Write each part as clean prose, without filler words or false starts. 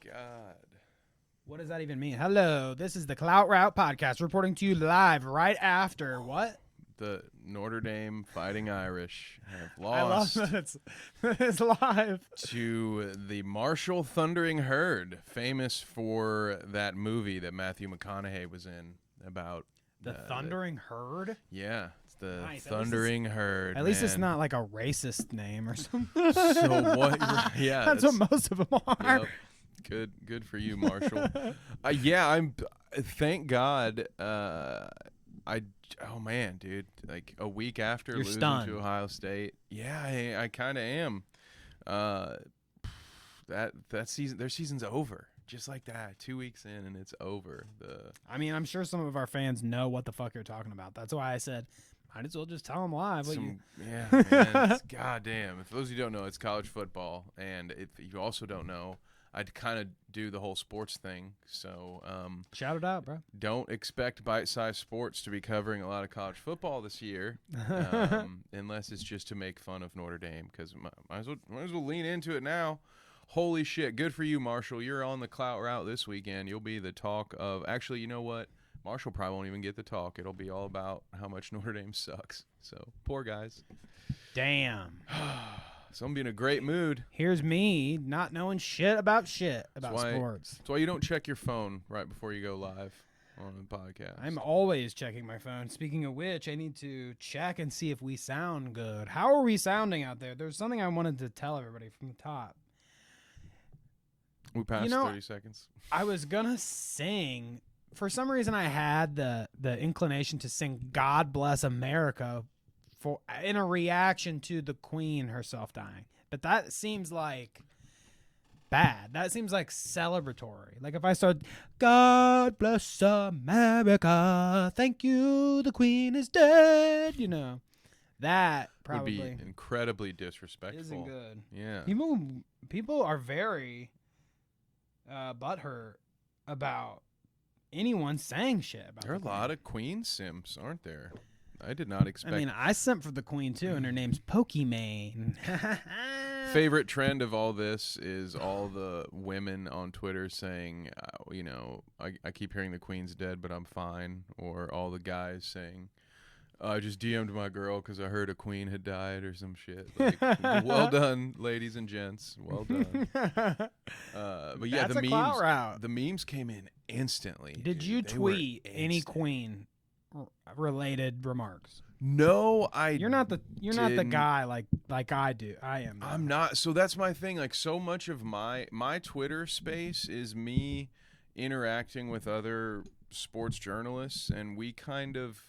God. What does that even mean? Hello, this is the Clout Route podcast reporting to you live right after what? The Notre Dame Fighting Irish have I love lost that it's live. to the Marshall Thundering Herd, famous for that movie that Matthew McConaughey was in about The Thundering Herd? Yeah, it's the Nice. Thundering Herd. At least it's man. not like a racist name or something. So what? Yeah, That's what most of them are. Yep. Good for you, Marshall. I'm. Thank God. Oh man, dude! Like a week after You're losing stunned. to Ohio State, yeah, I kind of am. That season, their season's over, just like that. 2 weeks in, and it's over. I mean, I'm sure some of our fans know what the fuck you're talking about. That's why I said, might as well just tell them live. Yeah, man. Goddamn. If those of you don't know, it's college football, and if you also don't know, I'd kind of do the whole sports thing. So Shout it out, bro. don't expect bite-sized sports to be covering a lot of college football this year, unless it's just to make fun of Notre Dame, because might as well lean into it now. Holy shit. Good for you, Marshall. You're on the Clout Route this weekend. You'll be the talk of – actually, you know what? Marshall probably won't even get the talk. It'll be all about how much Notre Dame sucks. So, poor guys. Damn. So I'm gonna be in a great mood. Here's me not knowing shit about sports. That's why you don't check your phone right before you go live on the podcast. I'm always checking my phone. Speaking of which, I need to check and see if we sound good. How are we sounding out there? There's something I wanted to tell everybody from the top. We passed 30 seconds. I was gonna sing. For some reason, I had the inclination to sing "God Bless America" in a reaction to the Queen herself dying, but that seems like bad. That seems like celebratory. Like if I start, "God bless America, thank you, the Queen is dead," that probably would be incredibly disrespectful. isn't good. Yeah. People are very butthurt about anyone saying shit about There are a lot of Queen simps, aren't there? I did not expect. I mean, I simp for the Queen too, and her name's Pokimane. Favorite trend of all this is all the women on Twitter saying, I keep hearing the Queen's dead, but I'm fine. Or all the guys saying, I just DM'd my girl because I heard a queen had died or some shit. Like, well done, ladies and gents. Well done. But yeah, That's a Clout Route. The memes came in instantly. Did you tweet any Queen related remarks? No, You're not the guy like I do. I am. I'm not. So that's my thing. Like, so much of my Twitter space is me interacting with other sports journalists, and we kind of,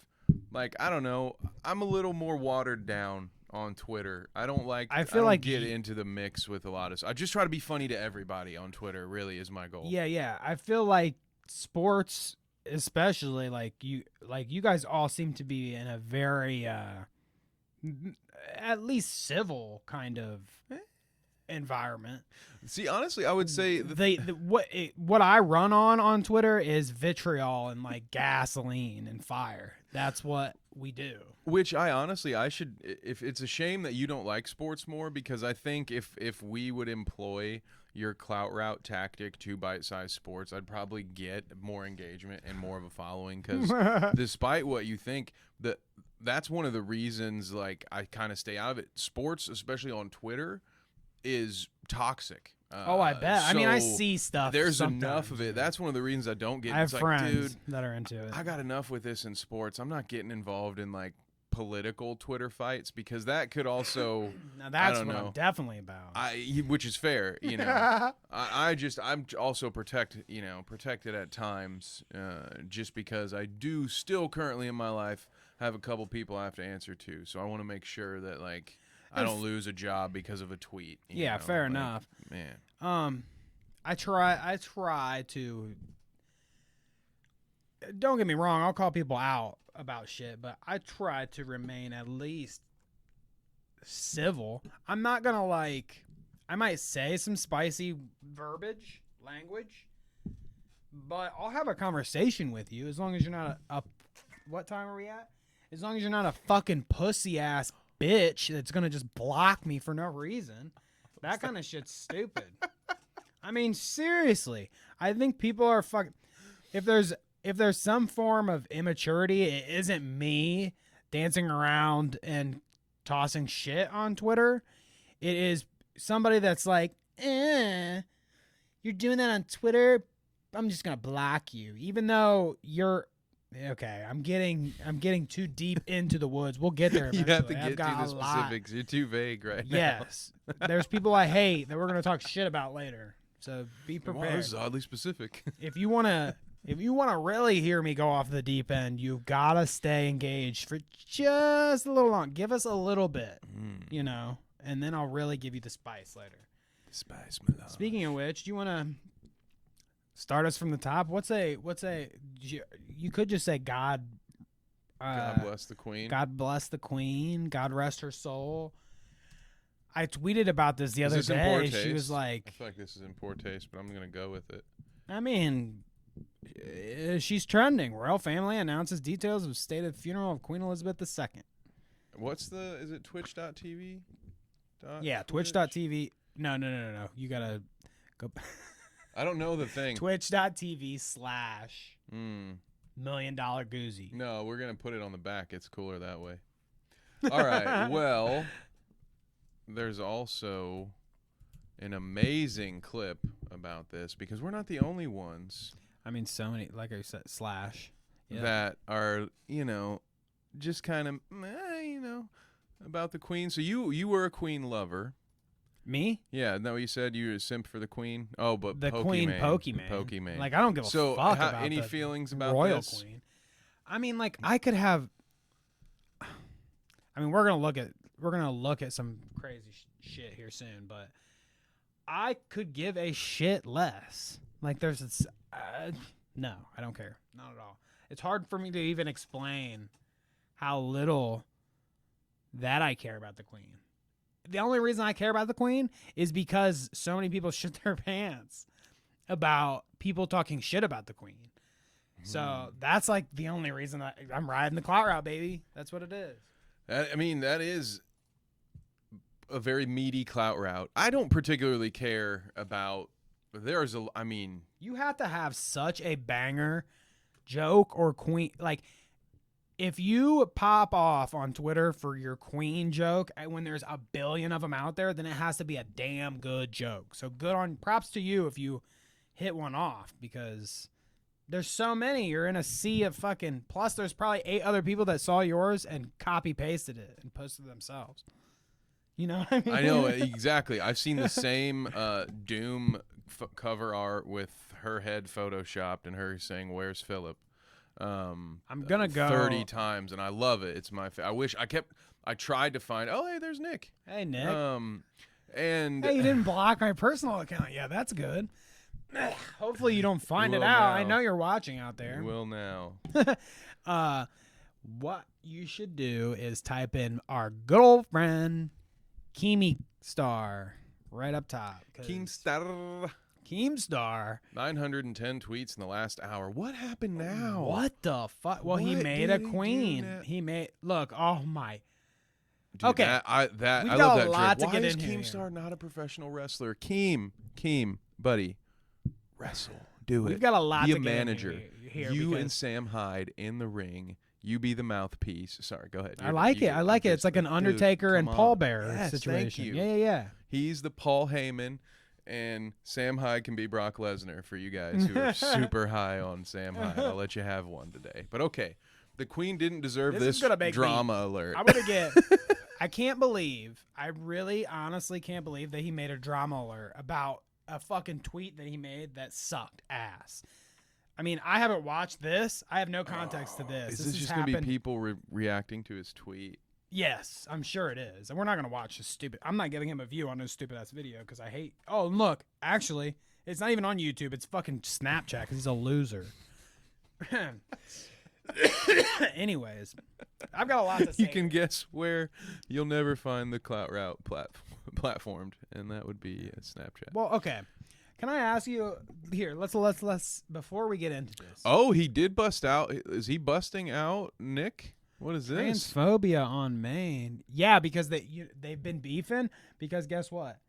like, I don't know, I'm a little more watered down on Twitter. I don't get into the mix with a lot of. I just try to be funny to everybody on Twitter. Really, is my goal. Yeah. I feel like sports, especially like you guys all seem to be in a very at least civil kind of environment. See, honestly, I would say what I run on Twitter is vitriol and like gasoline and fire. That's what we do. Which I should. If it's a shame that you don't like sports more, because I think if we would employ your Clout Route tactic to bite-sized sports, I'd probably get more engagement and more of a following. Because despite what you think, that's one of the reasons like I kind of stay out of it. Sports, especially on Twitter, is toxic. I bet. I mean, I see stuff. There's enough of it. That's one of the reasons I don't get. I have friends dude, that are into it. I got enough with this in sports. I'm not getting involved in like political Twitter fights, because that could also. Now that's what I'm definitely about. Which is fair, I'm also protected at times, just because I do still currently in my life have a couple people I have to answer to, so I want to make sure that like. I don't lose a job because of a tweet. Yeah, fair enough. Man. I try to. Don't get me wrong, I'll call people out about shit, but I try to remain at least civil. I'm not gonna I might say some spicy language, but I'll have a conversation with you as long as you're not what time are we at? As long as you're not a fucking pussy ass bitch that's gonna just block me for no reason. That kind of shit's stupid. I mean, seriously, I think people are fucking. If there's some form of immaturity, it isn't me dancing around and tossing shit on Twitter. It is somebody that's like, you're doing that on Twitter. I'm just gonna block you, even though you're. Okay, I'm getting too deep into the woods. We'll get there eventually. You have to get to the specifics. You're too vague right now. Yes. There's people I hate that we're going to talk shit about later. So be prepared. Wow, this is oddly specific. If you want to really hear me go off the deep end, you've got to stay engaged for just a little long. Give us a little bit, you know, and then I'll really give you the spice later. The spice, my love. Speaking of which, do you want to start us from the top? You could just say God bless the Queen. God bless the Queen. God rest her soul. I tweeted about this the other day. She was like, I feel like this is in poor taste, but I'm going to go with it. I mean, she's trending. Royal family announces details of stated funeral of Queen Elizabeth II. Is it twitch.tv? Yeah, twitch.tv. No. You got to go. I don't know the thing. Twitch.tv / $1 Million Goozy. No, we're going to put it on the back. It's cooler that way. All right. Well, there's also an amazing clip about this because we're not the only ones. I mean, so many, like I said, / that are, just kind of, about the Queen. So you were a Queen lover. Me? Yeah, no, you said you were a simp for the Queen. Oh, but the Queen Pokemon. Like, I don't give a fuck about any the feelings about Royal this? Queen. I mean, like, I could have. I mean, we're gonna look at some crazy shit here soon, but I could give a shit less. Like, there's this. No, I don't care. Not at all. It's hard for me to even explain how little that I care about the Queen. The only reason I care about the Queen is because so many people shit their pants about people talking shit about the Queen. So that's like the only reason I'm riding the clout route, baby. That's what it is. That is a very meaty clout route. I don't particularly care about. You have to have such a banger joke or Queen. Like, if you pop off on Twitter for your Queen joke when there's a billion of them out there, then it has to be a damn good joke. So props to you if you hit one off, because there's so many. You're in a sea of fucking, plus there's probably 8 other people that saw yours and copy pasted it and posted it themselves. You know what I mean? I know, exactly. I've seen the same Doom cover art with her head photoshopped and her saying, "Where's Philip?" I'm gonna go 30 times, and I love it. It's my I tried to find, hey, there's Nick. Hey, Nick. And hey, you didn't block my personal account. Yeah, that's good. Hopefully you don't find it out. Now. I know you're watching out there. You will now. What you should do is type in our good old friend Keemstar right up top. Keemstar. 910 tweets in the last hour. What happened now? What the fuck? Well, he made a queen. Look. Oh my. Dude, okay. I love that trip. Why is Keemstar not a professional wrestler? Keem, buddy, wrestle. Do it. We've got a lot be to a manager. Here you and Sam Hyde in the ring. You be the mouthpiece. Sorry, go ahead. I like it. It's like an Undertaker and Paul Bearer situation. Thank you. Yeah. He's the Paul Heyman, and Sam Hyde can be Brock Lesnar for you guys who are super high on Sam Hyde. I'll let you have one today. But okay, the Queen didn't deserve this drama alert. I'm gonna get. I can't believe. I really, honestly can't believe that he made a drama alert about a fucking tweet that he made that sucked ass. I mean, I haven't watched this. I have no context to this. Is this just going to be people reacting to his tweet? Yes, I'm sure it is. And we're not going to watch this stupid. I'm not giving him a view on this stupid-ass video because I hate. Oh, and look. Actually, it's not even on YouTube. It's fucking Snapchat because he's a loser. Anyways, I've got a lot to say. You can guess where you'll never find the Clout Route platformed, and that would be a Snapchat. Well, okay. Can I ask you here? Let's before we get into this. Oh, he did bust out. Is he busting out Nick? What is this? Transphobia on Maine. Yeah, because they've been beefing. Because guess what?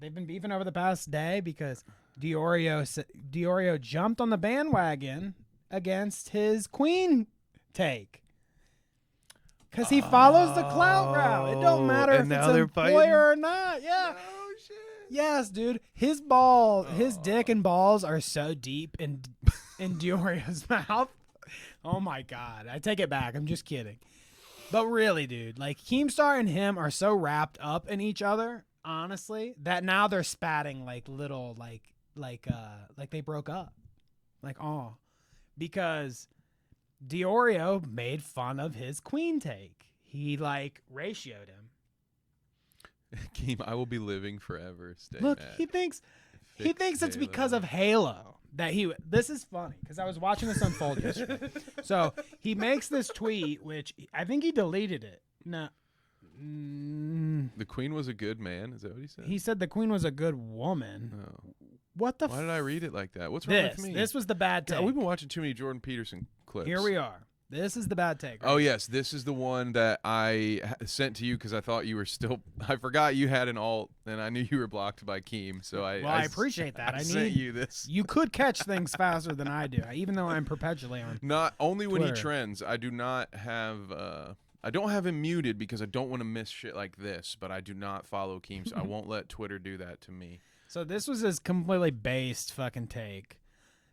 they've been beefing over the past day because Diorio jumped on the bandwagon against his Queen take. Because he follows the Clout route. It don't matter if it's employer or not. Yeah. Oh shit. Yes, dude. His dick and balls are so deep in Diorio's mouth. Oh my God. I take it back. I'm just kidding. But really, dude, like Keemstar and him are so wrapped up in each other, honestly, that now they're spatting like little like they broke up. Because Diorio made fun of his Queen take. He like ratioed him. Keem, I will be living forever. Stay Look, mad. he thinks it's because of Halo that he. This is funny because I was watching this unfold yesterday. So he makes this tweet, which I think he deleted it. No. The Queen was a good man. Is that what he said? He said the Queen was a good woman. Oh. What the? Why did I read it like that? What's wrong with me? This was the bad take. God, we've been watching too many Jordan Peterson clips. Here we are. This is the bad take. Right? Oh yes, this is the one that I sent to you because I thought you were still. I forgot you had an alt, and I knew you were blocked by Keem. So I appreciate that. I sent you this. You could catch things faster than I do, even though I'm perpetually on. Not only Twitter. when he trends. I do not have. I don't have him muted because I don't want to miss shit like this. But I do not follow Keem, so I won't let Twitter do that to me. So this was his completely based fucking take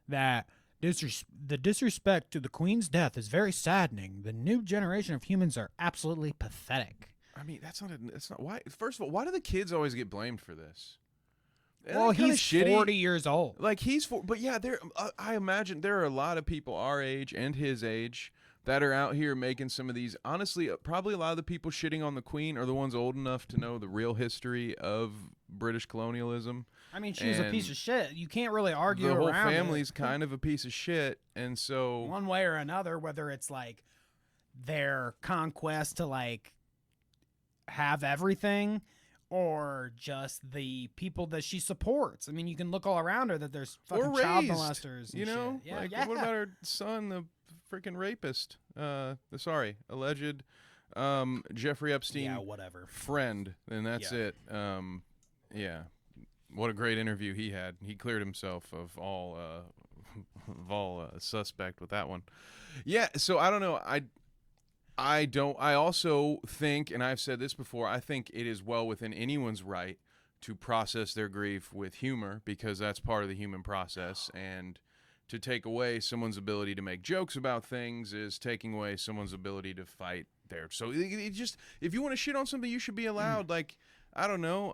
that. The disrespect to the Queen's death is very saddening. The new generation of humans are absolutely pathetic. I mean, that's not why. First of all, why do the kids always get blamed for this? Well, he's shitty. 40 years old. Like but yeah, I imagine there are a lot of people our age and his age that are out here making some of these. Honestly, probably a lot of the people shitting on the Queen are the ones old enough to know the real history of British colonialism. I mean, she was a piece of shit. You can't really argue around it. The whole family's kind of a piece of shit, and so one way or another, whether it's like their conquest to like have everything or just the people that she supports. I mean, you can look all around her that there's fucking child molesters. And know, shit. Yeah, what about her son, the freaking rapist? Alleged Jeffrey Epstein. Whatever. Friend, and that's it. Yeah. What a great interview he had. He cleared himself of all suspect with that one. Yeah, so I don't know. I also think, and I've said this before, I think it is well within anyone's right to process their grief with humor because that's part of the human process. And to take away someone's ability to make jokes about things is taking away someone's ability to fight there. So it just, if you want to shit on something, you should be allowed. Like, I don't know.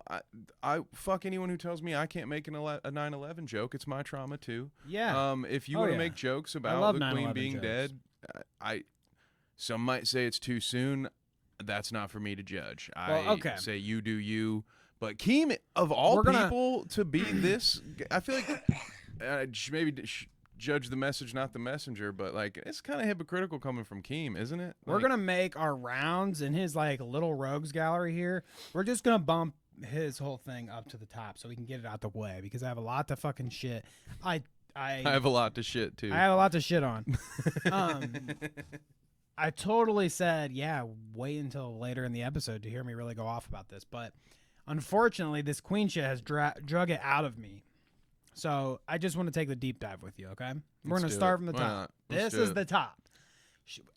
I fuck anyone who tells me I can't make a 9/11 joke. It's my trauma too. Yeah. If you want to make jokes about the Queen being dead, some might say it's too soon. That's not for me to judge. I say you do you. But Keem, of all people to be this, I feel like maybe judge the message, not the messenger. But like, it's kind of hypocritical coming from Keem, isn't it? We're gonna make our rounds in his like little rogues gallery here. We're just gonna bump his whole thing up to the top so we can get it out the way because I have a lot to fucking shit. I have a lot to shit too. I have a lot to shit on. I totally said, wait until later in the episode to hear me really go off about this. But unfortunately, this Queen shit has drug it out of me. So I just want to take the deep dive with you, okay? We're going to start from the top. This is the top.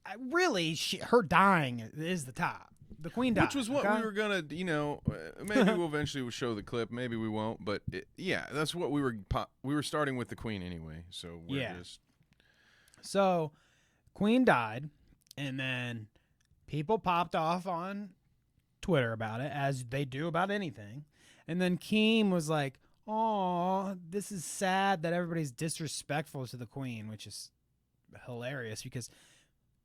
Her dying is the top. The Queen died. Which was what we were going to, maybe we'll eventually show the clip. Maybe we won't. But, that's what we were starting with the Queen anyway. So we're just. So Queen died. And then people popped off on Twitter about it, as they do about anything. And then Keem was like, "Oh, this is sad that everybody's disrespectful to the Queen," which is hilarious because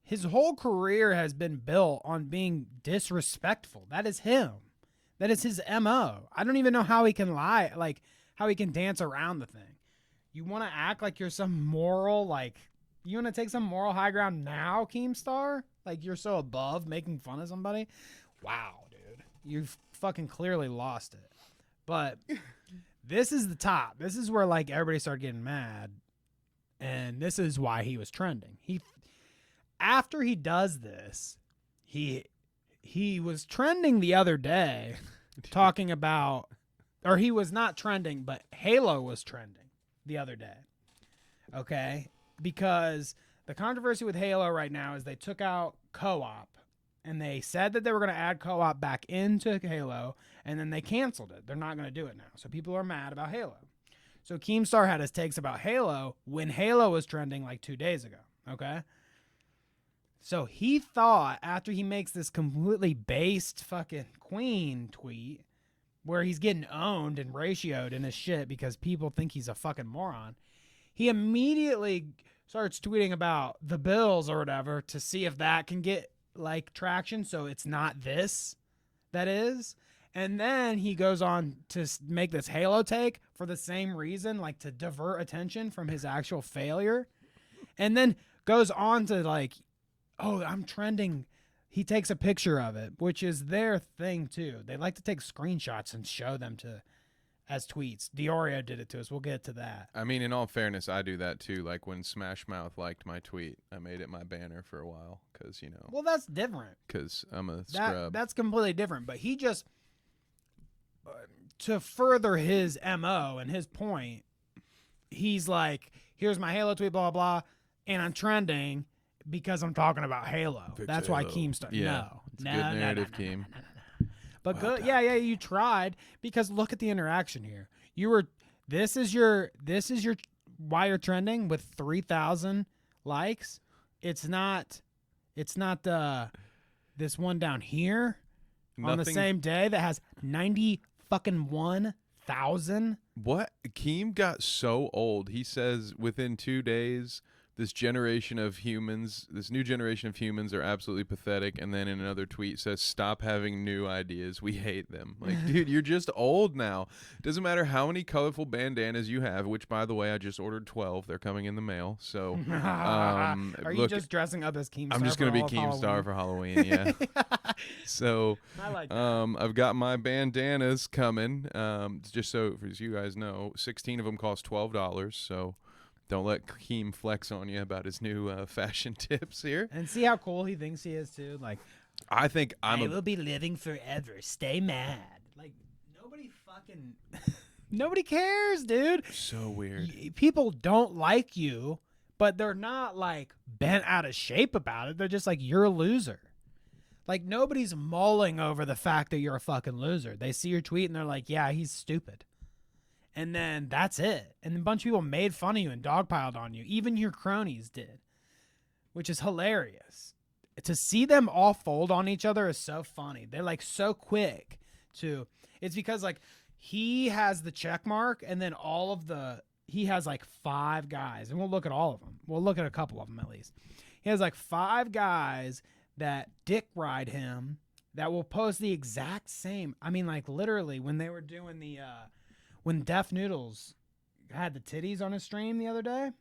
his whole career has been built on being disrespectful. That is him. That is his MO. I don't even know how he can lie, like how he can dance around the thing. You want to act like you're some moral, like, you want to take some moral high ground now, Keemstar? Like you're so above making fun of somebody? Wow, dude. You've fucking clearly lost it. But this is the top. This is where like everybody started getting mad. And this is why he was trending. After he does this, he was trending the other day talking about or he was not trending, but Halo was trending the other day. Okay? Because the controversy with Halo right now is they took out co-op, and they said that they were going to add co-op back into Halo, and then they canceled it. They're not going to do it now. So people are mad about Halo. So Keemstar had his takes about Halo when Halo was trending like 2 days ago. Okay? So he thought after he makes this completely based fucking Queen tweet where he's getting owned and ratioed in his shit because people think he's a fucking moron, he immediately starts tweeting about the Bills or whatever to see if that can get like traction. So it's not this that is. And then he goes on to make this Halo take for the same reason, like to divert attention from his actual failure. And then goes on to like, oh, I'm trending. He takes a picture of it, which is their thing too. They like to take screenshots and show them to as tweets. Diorio did it to us. We'll get to that. I mean, in all fairness, I do that too. Like when Smash Mouth liked my tweet, I made it my banner for a while because, you know. Well, that's different. Because I'm a scrub. That's completely different. But he just, to further his MO and his point, he's like, here's my Halo tweet, blah, blah, blah, and I'm trending because I'm talking about Halo. Fix That's Halo. why Keemstar. Yeah, No. it's a good narrative, Keem. But Well good, yeah, you tried because look at the interaction here. This is your why you're trending with 3,000 likes. It's not this one down here on the same day that has 91,000. What? Keem got so old. He says within 2 days, this new generation of humans are absolutely pathetic. And then in another tweet says, stop having new ideas. We hate them. Like, dude, you're just old now. Doesn't matter how many colorful bandanas you have, which, by the way, I just ordered 12. They're coming in the mail. So, Are you just dressing up as Keemstar? I'm just going to be Keemstar for Halloween. Yeah. So, I like that. I've got my bandanas coming. Just so as you guys know, 16 of them cost $12. So, don't let Keem flex on you about his new fashion tips here. And see how cool he thinks he is too. Like, I think I will be living forever. Stay mad. Like nobody cares, dude. So weird. People don't like you, but they're not like bent out of shape about it. They're just like, you're a loser. Like nobody's mulling over the fact that you're a fucking loser. They see your tweet and they're like, yeah, he's stupid. And then that's it. And a bunch of people made fun of you and dogpiled on you. Even your cronies did, which is hilarious. To see them all fold on each other is so funny. They're like so quick to. It's because like he has the check mark and then he has like 5 guys. And we'll look at all of them. We'll look at a couple of them at least. He has like 5 guys that dick ride him that will post the exact same. I mean, like literally when they were doing the. When Def Noodles had the titties on his stream the other day.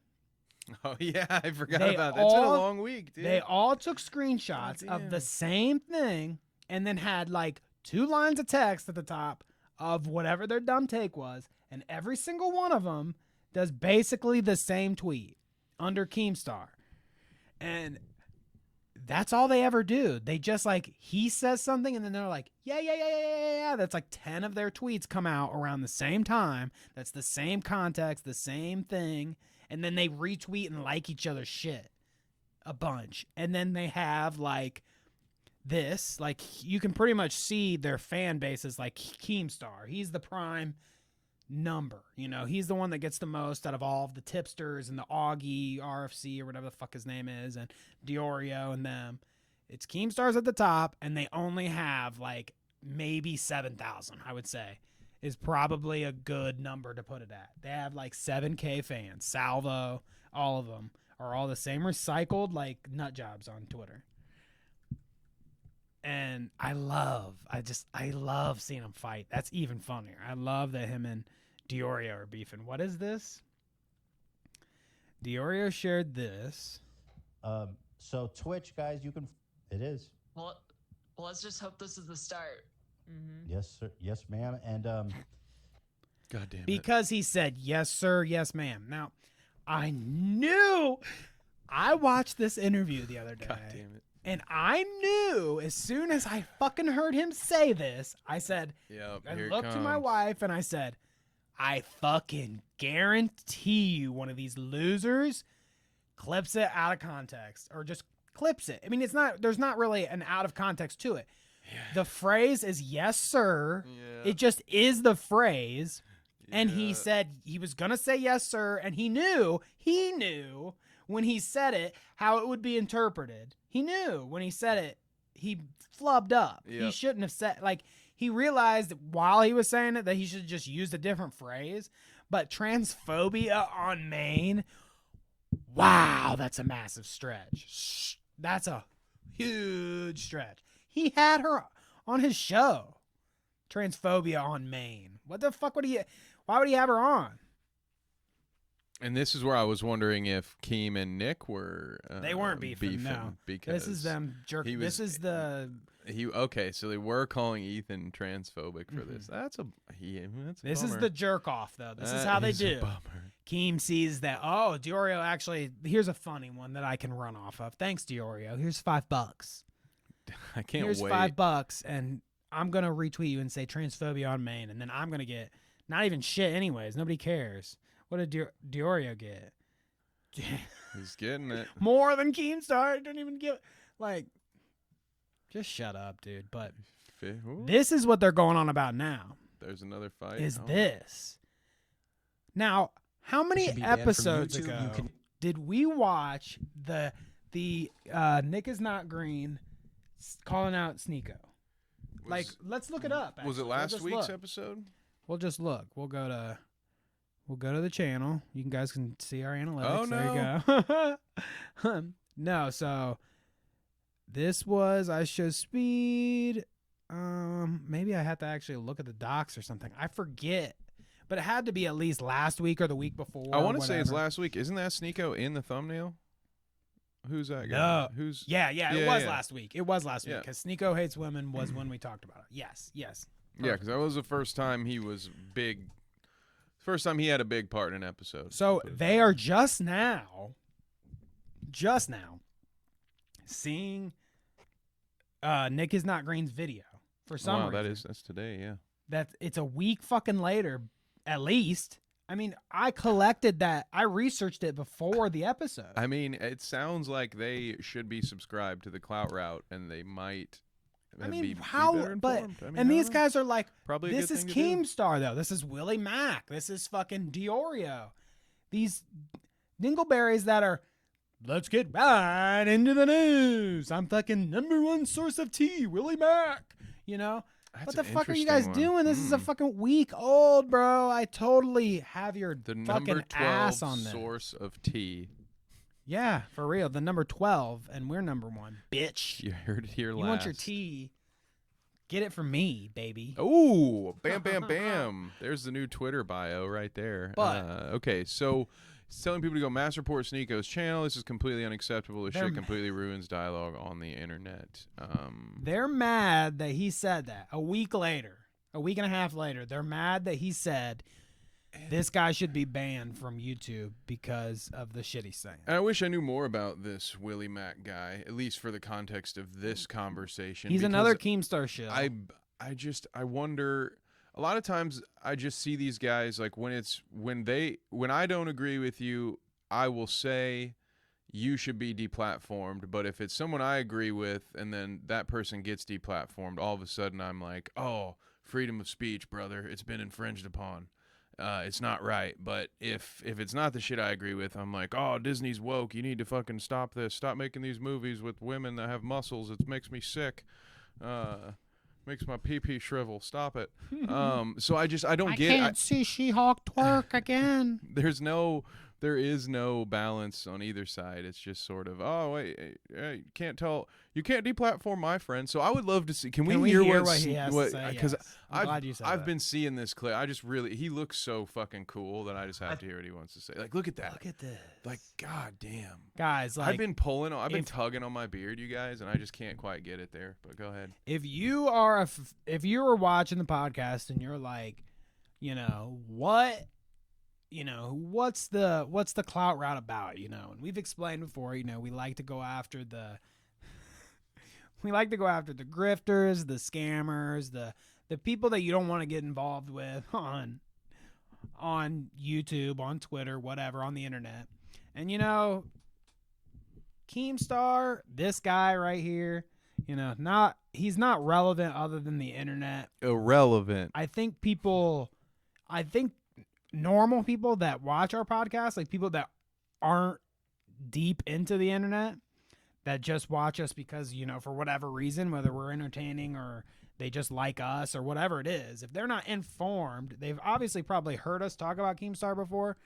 Oh, yeah, I forgot about that. It's been a long week, dude. They all took screenshots of the same thing and then had like 2 lines of text at the top of whatever their dumb take was. And every single one of them does basically the same tweet under Keemstar. And that's all they ever do. They just like, he says something and then they're like, yeah. That's like 10 of their tweets come out around the same time. That's the same context, the same thing. And then they retweet and like each other's shit a bunch. And then they have like this, like you can pretty much see their fan base is like Keemstar. He's the prime number, you know, he's the one that gets the most out of all of the tipsters and the Augie RFC or whatever the fuck his name is and Diorio and them. It's Keemstars at the top and they only have like maybe 7,000, I would say is probably a good number to put it at. They have like 7K fans. Salvo, all of them are all the same recycled like nut jobs on Twitter. And I love seeing them fight. That's even funnier. I love that him and Diorio are beefing. What is this? Diorio shared this. So Twitch, guys, you can. It is. Well, let's just hope this is the start. Mm-hmm. Yes, sir. Yes, ma'am. And God damn it. Because he said yes, sir. Yes, ma'am. Now, I watched this interview the other day. God damn it. And I knew as soon as I fucking heard him say this, I said, Yep. I Here it looked to my comes. wife and I said, I fucking guarantee you one of these losers clips it out of context or just clips it. I mean, there's not really an out of context to it. The phrase is yes, sir. Yeah. It just is the phrase. And he Yeah. said he was going to say yes, sir. And he knew when he said it, how it would be interpreted. He knew when he said it, he flubbed up. He Yep. shouldn't have said, like, he realized while he was saying it that he should have just used a different phrase. But transphobia on Maine, wow, that's a massive stretch. That's a huge stretch. He had her on his show. Transphobia on Maine. What the fuck why would he have her on? And this is where I was wondering if Keem and Nick were They weren't beefing, no. because This is them jerk. he This was- is the okay, so they were calling Ethan transphobic for this. That's a this is bummer. the jerk off though. This is That how they is a do. bummer. Keem sees that, oh, Diorio actually, here's a funny one that I can run off of. Thanks, Diorio. Here's $5. I can't Here's wait. $5, and I'm going to retweet you and say transphobia on Maine, and then I'm going to get not even shit anyways. Nobody cares. What did Diorio get? He's getting it. More than Keemstar. Don't even give, like, just shut up, dude. But Ooh, this is what they're going on about now, there's another fight. is Oh. this. Now, how many should be banned from episodes YouTube. ago You can- did we watch the Nick is not green calling out Sneeko? Like, let's look it up. Was it actually. We'll last just week's look. episode? We'll just look. We'll go to the channel. You guys can see our analytics. Oh, There you go. No, so this was I show speed. Maybe I have to actually look at the docs or something. I forget. But it had to be at least last week or the week before. I want to say it's whatever. last week. Isn't that Sneeko in the thumbnail? Who's that guy? No. Who's Yeah, it was yeah. last week. It was last week Yeah. because Sneeko Hates Women was when we talked about it. Yes. Yeah, because that was the first time he was big. First time he had a big part in an episode. So Put it they that are way. just now seeing Nick is not green's video for some Wow, reason. that's today. Yeah. That it's a week fucking later, at least. I mean, I collected that. I researched it before the episode. I mean, it sounds like they should be subscribed to the Clout route, and they might. I mean, be how? better But informed. I mean, and I these don't know. guys are like, Probably a this good is thing to do. Keemstar though. This is Willie Mack. This is fucking Diorio. These dingleberries that are. Let's get right into the news. I'm fucking #1 source of tea, Willie Mack. You know. That's What the an fuck are you guys interesting doing? one. This is a fucking week old, bro. I totally have your The fucking number 12 ass on this. source of tea. Yeah, for real. The number 12, and we're #1. Bitch. You heard it here You last. want your tea? Get it from me, baby. Oh, bam, bam, bam. There's the new Twitter bio right there. But- okay, so it's telling people to go mass report Sneeko's channel. This is completely unacceptable. This They're shit ma- completely ruins dialogue on the internet. They're mad that he said that a week and a half later. They're mad that he said this guy should be banned from YouTube because of the shit he's saying. And I wish I knew more about this Willie Mack guy, at least for the context of this conversation. He's because another Keemstar shill. I wonder. A lot of times, I just see these guys like when I don't agree with you, I will say you should be deplatformed. But if it's someone I agree with, and then that person gets deplatformed, all of a sudden I'm like, oh, freedom of speech, brother, it's been infringed upon. It's not right. But if it's not the shit I agree with, I'm like, oh, Disney's woke. You need to fucking stop this. Stop making these movies with women that have muscles. It makes me sick. Makes my pee-pee shrivel. Stop it. So I don't get it. see She-Hulk twerk again. There is no balance on either side. It's just sort of, oh wait, you can't tell, you can't deplatform my friend. So I would love to see. Can we hear what he has to say? Because Yes. I'm glad you said I've that. been seeing this clip. He looks so fucking cool that I just have to hear what he wants to say. Like, look at that. Look at this, Like, god damn. guys. Like, I've been tugging on my beard, you guys, and I just can't quite get it there. But go ahead. if you are if you were watching the podcast and you're like, what's the Clout route about, and we've explained before, we like to go after the We like to go after the grifters, the scammers, the people that you don't want to get involved with on YouTube, on Twitter, whatever, on the internet. And you know, Keemstar, this guy right here, you know, he's not relevant other than the internet. Irrelevant. I think normal people that watch our podcast, like people that aren't deep into the internet, that just watch us because, you know, for whatever reason, whether we're entertaining or they just like us or whatever it is, if they're not informed, they've obviously probably heard us talk about Keemstar before,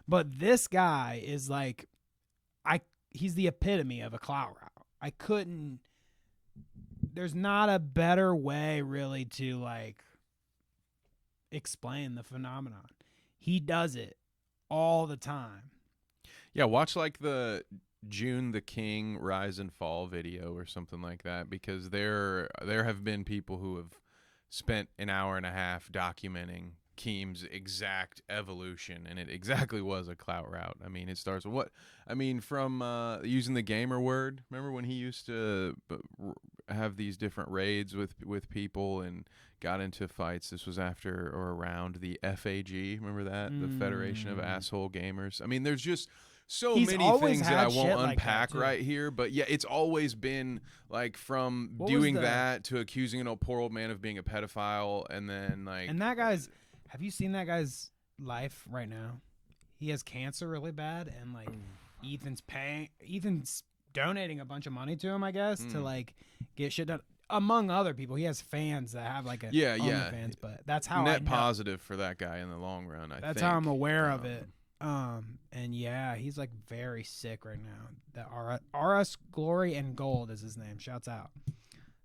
but this guy is like, he's the epitome of a clout route. There's not a better way really to like explain the phenomenon. He does it all the time. Yeah, watch like the June the King rise and fall video or something like that, because there have been people who have spent an hour and a half documenting Keem's exact evolution, and it exactly was a clout route. I mean, it starts with from using the gamer word. Remember when he used to have these different raids with people and got into fights? This was after or around the FAG. Remember that? The Federation of Asshole Gamers. I mean, there's just He's many things that I won't unpack right here, but yeah, it's always been like from doing that to accusing an poor old man of being a pedophile, and then like. And that guy's. Have you seen that guy's life right now? He has cancer really bad, and like Ethan's donating a bunch of money to him, I guess, to like get shit done. Among other people, he has fans that have like fans, but that's how net positive for that guy in the long run. That's how I'm aware of it. And yeah, he's like very sick right now. That RS Glory and Gold is his name. Shouts out.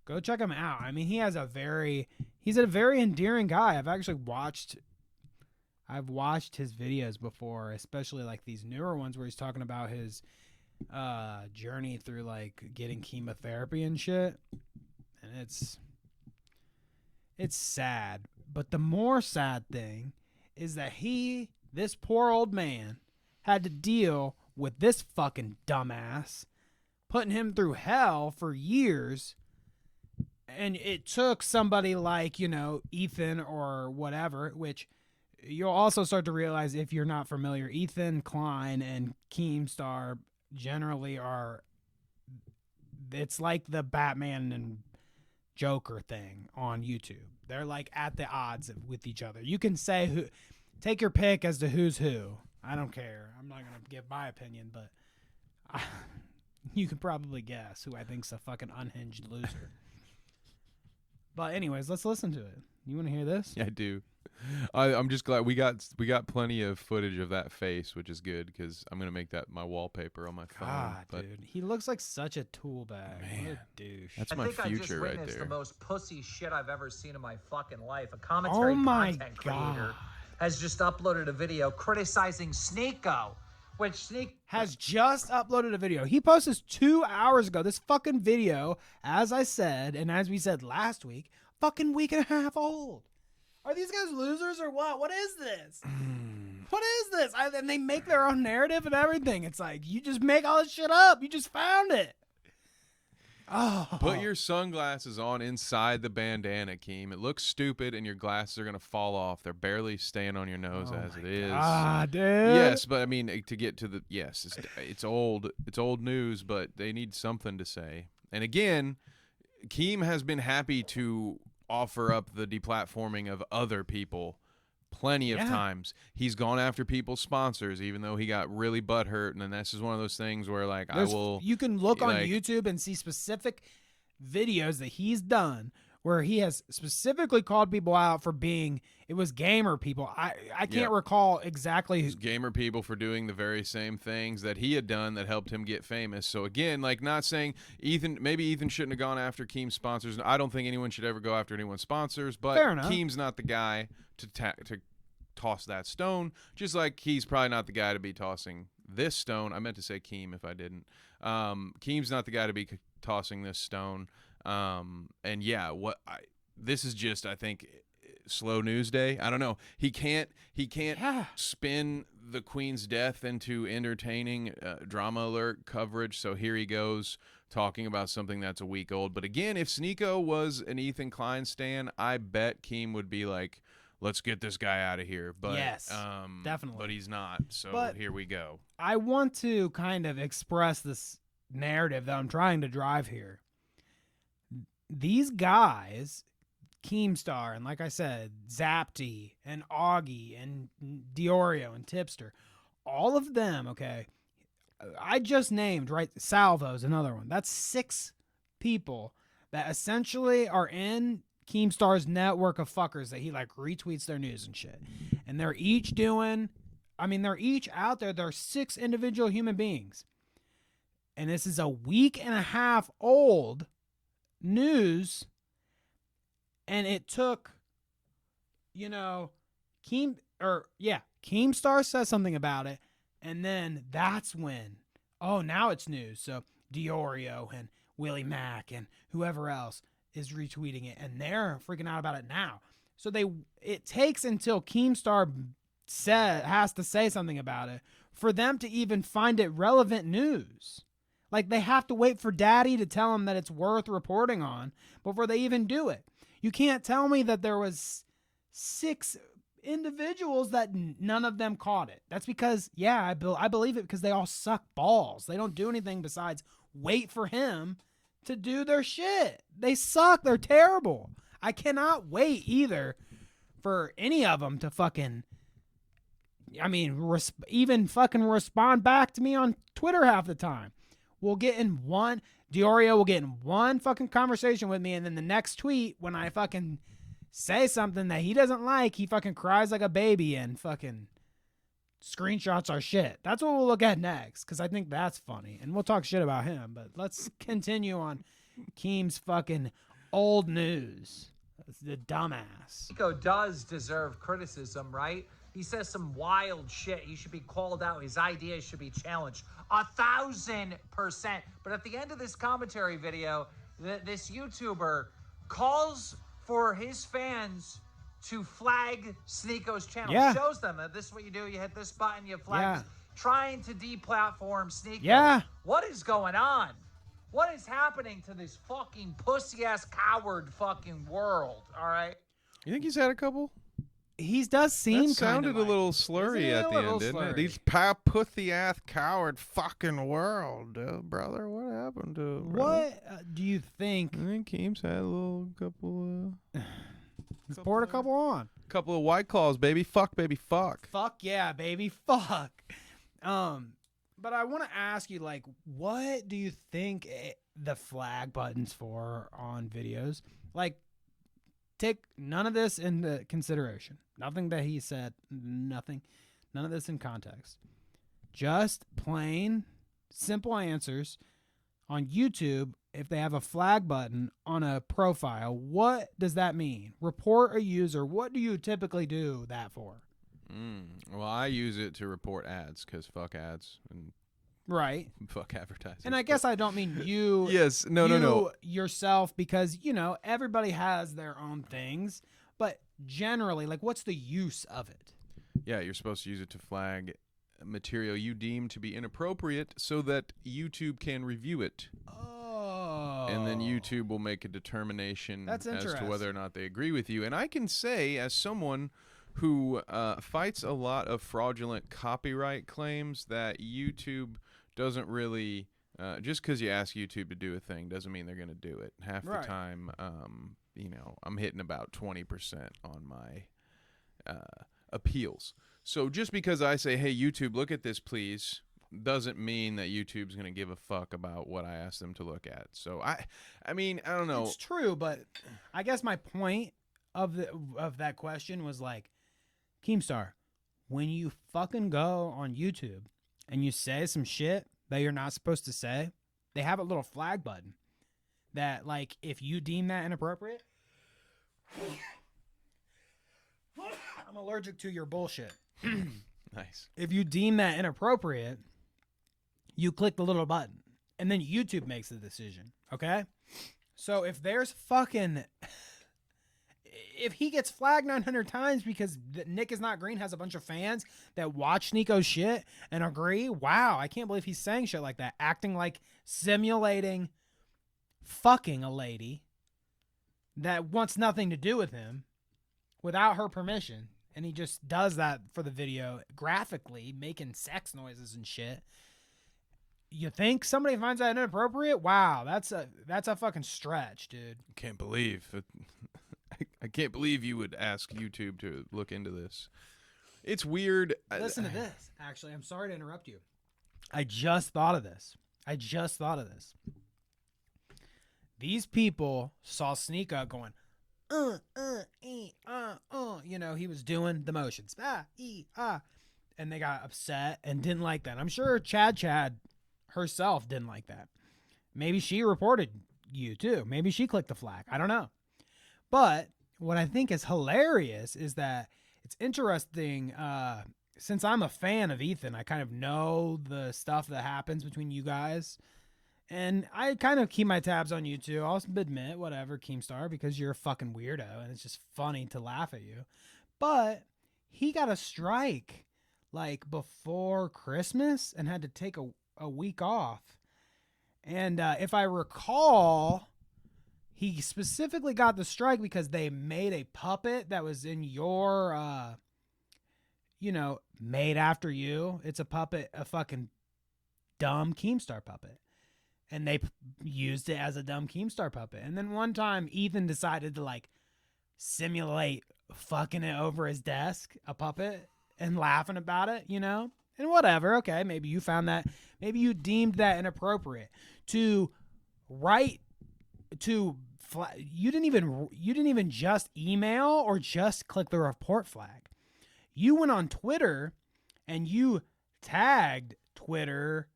Go check him out. I mean, he's a very endearing guy. I've watched his videos before, especially like these newer ones where he's talking about his journey through like getting chemotherapy and shit. And it's sad. But the more sad thing is that this poor old man, had to deal with this fucking dumbass putting him through hell for years. And it took somebody like, you know, Ethan or whatever, which you'll also start to realize if you're not familiar, Ethan Klein and Keemstar generally it's like the Batman and Joker thing on YouTube. They're like at the odds with each other. You can say take your pick as to who's who. I don't care. I'm not going to give my opinion, but you can probably guess who I think's a fucking unhinged loser. But anyways, let's listen to it. You want to hear this? Yeah, I do. I'm just glad we got plenty of footage of that face, which is good because I'm going to make that my wallpaper on my phone. God, dude. He looks like such a tool bag. Man, what a douche. That's my future right there. I think I just witnessed the most pussy shit I've ever seen in my fucking life. A commentary content creator has just uploaded a video criticizing Sneeko, which Sneak has just uploaded a video. He posted this 2 hours ago. This fucking video, as I said, and as we said last week, fucking week and a half old. Are these guys losers or what? What is this? What is this? And they make their own narrative and everything. It's like, you just make all this shit up. You just found it. Oh. Put your sunglasses on inside the bandana, Keem. It looks stupid, and your glasses are going to fall off. They're barely staying on your nose as it is. Ah, dude. Yes, but I mean, to get to the it's old. It's old news, but they need something to say. And again, Keem has been happy to offer up the deplatforming of other people plenty of times. He's gone after people's sponsors, even though he got really butthurt. And then this is one of those things where, like, you can look on YouTube and see specific videos that he's done where he has specifically called people out for being, it was gamer people. I can't recall exactly. It was gamer people for doing the very same things that he had done that helped him get famous. So again, like, not saying maybe Ethan shouldn't have gone after Keem's sponsors. I don't think anyone should ever go after anyone's sponsors, but Keem's not the guy to toss that stone, just like he's probably not the guy to be tossing this stone. I meant to say Keem if I didn't. Keem's not the guy to be tossing this stone. And yeah, this is just, I think, slow news day. I don't know. He can't Yeah. spin the Queen's death into entertaining drama alert coverage. So here he goes talking about something that's a week old. But again, if Sneeko was an Ethan Klein stan, I bet Keem would be like, let's get this guy out of here. But Yes, definitely. But he's not. So But here we go. I want to kind of express this narrative that I'm trying to drive here. These guys, Keemstar, and like I said, Zapty and Augie and Diorio and Tipster, all of them, okay, I just named, right? Salvo's another one. That's 6 people that essentially are in Keemstar's network of fuckers that he like retweets their news and shit. And they're each doing, they're each out there. They're 6 individual human beings. And this is a week and a half old news. And it took, Keemstar says something about it. And then that's when, now it's news. So Diorio and Willie Mack and whoever else is retweeting it, and they're freaking out about it now. So it takes until Keemstar has to say something about it for them to even find it relevant news. Like, they have to wait for Daddy to tell them that it's worth reporting on before they even do it. You can't tell me that there was 6 individuals that none of them caught it. That's because, I believe it, because they all suck balls. They don't do anything besides wait for him to do their shit. They suck. They're terrible. I cannot wait either for any of them to fucking, even fucking respond back to me on Twitter half the time. Diorio will get in one fucking conversation with me, and then the next tweet, when I fucking say something that he doesn't like, he fucking cries like a baby and fucking screenshots our shit. That's what we'll look at next, because I think that's funny. And we'll talk shit about him, but let's continue on Keem's fucking old news. That's the dumbass. Nico does deserve criticism, right? He says some wild shit. He should be called out. His ideas should be challenged 1,000%. But at the end of this commentary video, this YouTuber calls for his fans to flag Sneeko's channel. Yeah. Shows them that this is what you do. You hit this button, you flag. Yeah. This, trying to deplatform Sneeko. Yeah. What is going on? What is happening to this fucking pussy-ass coward fucking world, all right? You think he's had a couple? He does seem That sounded a little slurry at the end, didn't it? These pussy-ass coward fucking world, brother. What happened to him, brother? What do you think? I think Keem's had a couple He's poured a couple on. of White Claws, baby. Fuck, baby, fuck. Fuck yeah, baby. Fuck. But I want to ask you, like, what do you think the flag button's for on videos? Like, take none of this into consideration. Nothing that he said, nothing. None of this in context. Just plain, simple answers on YouTube. If they have a flag button on a profile, what does that mean? Report a user. What do you typically do that for? Well, I use it to report ads, because fuck ads and Right. fuck advertising. And I guess I don't mean you. Yes. No. Yourself, because, everybody has their own things. But generally, like, what's the use of it? Yeah, you're supposed to use it to flag material you deem to be inappropriate so that YouTube can review it. Oh. And then YouTube will make a determination That's as to interesting. whether or not they agree with you. And I can say, as someone who fights a lot of fraudulent copyright claims, that YouTube doesn't really, just because you ask YouTube to do a thing doesn't mean they're going to do it. Half Right. the time, I'm hitting about 20% on my appeals. So just because I say, hey, YouTube, look at this, please, doesn't mean that YouTube's going to give a fuck about what I ask them to look at. So I don't know. It's true, but I guess my point of that question was like, Keemstar, when you fucking go on YouTube and you say some shit that you're not supposed to say, they have a little flag button that, like, if you deem that inappropriate, I'm allergic to your bullshit. Nice. If you deem that inappropriate, you click the little button, and then YouTube makes the decision, okay? So if there's fucking... if he gets flagged 900 times because Nick is not green has a bunch of fans that watch Nico's shit and agree, wow, I can't believe he's saying shit like that, acting like simulating fucking a lady that wants nothing to do with him without her permission. And he just does that for the video graphically, making sex noises and shit. You think somebody finds that inappropriate? Wow, that's a fucking stretch, dude. Can't believe it. I can't believe you would ask YouTube to look into this. It's weird. Listen to this. Actually, I'm sorry to interrupt you. I just thought of this. These people saw Sneaka going, you know, he was doing the motions. And they got upset and didn't like that. I'm sure Chad herself didn't like that. Maybe she reported you too. Maybe she clicked the flag. I don't know. But what I think is hilarious is that it's interesting. Since I'm a fan of Ethan, I kind of know the stuff that happens between you guys. And I kind of keep my tabs on you too. I'll admit, whatever, Keemstar, because you're a fucking weirdo and it's just funny to laugh at you. But he got a strike like before Christmas and had to take a week off. And if I recall, he specifically got the strike because they made a puppet that was in your, made after you. It's a puppet, a fucking dumb Keemstar puppet. And they used it as a dumb Keemstar puppet. And then one time, Ethan decided to, like, simulate fucking it over his desk, a puppet, and laughing about it, you know? And whatever, okay, maybe you found that, maybe you deemed that inappropriate. You didn't even just email or just click the report flag. You went on Twitter and you tagged Twitter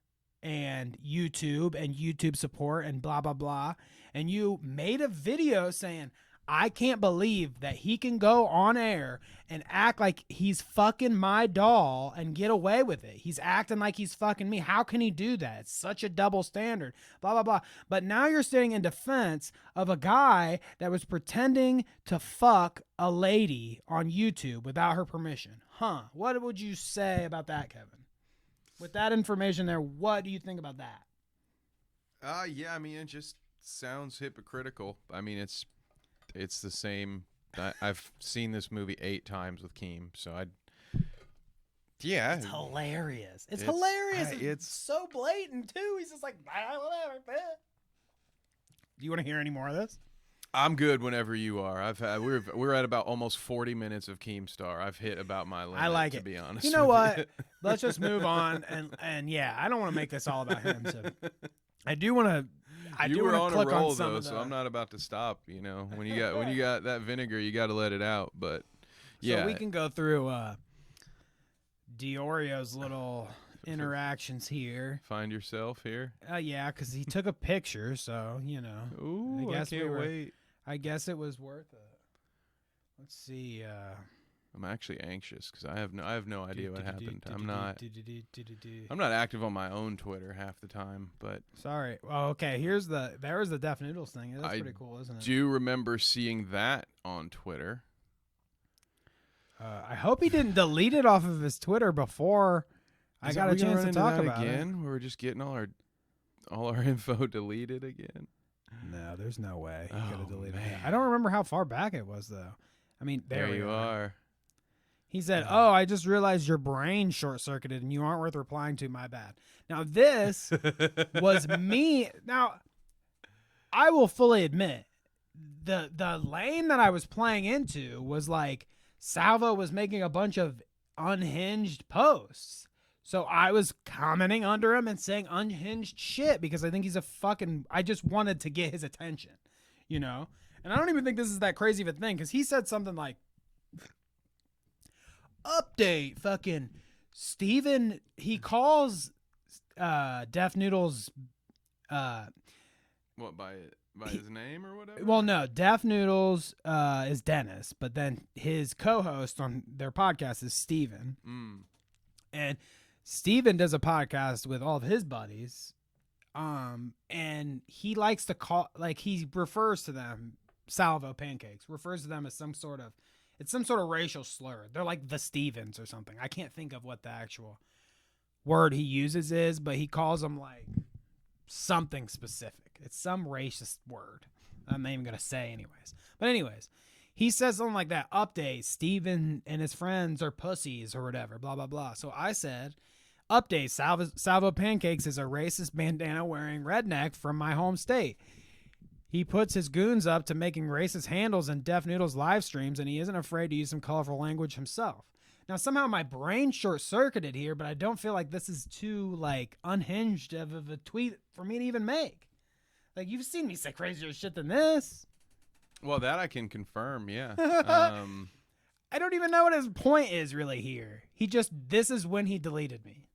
and YouTube support and blah, blah, blah. And you made a video saying, I can't believe that he can go on air and act like he's fucking my doll and get away with it. He's acting like he's fucking me. How can he do that? It's such a double standard, blah, blah, blah. But now you're standing in defense of a guy that was pretending to fuck a lady on YouTube without her permission. Huh? What would you say about that, Kevin? With that information there, what do you think about that? Yeah, I mean, it just sounds hypocritical. I mean, it's the same. I've seen this movie 8 times with Keem, so it's hilarious. It's hilarious. It's so blatant too. He's just like, whatever. Do you want to hear any more of this? I'm good whenever you are. We're at about almost 40 minutes of Keemstar. I've hit about my limit. I like it, to be honest. You know what? Let's just move on. And yeah, I don't want to make this all about him. So I do want to. You were on a roll though, so I'm not about to stop. You know, when you got that vinegar, you got to let it out. But yeah, so we can go through Diorio's little interactions here. Find yourself here. Yeah, because he took a picture, so you know. Ooh, I can't wait. I guess it was worth it. Let's see. I'm actually anxious because I have no idea what happened. I'm not active on my own Twitter half the time, but sorry. Well, okay. There's the Def Noodles thing. That's pretty cool, isn't it? I do remember seeing that on Twitter. I hope he didn't delete it off of his Twitter before I got a chance to talk about again. it. We're just getting all our info deleted again. No, there's no way he could have deleted it. I don't remember how far back it was though. I mean, there you are. He said, "Oh, I just realized your brain short-circuited and you aren't worth replying to. My bad." Now this was me. Now I will fully admit the lane that I was playing into was like Silva was making a bunch of unhinged posts. So I was commenting under him and saying unhinged shit because I think he's I just wanted to get his attention, you know? And I don't even think this is that crazy of a thing because he said something like, update, fucking Steven, he calls Def Noodles, what, by his name or whatever? Well, no, Def Noodles is Dennis, but then his co-host on their podcast is Steven. And Steven does a podcast with all of his buddies, and he likes to call, like, he refers to them salvo pancakes, refers to them as some sort of racial slur. They're like the Stevens or something. I can't think of what the actual word he uses is, but he calls them like something specific. It's some racist word. I'm not even going to say anyways. But anyways, he says something like that. Update, Steven and his friends are pussies or whatever, blah, blah, blah. So I said, update, Salvo Pancakes is a racist bandana wearing redneck from my home state. He puts his goons up to making racist handles in Def Noodle's live streams, and he isn't afraid to use some colorful language himself. Now, somehow my brain short-circuited here, but I don't feel like this is too, like, unhinged of a tweet for me to even make. Like, you've seen me say crazier shit than this. Well, that I can confirm, yeah. I don't even know what his point is really here. This is when he deleted me.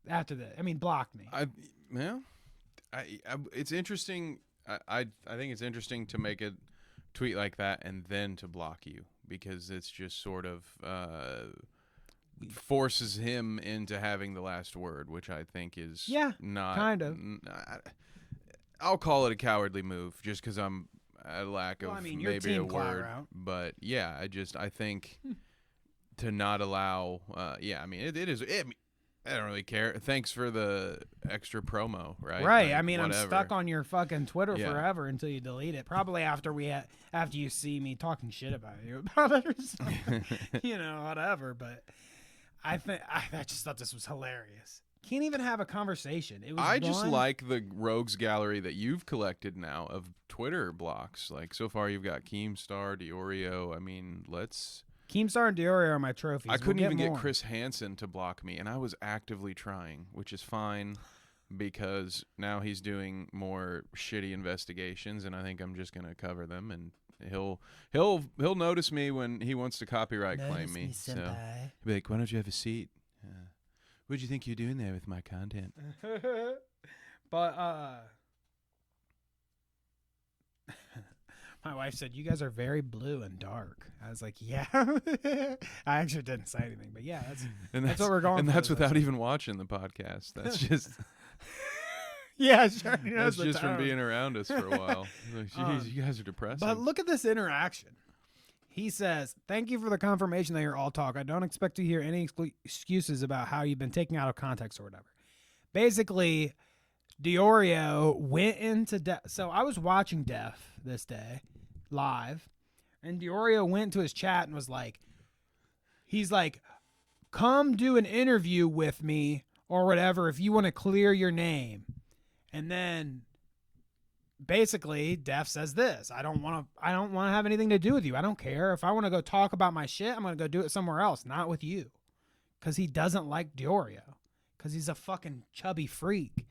After that. I mean, blocked me. It's interesting. I think it's interesting to make a tweet like that and then to block you, because it's just sort of forces him into having the last word, which I think is not kind of. I'll call it a cowardly move just because I'm at a lack of maybe a word. But yeah, I think to not allow. It is. I don't really care. Thanks for the extra promo, right? Right. Like, I mean, whatever. I'm stuck on your fucking Twitter forever until you delete it. Probably after you see me talking shit about you, whatever. But I just thought this was hilarious. Can't even have a conversation. I just like the rogues gallery that you've collected now of Twitter blocks. Like, so far you've got Keemstar, Diorio. I mean, Keemstar and Diorio are my trophies. I couldn't even get Chris Hansen to block me, and I was actively trying, which is fine because now he's doing more shitty investigations, and I think I'm just gonna cover them, and he'll notice me when he wants to copyright claim me. So he'll be like, "Why don't you have a seat? What do you think you're doing there with my content?" But my wife said, "You guys are very blue and dark." I was like, "Yeah." I actually didn't say anything, but yeah, that's what we're going. And for that's without even watching the podcast. That's just yeah, sure. That's just from being around us for a while. Like, geez, you guys are depressing. But look at this interaction. He says, "Thank you for the confirmation that you're all talk. I don't expect to hear any excuses about how you've been taken out of context or whatever." Basically, Diorio went into so I was watching Def this day live, and Diorio went to his chat and was like, he's like, "Come do an interview with me or whatever if you want to clear your name." And then basically Def says this, I don't want to have anything to do with you. I don't care. If I want to go talk about my shit, I'm going to go do it somewhere else, not with you. Because he doesn't like Diorio. Because he's a fucking chubby freak.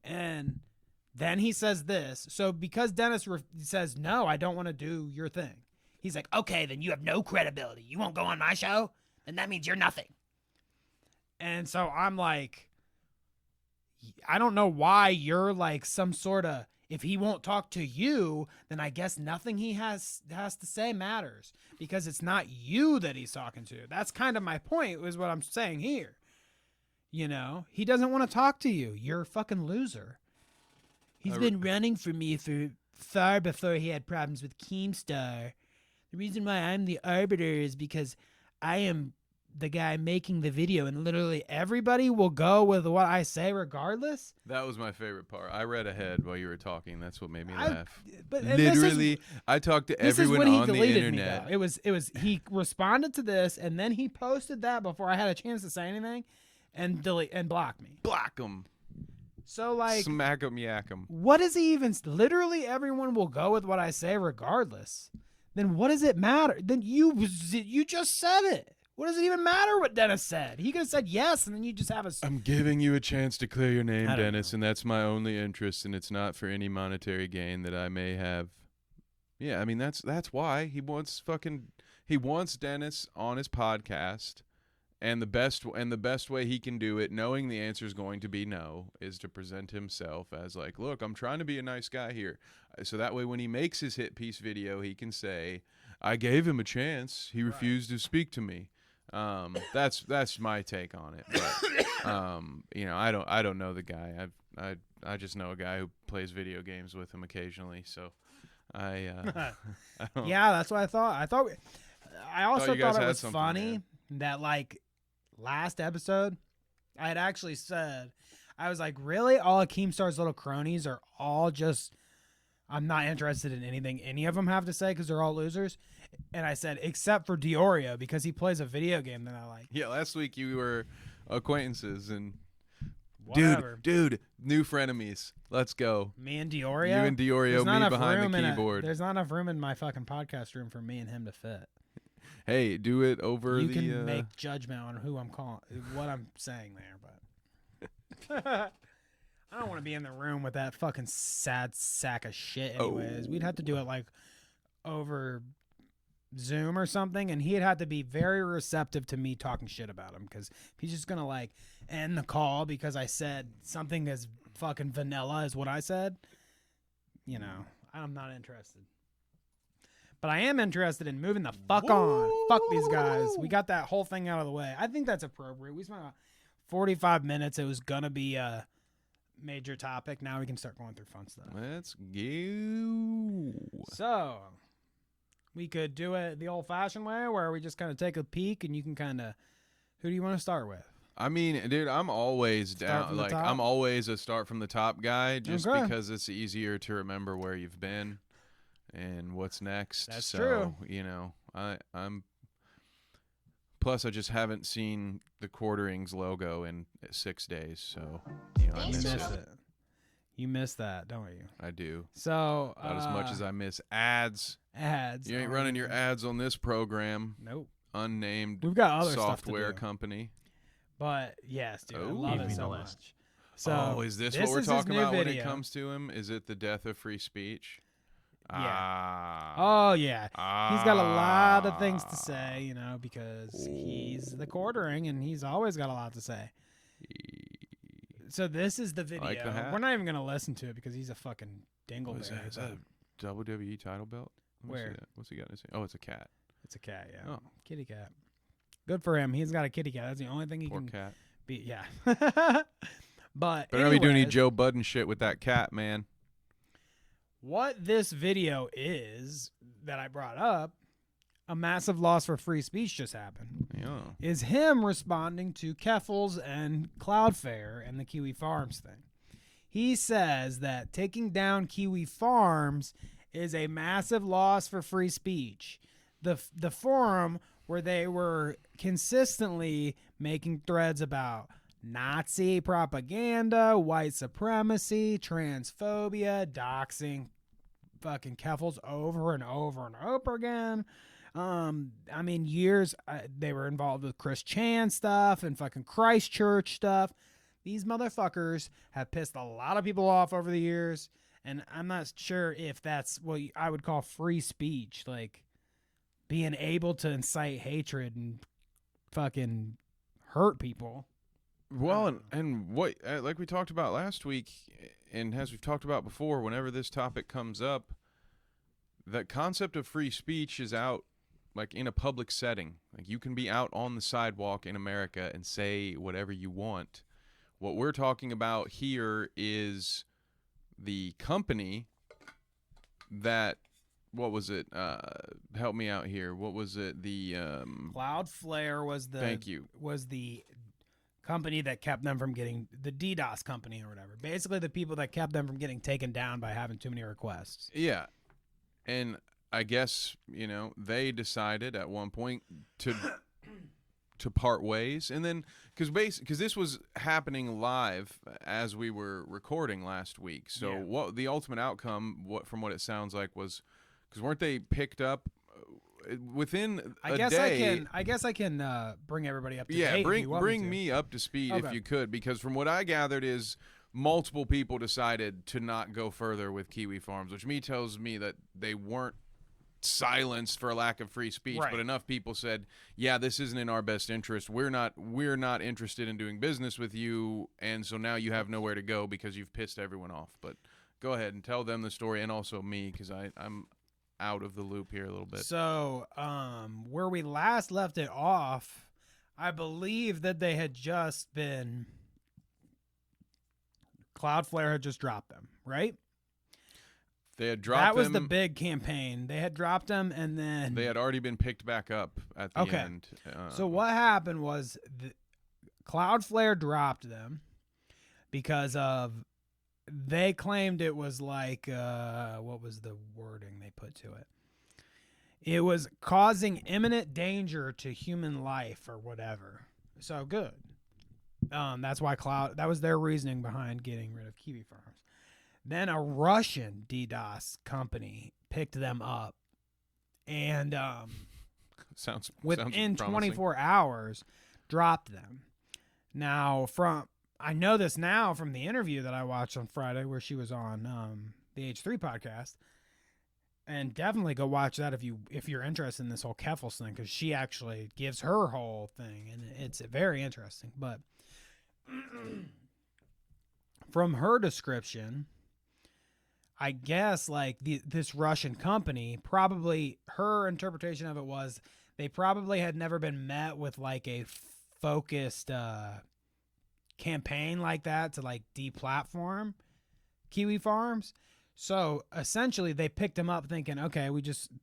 And then he says this. So because Dennis says, "No, I don't want to do your thing," he's like, "Okay, then you have no credibility. You won't go on my show? Then that means you're nothing." And so I'm like, I don't know why you're like some sort of, if he won't talk to you, then I guess nothing he has to say matters, because it's not you that he's talking to. That's kind of my point, is what I'm saying here. You know, he doesn't want to talk to you. You're a fucking loser. He's been running for me for far before he had problems with Keemstar. The reason why I'm the arbiter is because I am the guy making the video, and literally everybody will go with what I say regardless. That was my favorite part. I read ahead while you were talking. That's what made me laugh. But literally, I talked to everyone on the internet. It was he responded to this, and then he posted that before I had a chance to say anything, and blocked me. Block him. So like, smack him, yak him. What is he even? Literally, everyone will go with what I say regardless. Then what does it matter? Then you just said it. What does it even matter what Dennis said? He could have said yes, and then you just have a... I'm giving you a chance to clear your name, Dennis, and that's my only interest, and it's not for any monetary gain that I may have. Yeah, I mean, that's why he wants Dennis on his podcast, and the best way he can do it, knowing the answer is going to be no, is to present himself as like, "Look, I'm trying to be a nice guy here." So that way when he makes his hit piece video, he can say, "I gave him a chance. He refused to speak to me." That's my take on it. But, you know, I don't know the guy. I just know a guy who plays video games with him occasionally. So, I don't, Yeah, that's what I thought. I also you guys thought it had was something, funny man. that like last episode, I had actually said, I was like, really, all of Keemstar's little cronies are all just, I'm not interested in anything any of them have to say because they're all losers. And I said, except for Diorio because he plays a video game that I like. Yeah, last week you were acquaintances and Whatever. dude, new frenemies. Let's go. Me and Diorio. You and Diorio, There's not me enough behind room the in keyboard. there's not enough room in my fucking podcast room for me and him to fit. Hey, do it over You the. can make judgment on who I'm calling, what I'm saying there, but I don't want to be in the room with that fucking sad sack of shit. Anyways, we'd have to do it like over Zoom or something, and he'd have to be very receptive to me talking shit about him because he's just gonna like end the call because I said something as fucking vanilla as what I said. You know, I'm not interested. But I am interested in moving the fuck on. Fuck these guys. We got that whole thing out of the way. I think that's appropriate. We spent about 45 minutes. It was going to be a major topic. Now we can start going through fun stuff. Let's go. So, we could do it the old-fashioned way where we just kind of take a peek and you can kind of... Who do you want to start with? I mean, dude, I'm always Start down. from the Like, top? I'm always a start from the top guy just Okay. because it's easier to remember where you've been and what's next. That's so, true. You know, I'm. Plus, I just haven't seen the Quarterings logo in 6 days, so you know I Thanks, miss You miss it. it. You miss that, don't you? I do. So, Not as much as I miss ads. ads. You ain't are- running your ads on this program. Nope. Unnamed We've got other software stuff to do. company. But yes, dude, I Oh. love Give it me so the much. list. So oh, is this this what we're is his talking new about when it video. comes to him? Is it the death of free speech? Yeah. Ah. Oh yeah, he's got a lot of things to say, you know, because he's the quartering and he's always got a lot to say. So this is the video. like the hat. We're not even gonna listen to it because he's a fucking dingleberry. What is that? Is that a WWE title belt? Let me see Where? that. What's he got in his hand? Oh, it's a cat. It's a cat, yeah. Oh. Kitty cat. Good for him. He's got a kitty cat. That's the only thing he Poor can cat. be. Yeah. But Better not be doing any anyways, Joe Budden shit with that cat, man. what this video is that I brought up, a massive loss for free speech just happened. Yeah. Is him responding to Keffels and Cloudflare and the Kiwi Farms thing. He says that taking down Kiwi Farms is a massive loss for free speech. The forum where they were consistently making threads about Nazi propaganda, white supremacy, transphobia, doxing fucking Keffels over and over and over again. I mean, years they were involved with Chris Chan stuff and fucking Christchurch stuff. These motherfuckers have pissed a lot of people off over the years, and I'm not sure if that's what I would call free speech, like being able to incite hatred and fucking hurt people. Well, and what like we talked about last week, and as we've talked about before, whenever this topic comes up, that concept of free speech is out like in a public setting. Like you can be out on the sidewalk in America and say whatever you want. What we're talking about here is the company that, what was it? Help me out here. What was it? The Cloudflare was the thank you. was the company that kept them from getting the DDoS company or whatever. Basically, the people that kept them from getting taken down by having too many requests. Yeah. And I guess, you know, they decided at one point to part ways, and then because this was happening live as we were recording last week. So Yeah. what the ultimate outcome, from what it sounds like, was because weren't they picked up within I a guess day? I can bring everybody up to Yeah, date. if you want bring to. me up to speed if Okay. you could, because from what I gathered is multiple people decided to not go further with Kiwi Farms, which tells me that they weren't silenced for a lack of free speech, Right. but enough people said, yeah, this isn't in our best interest. We're not interested in doing business with you, and so now you have nowhere to go because you've pissed everyone off. But go ahead and tell them the story, and also me, because I'm out of the loop here a little bit. So, where we last left it off, I believe that they had just been Cloudflare had just dropped them, right? They had dropped That was them. the big campaign. They had dropped them, and then They had already been picked back up at the end. So what happened was Cloudflare dropped them because of they claimed it was like what was the wording they put to it? It was causing imminent danger to human life or whatever. So good. That's why that was their reasoning behind getting rid of Kiwi Farms. Then a Russian DDoS company picked them up, and within 24 hours dropped them. Now, I know this now from the interview that I watched on Friday where she was on the H3 podcast. And definitely go watch that if you're interested in this whole Keffels thing, because she actually gives her whole thing, and it's very interesting. But from her description, I guess like this Russian company, probably her interpretation of it was they probably had never been met with like a focused campaign like that to like deplatform Kiwi Farms. So essentially they picked him up thinking, okay,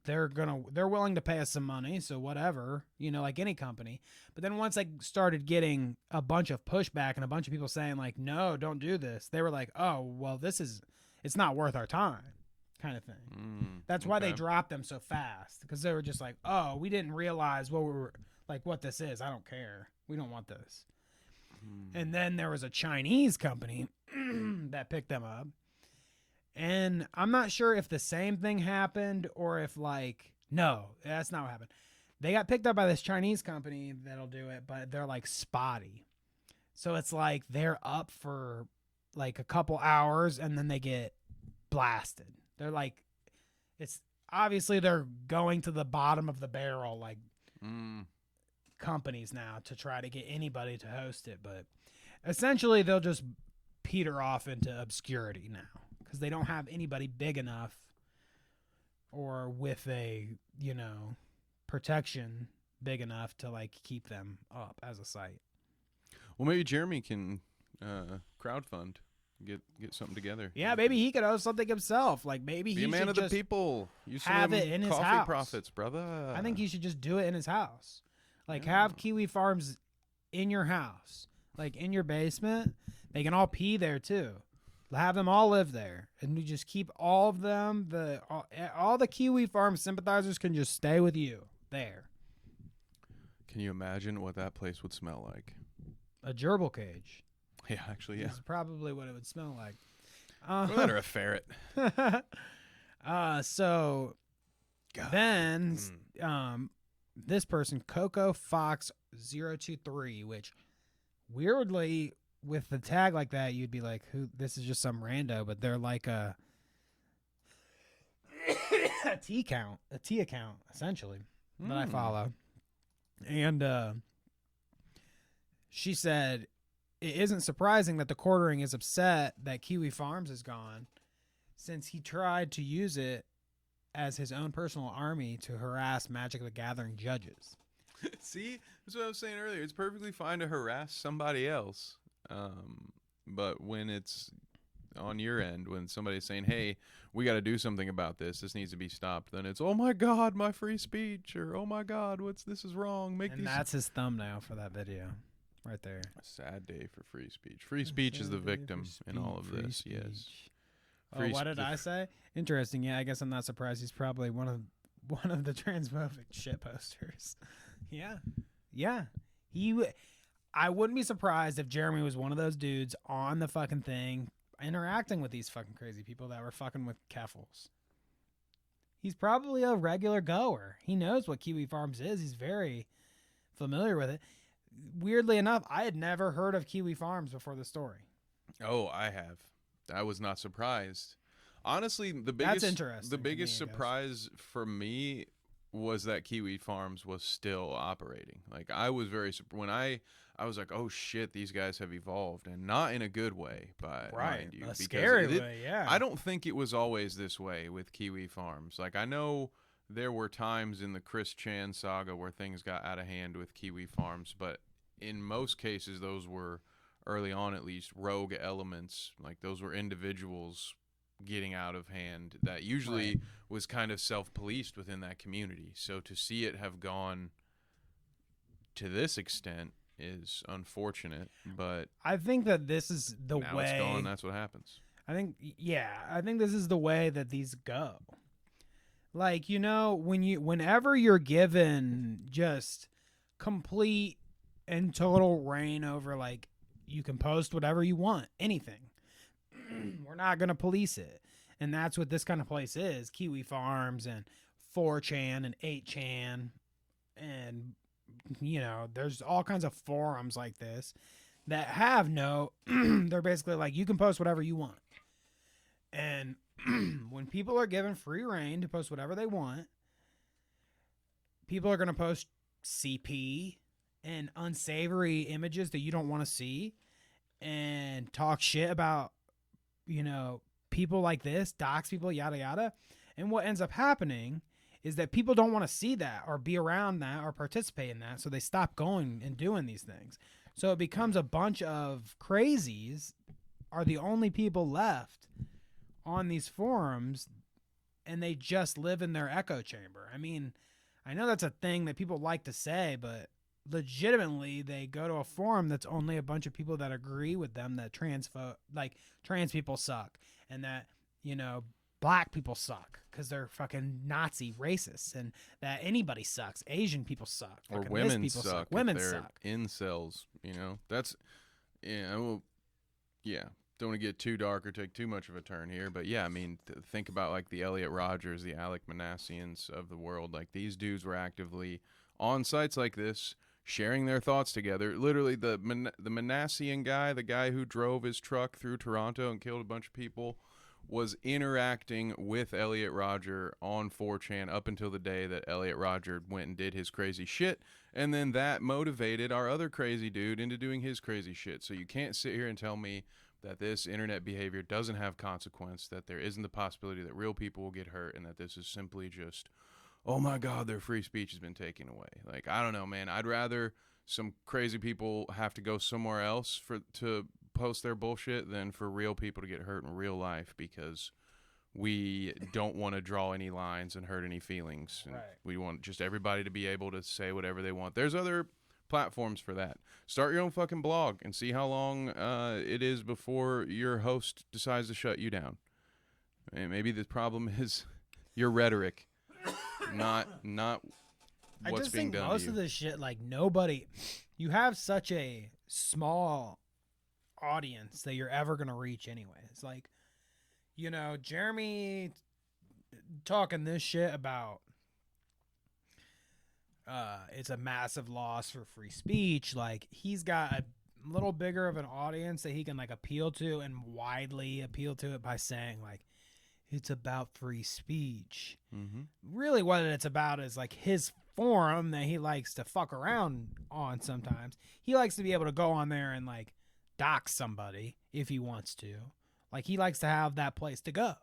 they're willing to pay us some money. So whatever, like any company. But then once they started getting a bunch of pushback and a bunch of people saying like, no, don't do this. They were like, oh, well, it's not worth our time kind of thing. That's why they dropped them so fast. Because they were just like, oh, we didn't realize what this is. I don't care. We don't want this. And then there was a Chinese company that picked them up. And I'm not sure if the same thing happened or if no, that's not what happened. They got picked up by this Chinese company that'll do it, but they're like spotty. So it's like they're up for like a couple hours and then they get blasted. They're like, it's obviously they're going to the bottom of the barrel, like companies now to try to get anybody to host it. But essentially they'll just peter off into obscurity now, because they don't have anybody big enough or with a, protection big enough to like keep them up as a site. Well, maybe Jeremy can crowdfund, get something together. Yeah, maybe he could host something himself. Like maybe be he a man should of the just people. Use have it in his coffee house. Profits, brother. I think he should just do it in his house. Like have Kiwi Farms in your house, like in your basement. They can all pee there too. Have them all live there, and you just keep all of them. All the Kiwi Farm sympathizers can just stay with you there. Can you imagine what that place would smell like? A gerbil cage. Yeah, actually, yeah. That's probably what it would smell like. Or that or a ferret. So God. then, this person, Coco Fox 023, which weirdly, with the tag like that, you'd be like, "Who? This is just some rando," but they're like a T account essentially that I follow. And she said, "It isn't surprising that the quartering is upset that Kiwi Farms is gone, since he tried to use it as his own personal army to harass Magic the Gathering judges." See, that's what I was saying earlier. It's perfectly fine to harass somebody else. But when it's on your end, when somebody's saying, hey, we got to do something about this needs to be stopped, then it's, oh my God, my free speech, or oh my God, this is wrong. And that's his thumbnail for that video right there. A sad day for free speech. Free speech is the victim in all of this. Yes. What did I say? Interesting. Yeah, I guess I'm not surprised. He's probably one of the transphobic shit posters. Yeah. I wouldn't be surprised if Jeremy was one of those dudes on the fucking thing interacting with these fucking crazy people that were fucking with Keffels. He's probably a regular goer. He knows what Kiwi Farms is. He's very familiar with it. Weirdly enough, I had never heard of Kiwi Farms before the story. Oh, I have. I was not surprised. Honestly, the biggest surprise for me was that Kiwi Farms was still operating. Like, I was very when I was like, oh shit, these guys have evolved, and not in a good way, mind you, a scary way. Yeah, I don't think it was always this way with Kiwi Farms. Like, I know there were times in the Chris Chan saga where things got out of hand with Kiwi Farms, but in most cases, those were early on, at least, rogue elements. Like, those were individuals getting out of hand that usually was kind of self-policed within that community. So to see it have gone to this extent is unfortunate, but I think that this is the now way. it's gone. That's what happens. I think this is the way that these go. Like, whenever you're given just complete and total reign over, like, you can post whatever you want, anything. We're not going to police it. And that's what this kind of place is. Kiwi Farms and 4chan and 8chan. And, there's all kinds of forums like this that have they're basically like, you can post whatever you want. And when people are given free reign to post whatever they want, people are going to post CP and unsavory images that you don't want to see and talk shit about, people like this, dox people, yada, yada. And what ends up happening is that people don't want to see that or be around that or participate in that. So they stop going and doing these things. So it becomes a bunch of crazies are the only people left on these forums, and they just live in their echo chamber. I mean, I know that's a thing that people like to say, but legitimately they go to a forum that's only a bunch of people that agree with them that trans people suck, and that, black people suck because they're fucking Nazi racists, and that anybody sucks. Asian people suck. Or Fucking women people suck. Women if they're suck. Incels, That's, don't want to get too dark or take too much of a turn here, but yeah, I mean, think about like the Elliot Rodgers, the Alec Manassians of the world. Like, these dudes were actively on sites like this, sharing their thoughts together. Literally, the Manassian guy, the guy who drove his truck through Toronto and killed a bunch of people, was interacting with Elliot Rodger on 4chan up until the day that Elliot Rodger went and did his crazy shit, and then that motivated our other crazy dude into doing his crazy shit. So you can't sit here and tell me that this internet behavior doesn't have consequence, that there isn't the possibility that real people will get hurt, and that this is simply just, oh my God, their free speech has been taken away. Like, I don't know, man. I'd rather some crazy people have to go somewhere else to post their bullshit than for real people to get hurt in real life, because we don't want to draw any lines and hurt any feelings. And we want just everybody to be able to say whatever they want. There's other platforms for that. Start your own fucking blog and see how long it is before your host decides to shut you down. And maybe the problem is your rhetoric, not I what's just being think done most to of you. this shit, like, you have such a small audience that you're ever gonna reach anyway. It's like, Jeremy talking this shit about it's a massive loss for free speech. Like, he's got a little bigger of an audience that he can, like, appeal to and widely appeal to it by saying, like, it's about free speech. Mm-hmm. Really what it's about is, like, his forum that he likes to fuck around on sometimes. He likes to be able to go on there and, like, dox somebody if he wants to. Like, he likes to have that place to go.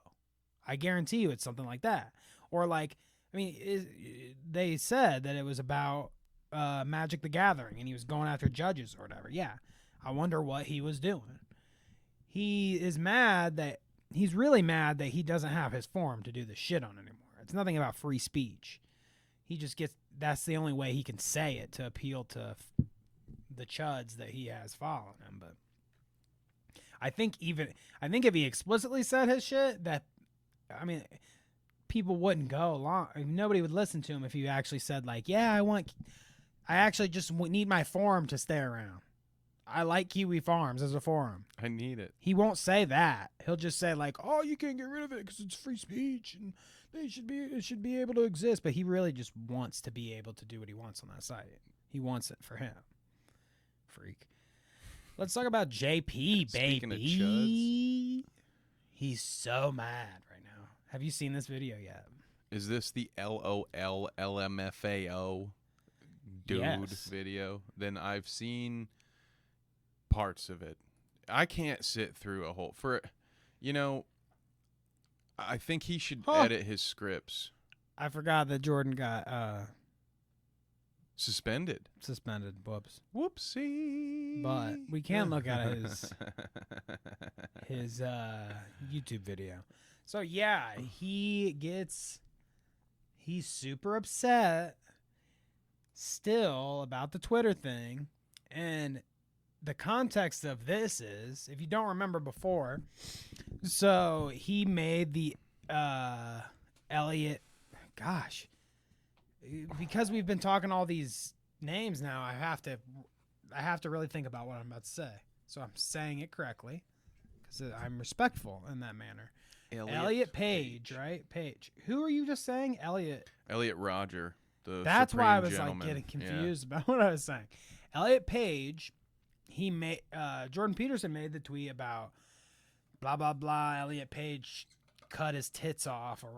I guarantee you it's something like that. Or, like, I mean, they said that it was about Magic the Gathering and he was going after judges or whatever. Yeah. I wonder what he was doing. He's really mad that he doesn't have his forum to do this shit on anymore. It's nothing about free speech. He just that's the only way he can say it to appeal to the chuds that he has following him. But I think if he explicitly said his shit, people wouldn't go along. Nobody would listen to him if he actually said, like, yeah, I actually just need my forum to stay around. I like Kiwi Farms as a forum. I need it. He won't say that. He'll just say, like, oh, you can't get rid of it because it's free speech and it should be able to exist. But he really just wants to be able to do what he wants on that site. He wants it for him. Freak. Let's talk about JP, Speaking of baby. chuds. He's so mad right now. Have you seen this video yet? Is this the LOL-LMFAO dude Yes. video? Then I've seen parts of it. I can't sit through a whole I think he should edit his scripts. I forgot that Jordan got Suspended. Whoops. Whoopsie. But we can look at his YouTube video. So yeah, he's super upset still about the Twitter thing. And the context of this is, if you don't remember before, so he made the Elliot, gosh, because we've been talking all these names now, I have to really think about what I'm about to say. So I'm saying it correctly because I'm respectful in that manner. Elliot Page, right? Page. Who are you just saying? Elliot Rodger. That's why I was gentleman. like getting confused about what I was saying. Elliot Page, he made Jordan Peterson made the tweet about blah blah blah. Elliot Page cut his tits off or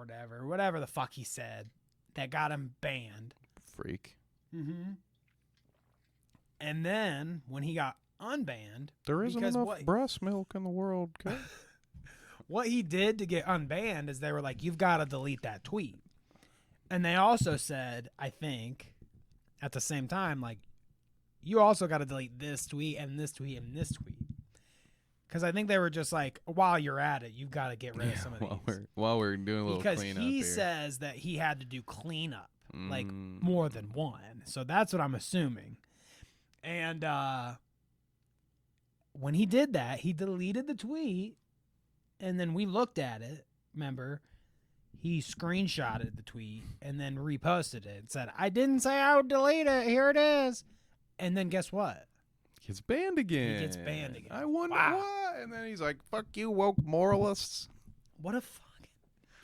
whatever the fuck he said that got him banned. Freak. Mm-hmm. And then when he got unbanned, there isn't enough breast milk in the world. What he did to get unbanned is they were like, "You've got to delete that tweet," and they also said, I think, at the same time, like, you also got to delete this tweet and this tweet and this tweet. Because I think they were just like, while you're at it, you've got to get rid of some of these. While we're doing a little cleanup here. Because he says that he had to do cleanup, like more than one. So that's what I'm assuming. And when he did that, he deleted the tweet. And then we looked at it, remember? He screenshotted the tweet and then reposted it and said, I didn't say I would delete it. Here it is. And then guess what? Gets banned again. He gets banned again. I wonder why. And then he's like, fuck you, woke moralists. What a fucking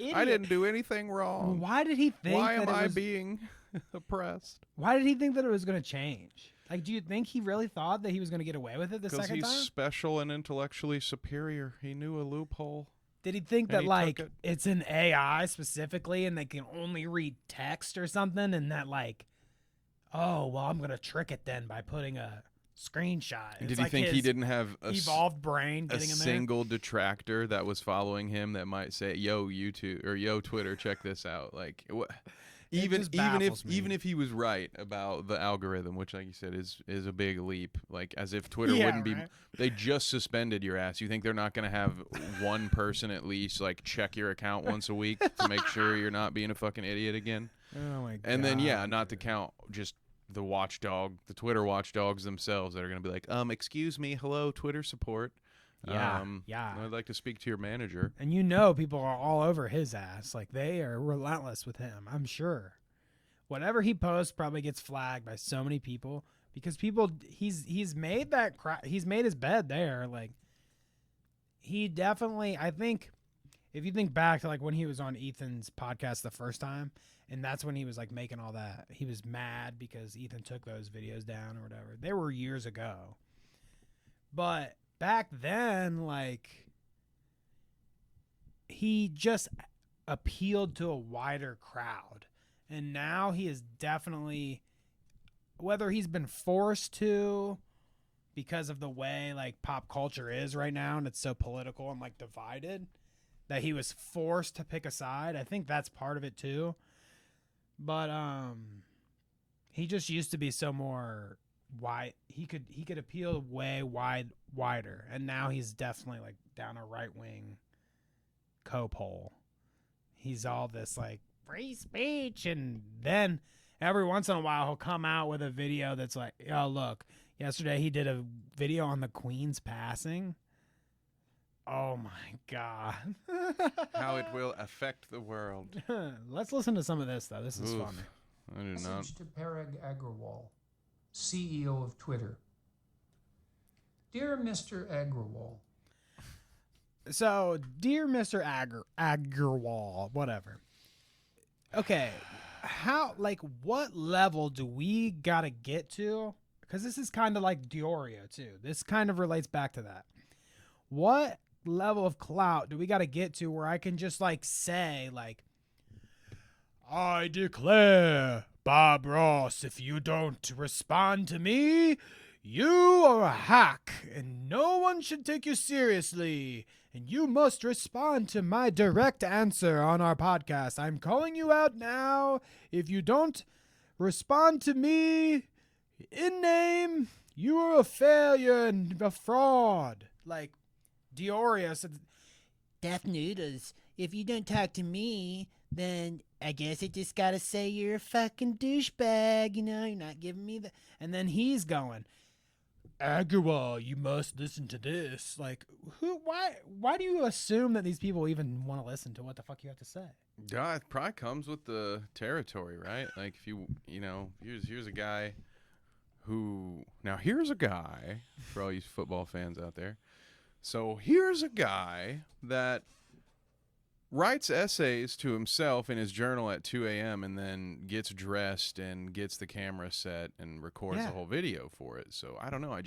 idiot. I didn't do anything wrong. Why did he think Why am I being oppressed? Why did he think that it was going to change? Like, do you think he really thought that he was going to get away with it the second time? Because he's special and intellectually superior. He knew a loophole. Did he think that, like, it's an AI specifically and they can only read text or something? And that, like, oh, well, I'm going to trick it then by putting a screenshot. Did he think he didn't have a evolved brain getting him there? Single detractor that was following him that might say, yo, YouTube or yo, Twitter, check this out? Like, what? Even if he was right about the algorithm, which, like you said, is a big leap. Like, as if Twitter wouldn't be. They just suspended your ass. You think they're not going to have one person at least like check your account once a week to make sure you're not being a fucking idiot again? Oh my god! And then not to count just the Twitter watchdogs themselves that are going to be like, excuse me, hello, Twitter support. Yeah. I'd like to speak to your manager. And people are all over his ass. Like, they are relentless with him, I'm sure. Whatever he posts probably gets flagged by so many people because he's made he's made his bed there. Like, he definitely, I think, if you think back to like when he was on Ethan's podcast the first time, and that's when he was like making all that, he was mad because Ethan took those videos down or whatever. They were years ago. But back then, like, he just appealed to a wider crowd. And now he is definitely, whether he's been forced to because of the way like pop culture is right now and it's so political and like divided, that he was forced to pick a side. I think that's part of it too. But he just used to be so more wide. He could appeal way wider, and now he's definitely like down a right wing co-pole. He's all this like free speech, and then every once in a while he'll come out with a video that's like, oh look, yesterday he did a video on the Queen's passing. Oh my god. How it will affect the world. Let's listen to some of this though. This is funny. I do not. Message to Parag Agrawal, CEO of Twitter. Dear Mr. Agrawal. So, dear Mr. Agrawal, whatever. Okay, what level do we gotta get to? Because this is kind of like Diorio too. This kind of relates back to that. What level of clout do we gotta get to where I can just like say like, I declare, Bob Ross, if you don't respond to me, you are a hack, and no one should take you seriously, and you must respond to my direct answer on our podcast. I'm calling you out now. If you don't respond to me in name. You are a failure and a fraud. Like, Dioria said, Death Noodles, if you don't talk to me, then I guess I just gotta say you're a fucking douchebag, you know, you're not giving me the... And then he's going, Agrawal, you must listen to this. Like, why do you assume that these people even want to listen to what the fuck you have to say? Yeah, it probably comes with the territory, right? Like, if you know, here's a guy who... Now, here's a guy, for all you football fans out there. So, here's a guy that writes essays to himself in his journal at 2 a.m. and then gets dressed and gets the camera set and records the whole video for it. So, I don't know.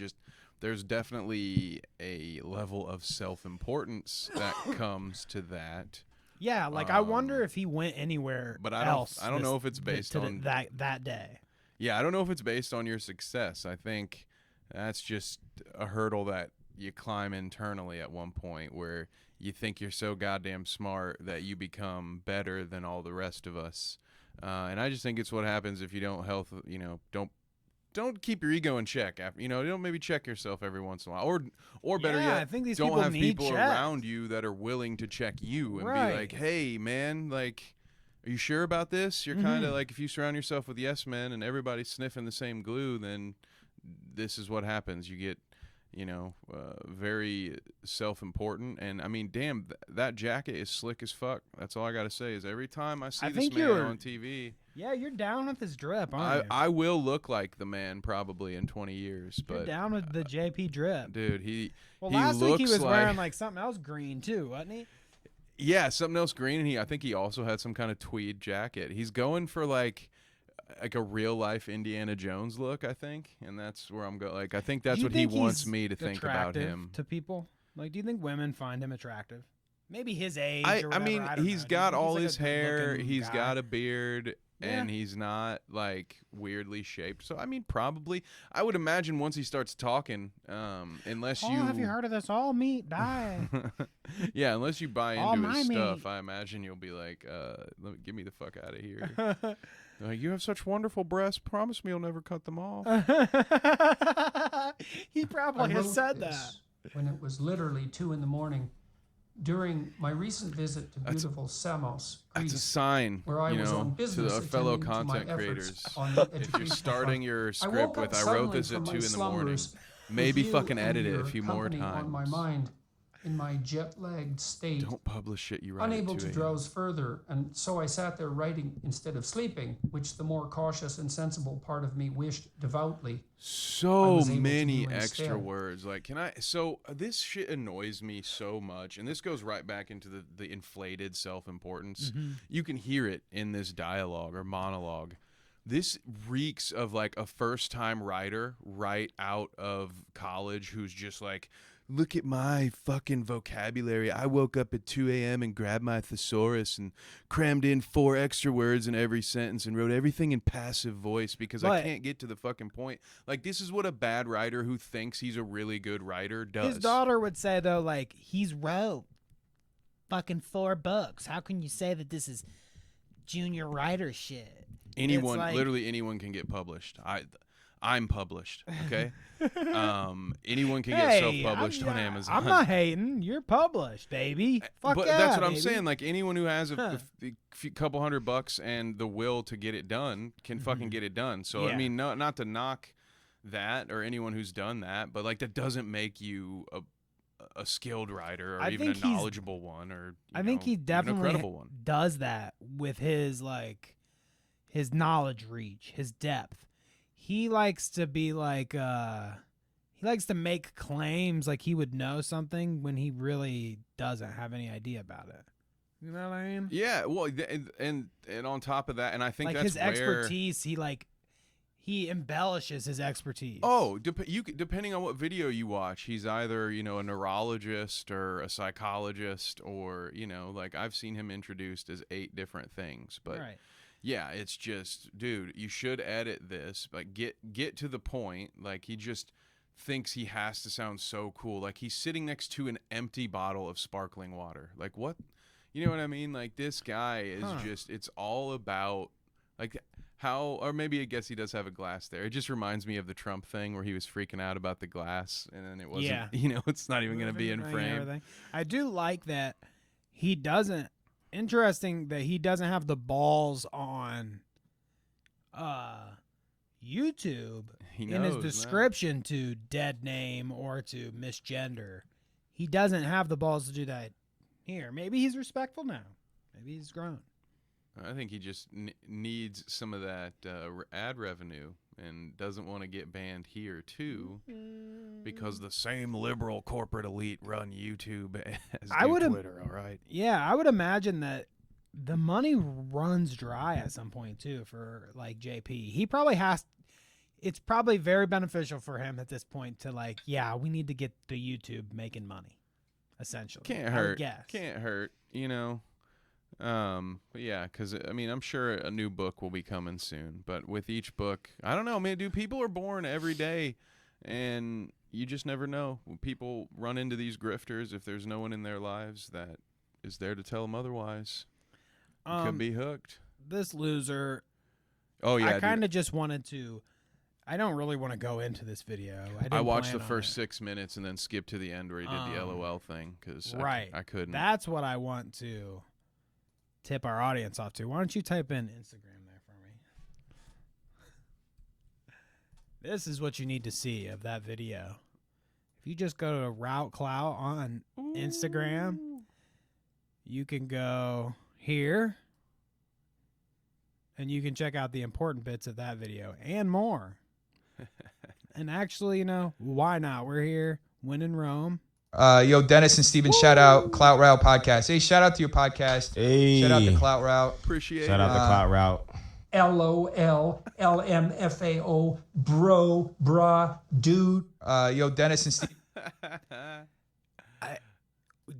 There's definitely a level of self-importance that comes to that. Yeah, like, I wonder if he went anywhere but else. I don't know if it's based on... that day. Yeah, I don't know if it's based on your success. I think that's just a hurdle that you climb internally at one point where you think you're so goddamn smart that you become better than all the rest of us. And I just think it's what happens if you don't don't keep your ego in check. After, don't maybe check yourself every once in a while, or better yet, I think these don't people have need people checked. around you that are willing to check you and be like, hey man, like, are you sure about this? You're kind of like, if you surround yourself with yes men and everybody's sniffing the same glue, then this is what happens. You get, very self-important. And I mean, damn, that jacket is slick as fuck. That's all I got to say is every time I see this man on TV. Yeah, you're down with his drip, aren't you? I will look like the man probably in 20 years. But you're down with the JP drip. Dude, last week he was like, wearing like something else green too, wasn't he? Yeah, something else green. And I think he also had some kind of tweed jacket. He's going for like a real life Indiana Jones look, I think, and that's where I'm going. Like, I think that's what he wants me to think about him. To people, like, do you think women find him attractive? Maybe his age. I mean, he's got all his hair. He's guy? Got a beard. And he's not, like, weirdly shaped. So, I mean, probably. I would imagine once he starts talking, unless you... have you heard of this all meat die? Yeah, unless you buy all into his meat. stuff, I imagine you'll be like, get me the fuck out of here. You have such wonderful breasts. Promise me you'll never cut them off. He probably has said that. When it was literally 2 a.m. during my recent visit to beautiful Samos, Greece, that's a sign, where I was on to business our fellow attending to my content creators. efforts on the If you're starting your I script woke up with, I wrote suddenly this at from 2 my in the morning, slumbers maybe with you fucking and edit it your a few more company times. on my mind, in my jet-lagged state, Don't publish shit you write unable at 2 to a.m. drowse further, and so I sat there writing instead of sleeping, which the more cautious and sensible part of me wished devoutly. So was able to many do extra instead. words. Like, this shit annoys me so much, and this goes right back into the inflated self-importance. You can hear it in this dialogue or monologue. This reeks of like a first-time writer right out of college who's just like, look at my fucking vocabulary. I woke up at 2 a.m. and grabbed my thesaurus and crammed in 4 extra words in every sentence and wrote everything in passive voice because I can't get to the fucking point. Like, this is what a bad writer who thinks he's a really good writer does. His daughter would say, though, like, he's wrote fucking 4 books. How can you say that this is junior writer shit? Anyone, like, literally anyone can get published. I'm published, okay? Anyone can get self-published on Amazon. I'm not hating. You're published, baby. Fuck but yeah, that's what baby. I'm saying. Like, anyone who has a couple $100 and the will to get it done can fucking get it done. So, I mean, not to knock that or anyone who's done that, but, like, that doesn't make you a skilled writer or even a knowledgeable one or, I think he definitely a credible one. Does that with his, like, his knowledge reach, his depth. He likes to be like, he likes to make claims like he would know something when he really doesn't have any idea about it. You know what I mean? Yeah. Well, and on top of that, and I think like that's his expertise, he embellishes his expertise. Oh, depending on what video you watch, he's either, a neurologist or a psychologist or, like I've seen him introduced as 8 different things, but. Right. Yeah, it's just, dude, you should edit this, but get to the point. Like, he just thinks he has to sound so cool. Like, he's sitting next to an empty bottle of sparkling water. Like, what? You know what I mean? Like, this guy is just, it's all about Like how, or maybe I guess he does have a glass there. It just reminds me of the Trump thing where he was freaking out about the glass, and then it wasn't. Yeah. You know, it's not even going to be in Moving and frame. everything. I do like that he doesn't. Interesting that he doesn't have the balls on YouTube He in his knows, man. description to dead name or to misgender. He doesn't have the balls to do that here. Maybe he's respectful now. Maybe he's grown. I think he just needs some of that ad revenue and doesn't want to get banned here too, because the same liberal corporate elite run YouTube as Twitter. All right. Yeah, I would imagine that the money runs dry at some point too for like JP. He probably has. It's probably very beneficial for him at this point to like, yeah, we need to get the YouTube making money. Essentially, Can't I would hurt. guess. Can't hurt. You know. But yeah, because I mean, I'm sure a new book will be coming soon. But with each book, I don't know, man. Dude, people are born every day, and you just never know. When people run into these grifters, if there's no one in their lives that is there to tell them otherwise, you could be hooked. This loser. Oh yeah, I kind of just wanted to. I don't really want to go into this video. I watched the first 6 minutes and then skipped to the end where he did the LOL thing because I couldn't. That's what I want to tip our audience off to. Why don't you type in Instagram there for me? This is what you need to see of that video. If you just go to Route Clout on Instagram, you can go here and you can check out the important bits of that video and more. And actually, you know, why not? We're here, Win in Rome. Yo, Dennis and Steven, shout out Clout Route podcast. Hey, shout out to your podcast. Hey. Shout out to Clout Route. Appreciate it. Shout out to Clout Route. LOL, LMFAO, bro, brah, dude. Yo, Dennis and Steven.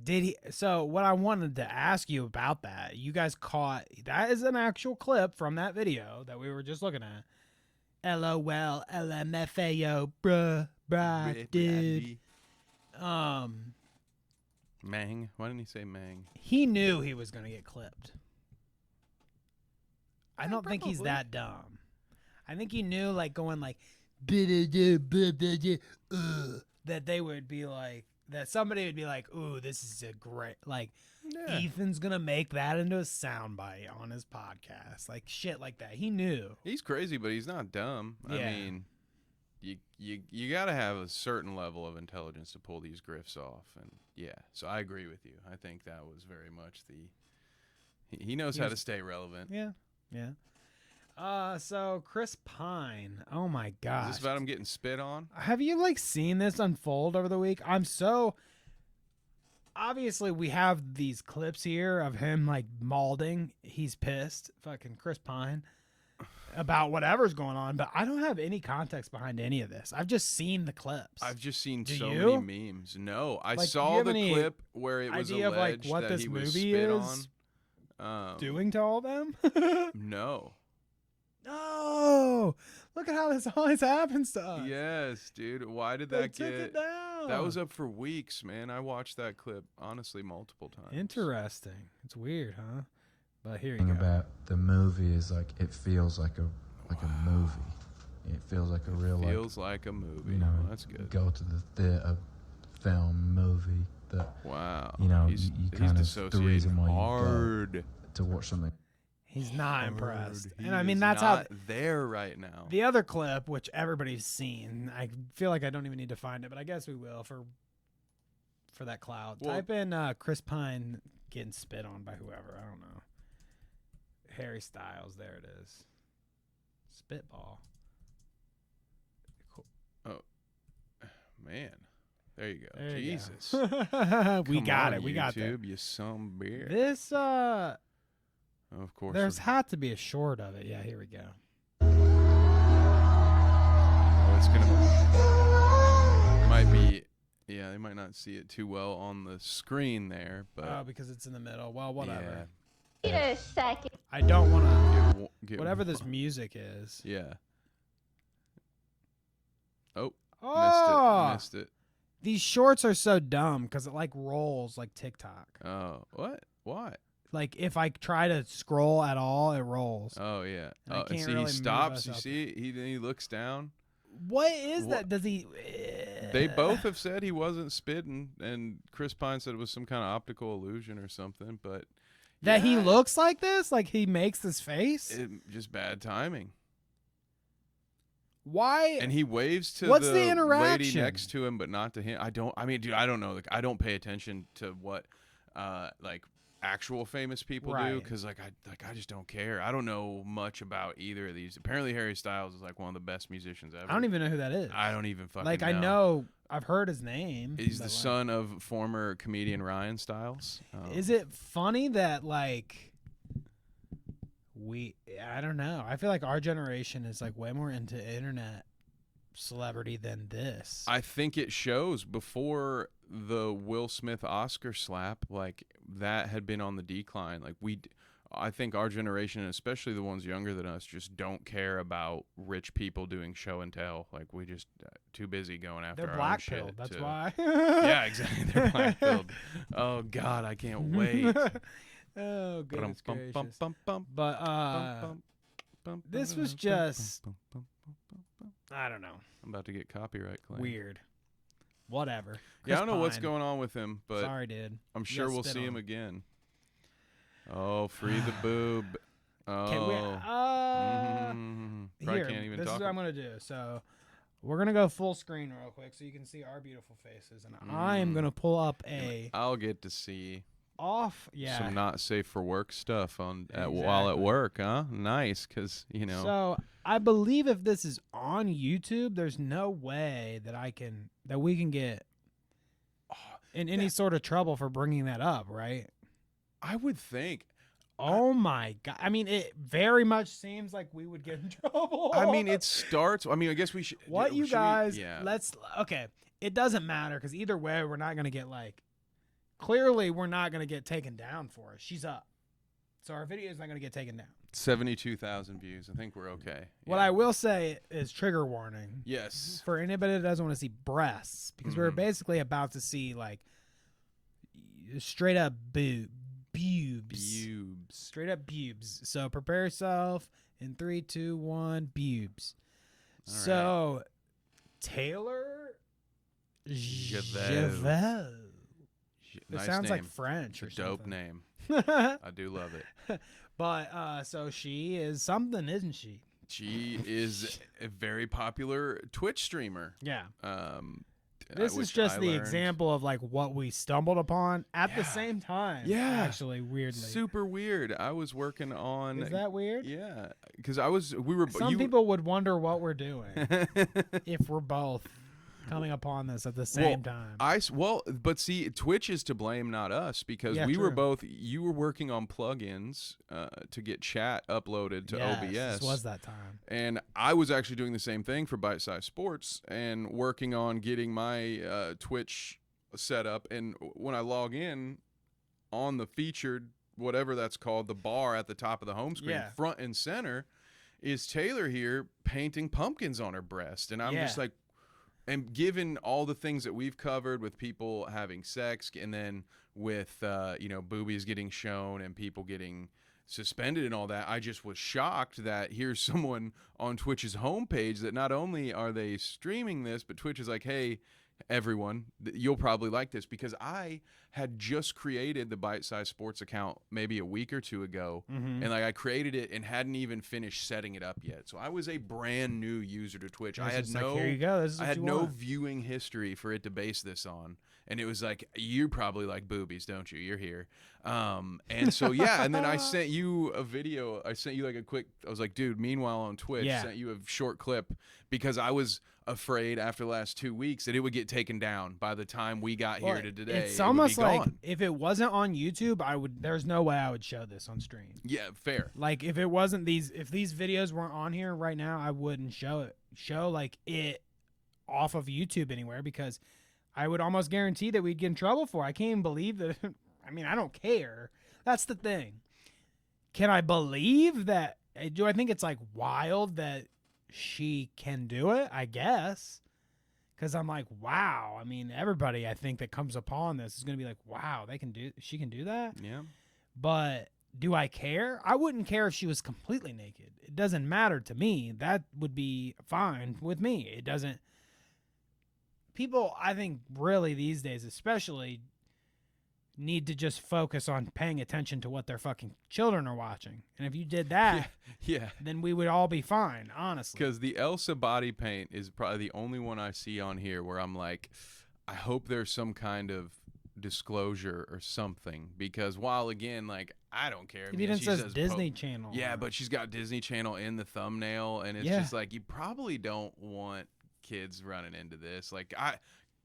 Did he? So what I wanted to ask you about that, you guys caught, that is an actual clip from that video that we were just looking at. LOL, LMFAO, bruh, brah, dude. Mang. Why didn't he say Mang? He knew he was going to get clipped. I don't think he's probably. that dumb. I think he knew, like, going like, that they would be like, that somebody would be like, ooh, this is a great, like, Yeah. Ethan's going to make that into a soundbite on his podcast. Like, shit like that. He knew. He's crazy, but he's not dumb. Yeah. I mean, you got to have a certain level of intelligence to pull these grifts off. And yeah, so I agree with you. I think that was very much he knows how to stay relevant. Yeah. Yeah. So Chris Pine. Oh my gosh. Is this about him getting spit on? Have you like seen this unfold over the week? I'm so obviously we have these clips here of him like mauling. He's pissed, fucking Chris Pine, about whatever's going on, but I don't have any context behind any of this. I've just seen the clips. I've just seen Do so you? many memes. No, I Like, do saw you have the any clip where it was idea of, like, alleged what that this he was movie spit is on. doing to all of them. No. No, look at how this always happens to us. Yes, dude. Why did They that took it get? down. That was up for weeks, man. I watched that clip honestly multiple times. Interesting. It's weird, huh? But here you thing go. about the movie is like it feels like a movie. It feels like a real Feels like a movie. you know, Well, that's good. go to the theater, film, movie. That Wow. you know, he's, you he's kind of the dissociating reason why hard. you go to watch something. He's not impressed. He And I mean, is that's how not there right now. the other clip, which everybody's seen, I feel like I don't even need to find it, but I guess we will for that cloud. Well- Type in Chris Pine getting spit on by whoever. I don't know. Harry Styles. There it is. Spitball. Cool. Man, there you go. There you Jesus. go. We Come got on, it. We got YouTube, that. you some beer. This Of course. there's had to be a short of it. Yeah, here we go. Oh, it's gonna. Might be. Yeah, they might not see it too well on the screen there, but Oh, because it's in the middle. Well, whatever. Wait a second. I don't want to. Get Whatever this music is. Yeah. Oh, Oh, missed it. these shorts are so dumb because it like rolls like TikTok. Oh, what? Why? Like if I try to scroll at all, it rolls. Oh yeah. And I And can't see, really he move stops. us You up. see, he looks down. What is Wha- that? Does he? They both have said he wasn't spitting, and Chris Pine said it was some kind of optical illusion or something. But That he yeah, looks like this? Like he makes this face? just bad timing. Why? And he waves to What's the the lady interaction? next to him, but not to him. I mean, dude, I don't know. Like, I don't pay attention to what, like actual famous people do, Right. because I just don't care. I don't know much about either of these. Apparently, Harry Styles is like one of the best musicians ever. I don't even know who that is. I don't even fucking like know. I know I've heard his name. He's but, the like, son of former comedian Ryan Styles. Is it funny that like I don't know. I feel like our generation is like way more into internet celebrity than this. I think it shows. Before the Will Smith Oscar slap, like that had been on the decline. Like I think our generation, especially the ones younger than us, just don't care about rich people doing show and tell. Like we just too busy going after They're our black own pilled. shit. That's to- why. Yeah, exactly. They're black pilled. Oh God, I can't wait. Oh goodness gracious. But But this was just I don't know. I'm about to get copyright claim. Weird. Whatever. Yeah, I don't Chris know what's Pine. going on with him, but Sorry, dude. I'm You sure gotta we'll spit see on him again. Oh, free the boob. Oh, Can we, probably here, can't even this talk. is what I'm gonna do. So we're gonna go full screen real quick so you can see our beautiful faces, and I am gonna pull up a I'll get to see some not safe for work stuff while at Exactly. work, huh? Nice, because you know. So I believe if this is on YouTube, there's no way that we can get in any sort of trouble for bringing that up, right? I would think. Oh my god! I mean, it very much seems like we would get in trouble. I mean, it starts. I mean, I guess we should. What you should guys? yeah. Okay. It doesn't matter because either way, we're not gonna get like. Clearly, we're not gonna get taken down for it. She's up, so our video is not gonna get taken down. 72,000 views. I think we're okay. What Yeah. I will say is trigger warning. Yes. For anybody that doesn't want to see breasts, because we're Mhm. basically about to see like straight up boobs. Pubes. Straight up boobs. So prepare yourself in 3, 2, 1, boobs. All right. So Taylor Jevaux. It Nice sounds like name. French or It's a dope something. name. I do love it. But so she is something, isn't she? She is a very popular Twitch streamer. Yeah. This Is which just I the learned. example of like what we stumbled upon at the Yeah. same time. Yeah. Actually, weirdly. Super weird. I was working on. Is that weird? Yeah, because we were. Some people would wonder what we're doing if we're both coming upon this at the same time. But see, Twitch is to blame, not us, because Yeah, we were true. both. You were working on plugins to get chat uploaded to Yes, OBS. This was that time. And I was actually doing the same thing for Bite Size Sports and working on getting my Twitch set up. And when I log in on the featured, whatever that's called, the bar at the top of the home screen, Yeah. front and center, is Taylor here painting pumpkins on her breast. And I'm just like, and given all the things that we've covered with people having sex and then with, boobies getting shown and people getting suspended and all that, I just was shocked that here's someone on Twitch's homepage that not only are they streaming this, but Twitch is like, hey, everyone, you'll probably like this, because I had just created the Bite Size Sports account maybe a week or two ago, Mm-hmm. and like I created it and hadn't even finished setting it up yet. So I was a brand new user to Twitch. I had It's just no, like, here you go. This is I what had you no want. viewing history for it to base this on. And it was like, you probably like boobies, don't you? You're here. And so, yeah. And then I sent you a video. I sent you like a quick, I was like, dude, meanwhile on Twitch, Yeah. sent you a short clip because I was afraid after the last 2 weeks that it would get taken down by the time we got here to today. It's it would almost be like gone. if it wasn't on YouTube, there's no way I would show this on stream. Yeah, fair. Like if it wasn't if these videos weren't on here right now, I wouldn't show like it off of YouTube anywhere, because I would almost guarantee that we'd get in trouble for it. I can't even believe that. I mean, I don't care. That's the thing. Can I believe that? Do I think it's like wild that she can do it? I guess. Because I'm like, wow. I mean, everybody I think that comes upon this is going to be like, wow, she can do that. Yeah. But do I care? I wouldn't care if she was completely naked. It doesn't matter to me. That would be fine with me. It doesn't. People, I think, really these days, especially, need to just focus on paying attention to what their fucking children are watching. And if you did that, Yeah. then we would all be fine, honestly. Because the Elsa body paint is probably the only one I see on here where I'm like, I hope there's some kind of disclosure or something. Because while, again, like, I don't care. It even says Disney Channel. Yeah, but she's got Disney Channel in the thumbnail. And it's just like, you probably don't want kids running into this. Like,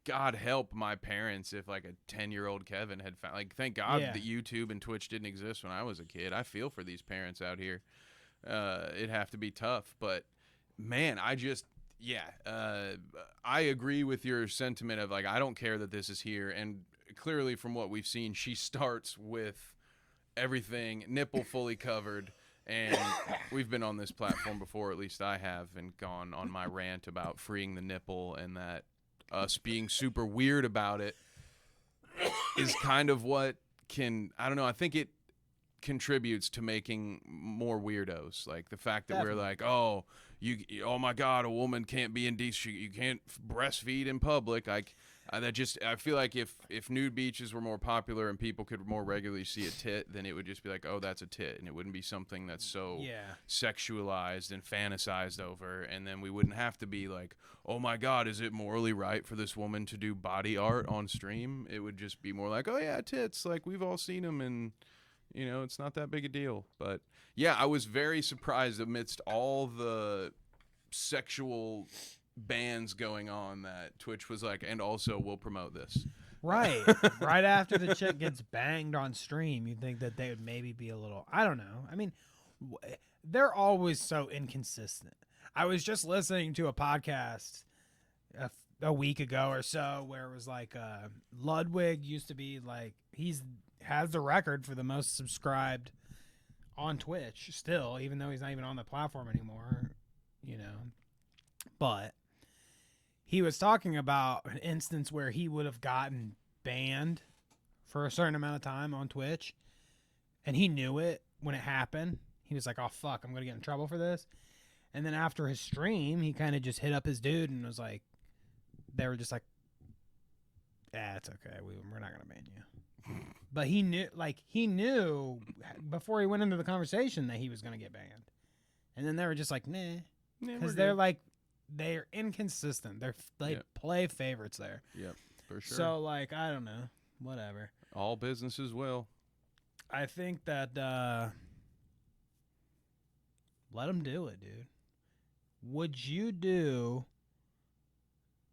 God help my parents if like a 10-year-old Kevin had found, like, thank God that YouTube and Twitch didn't exist when I was a kid. I feel for these parents out here. It'd have to be tough, but man, I agree with your sentiment of like, I don't care that this is here. And clearly from what we've seen, she starts with everything nipple fully covered. And we've been on this platform before, at least I have, and gone on my rant about freeing the nipple, and that us being super weird about it is kind of what can, I don't know, I think it contributes to making more weirdos. Like the fact that we're like, oh my God, a woman can't be indecent, you can't breastfeed in public. Like I feel like if nude beaches were more popular and people could more regularly see a tit, then it would just be like, oh, that's a tit, and it wouldn't be something that's so sexualized and fantasized over, and then we wouldn't have to be like, oh my God, is it morally right for this woman to do body art on stream? It would just be more like, oh yeah, tits, like we've all seen them, and you know, it's not that big a deal. But yeah, I was very surprised amidst all the sexual bans going on that Twitch was like, and also we'll promote this. Right. Right after the chick gets banged on stream, you think that they would maybe be a little, I don't know. I mean, they're always so inconsistent. I was just listening to a podcast a week ago or so where it was like Ludwig used to be like, has the record for the most subscribed on Twitch still, even though he's not even on the platform anymore, you know. But he was talking about an instance where he would have gotten banned for a certain amount of time on Twitch, and he knew it when it happened. He was like, oh fuck, I'm gonna get in trouble for this. And then after his stream, he kind of just hit up his dude and was like, they were just like, it's okay, we're not gonna ban you. But he knew before he went into the conversation that he was gonna get banned. And then they were just like, nah, because they're inconsistent. They play favorites there. Yep, for sure. So like, I don't know, whatever. All businesses will. I think that let them do it, dude. Would you do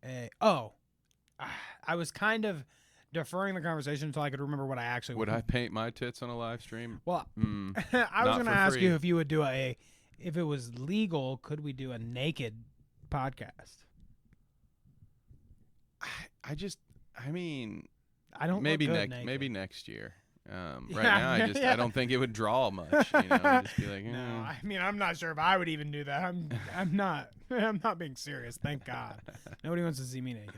I was kind of deferring the conversation until I could remember what I actually would. I paint my tits on a live stream? Well, I was going to ask you if you would do if it was legal, could we do a naked podcast? I don't. Maybe next year. Right now, I don't think it would draw much. You know, just be like, no. I mean, I'm not sure if I would even do that. I'm not being serious. Thank God, nobody wants to see me naked.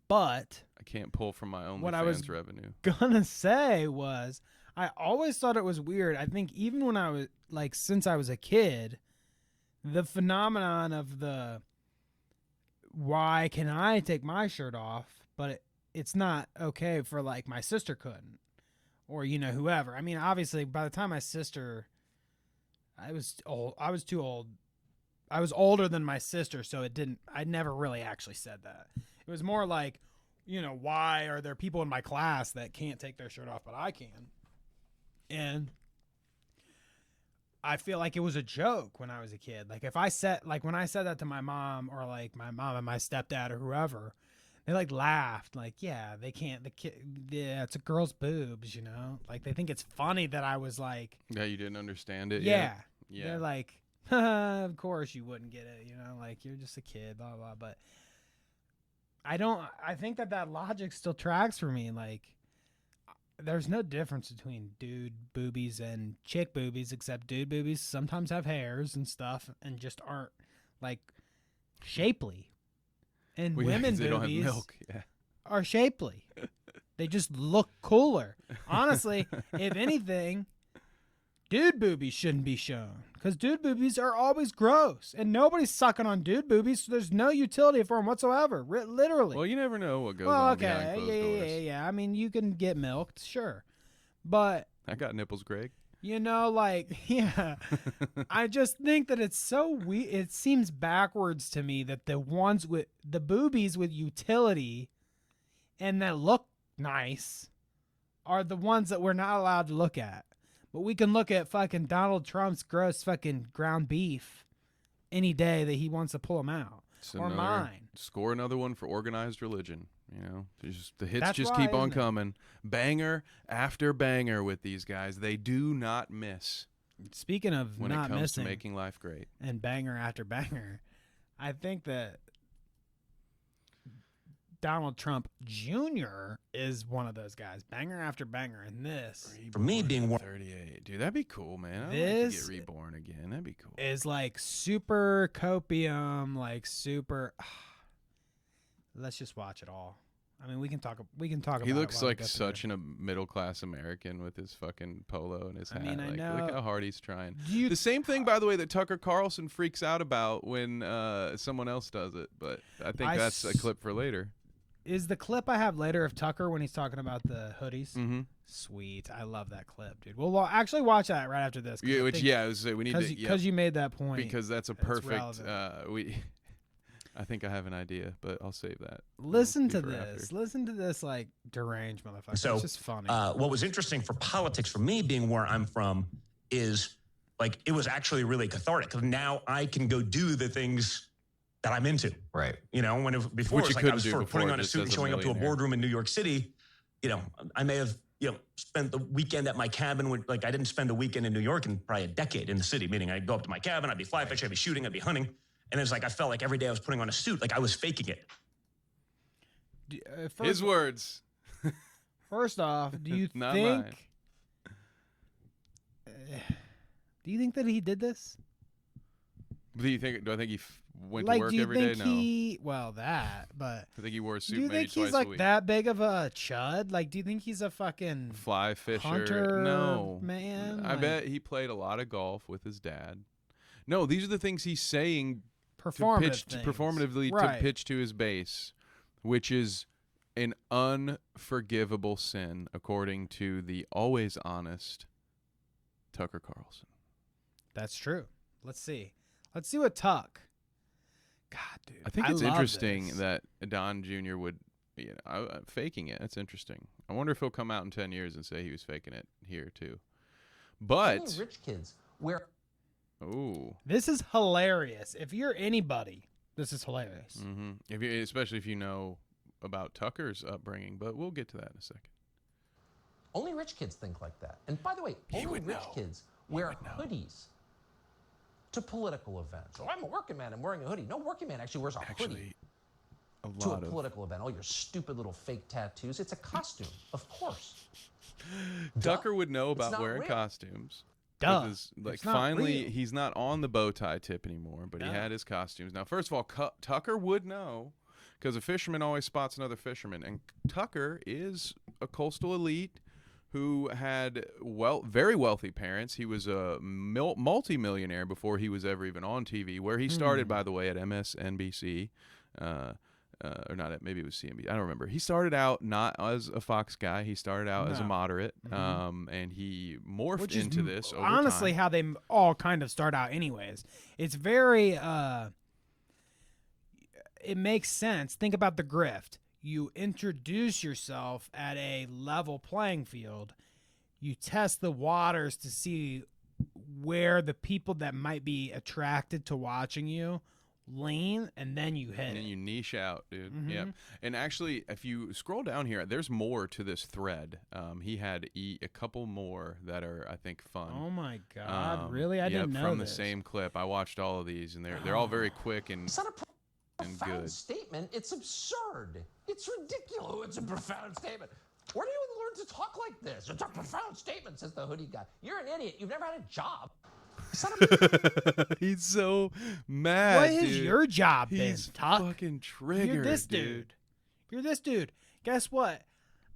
But I can't pull from my own revenue. Gonna say was, I always thought it was weird. I think even when I was like, since I was a kid, the phenomenon of the why can I take my shirt off, but it's not okay for like my sister couldn't, or you know, whoever. I mean, obviously by the time my sister, I was too old. I was older than my sister, so I never really actually said that. It was more like, you know, why are there people in my class that can't take their shirt off, but I can? And I feel like it was a joke when I was a kid. Like when I said that to my mom, or like my mom and my stepdad or whoever, they like laughed, like, yeah, they can't, it's a girl's boobs, you know? Like they think it's funny that I was like, yeah, you didn't understand it. Yeah. They're like, of course you wouldn't get it, you know, like you're just a kid, blah, blah. But I think that logic still tracks for me. Like there's no difference between dude boobies and chick boobies, except dude boobies sometimes have hairs and stuff and just aren't like shapely. And women boobies don't have milk. are shapely. They just look cooler. Honestly, if anything, dude boobies shouldn't be shown because dude boobies are always gross, and nobody's sucking on dude boobies, so there's no utility for them whatsoever. Literally. Well, you never know what goes on behind closed doors. Yeah. I mean, you can get milked, sure, but I got nipples, Greg. you know, like, yeah, I just think that it's so weird. It seems backwards to me that the ones with the boobies with utility and that look nice are the ones that we're not allowed to look at. But we can look at fucking Donald Trump's gross fucking ground beef any day that he wants to pull them out. Or mine. Score another one for organized religion. You know, the hits That's just why, keep on isn't it? coming. Banger after banger with these guys. They do not miss Speaking of when not it comes missing to making life great. and banger after banger, I think that Donald Trump Jr. is one of those guys. Banger after banger. And this For me, being 38. Dude, that'd be cool, man. I'd like to This get reborn again. That'd be cool. is like super copium, like super. Let's just watch it all. I mean, we can talk. We can talk. He about looks it while we like go through such a middle-class American with his fucking polo and his I hat. mean, I like, know. look how hard he's trying. Do you- The same thing, by the way, that Tucker Carlson freaks out about when someone else does it. But I think that's a clip for later. Is the clip I have later of Tucker when he's talking about the hoodies? Mm-hmm. Sweet, I love that clip, dude. We'll actually watch that right after this. Yeah, we need to because you made that point. because that's a It's perfect. relevant. I think I have an idea, but I'll save that. Listen to for this. after. Listen to this, like deranged motherfucker. So, it's just funny. what was interesting for politics for me being where I'm from is like it was actually really cathartic because now I can go do the things that I'm into. Right. You know, before Which it was you like I couldn't was do for before, putting on a just suit as and a showing up to a millionaire. boardroom in New York City. You know, I may have spent the weekend at my cabin with like I didn't spend a weekend in New York in probably a decade in the city. Meaning I'd go up to my cabin, I'd be fly fishing, I'd be shooting, I'd be hunting, and it's like I felt like every day I was putting on a suit, like I was faking it. His words. First off, do you Not think? mine. Do you think that he did this? Do I think he went Like, to work do you every day? think No. he? Well, that, but I think he wore a suit do you maybe think twice he's a like week. that big of a chud? Like, do you think he's a fucking Fly fisher. hunter No. man? I Like, bet he played a lot of golf with his dad. No, these are the things he's saying performative to things. performatively Right. to pitch to his base, which is an unforgivable sin according to the always honest Tucker Carlson. That's true. Let's see. Let's see what Tuck. God, dude. I think it's love interesting this. that Don Jr. would, faking it. That's interesting. I wonder if he'll come out in 10 years and say he was faking it here too. But Only rich kids wear. ooh, This is hilarious. If you're anybody, this is hilarious. mm-hmm. Especially if you know about Tucker's upbringing. But we'll get to that in a second. Only rich kids think like that. And by the way, only rich kids wear hoodies to political events. Oh, I'm a working man. I'm wearing a hoodie. No working man actually wears a hoodie to a political event. Oh, your stupid little fake tattoos. It's a costume, of course. Tucker would know It's about not wearing real. costumes. Duh. Because, like, It's not finally, real. he's not on the bow tie tip anymore, but he No. had his costumes. Now, first of all, Tucker would know because a fisherman always spots another fisherman. And Tucker is a coastal elite who had very wealthy parents. He was a multi-millionaire before he was ever even on TV, where he started, by the way, at MSNBC. Or not, maybe it was CNBC. I don't remember. He started out not as a Fox guy. He started out as a moderate, and he morphed Which is into this over honestly time. how they all kind of start out anyways. It's very it makes sense. Think about the grift. You introduce yourself at a level playing field. You test the waters to see where the people that might be attracted to watching you lean, and then you hit And then it. you niche out, dude. Mhm. Yeah. And actually, if you scroll down here, there's more to this thread. He had a couple more that are, I think, fun. Oh my God! Really? I didn't know from this. the same clip. I watched all of these, and they're all very quick and It's not a and profound good. statement. It's absurd. It's ridiculous. It's a profound statement. Where do you learn to talk like this? It's a profound statement, says the hoodie guy. You're an idiot. You've never had a job. He's so mad. What is dude. your job, Ben He's Tuck? fucking triggered, You're this dude. You're this dude. Guess what?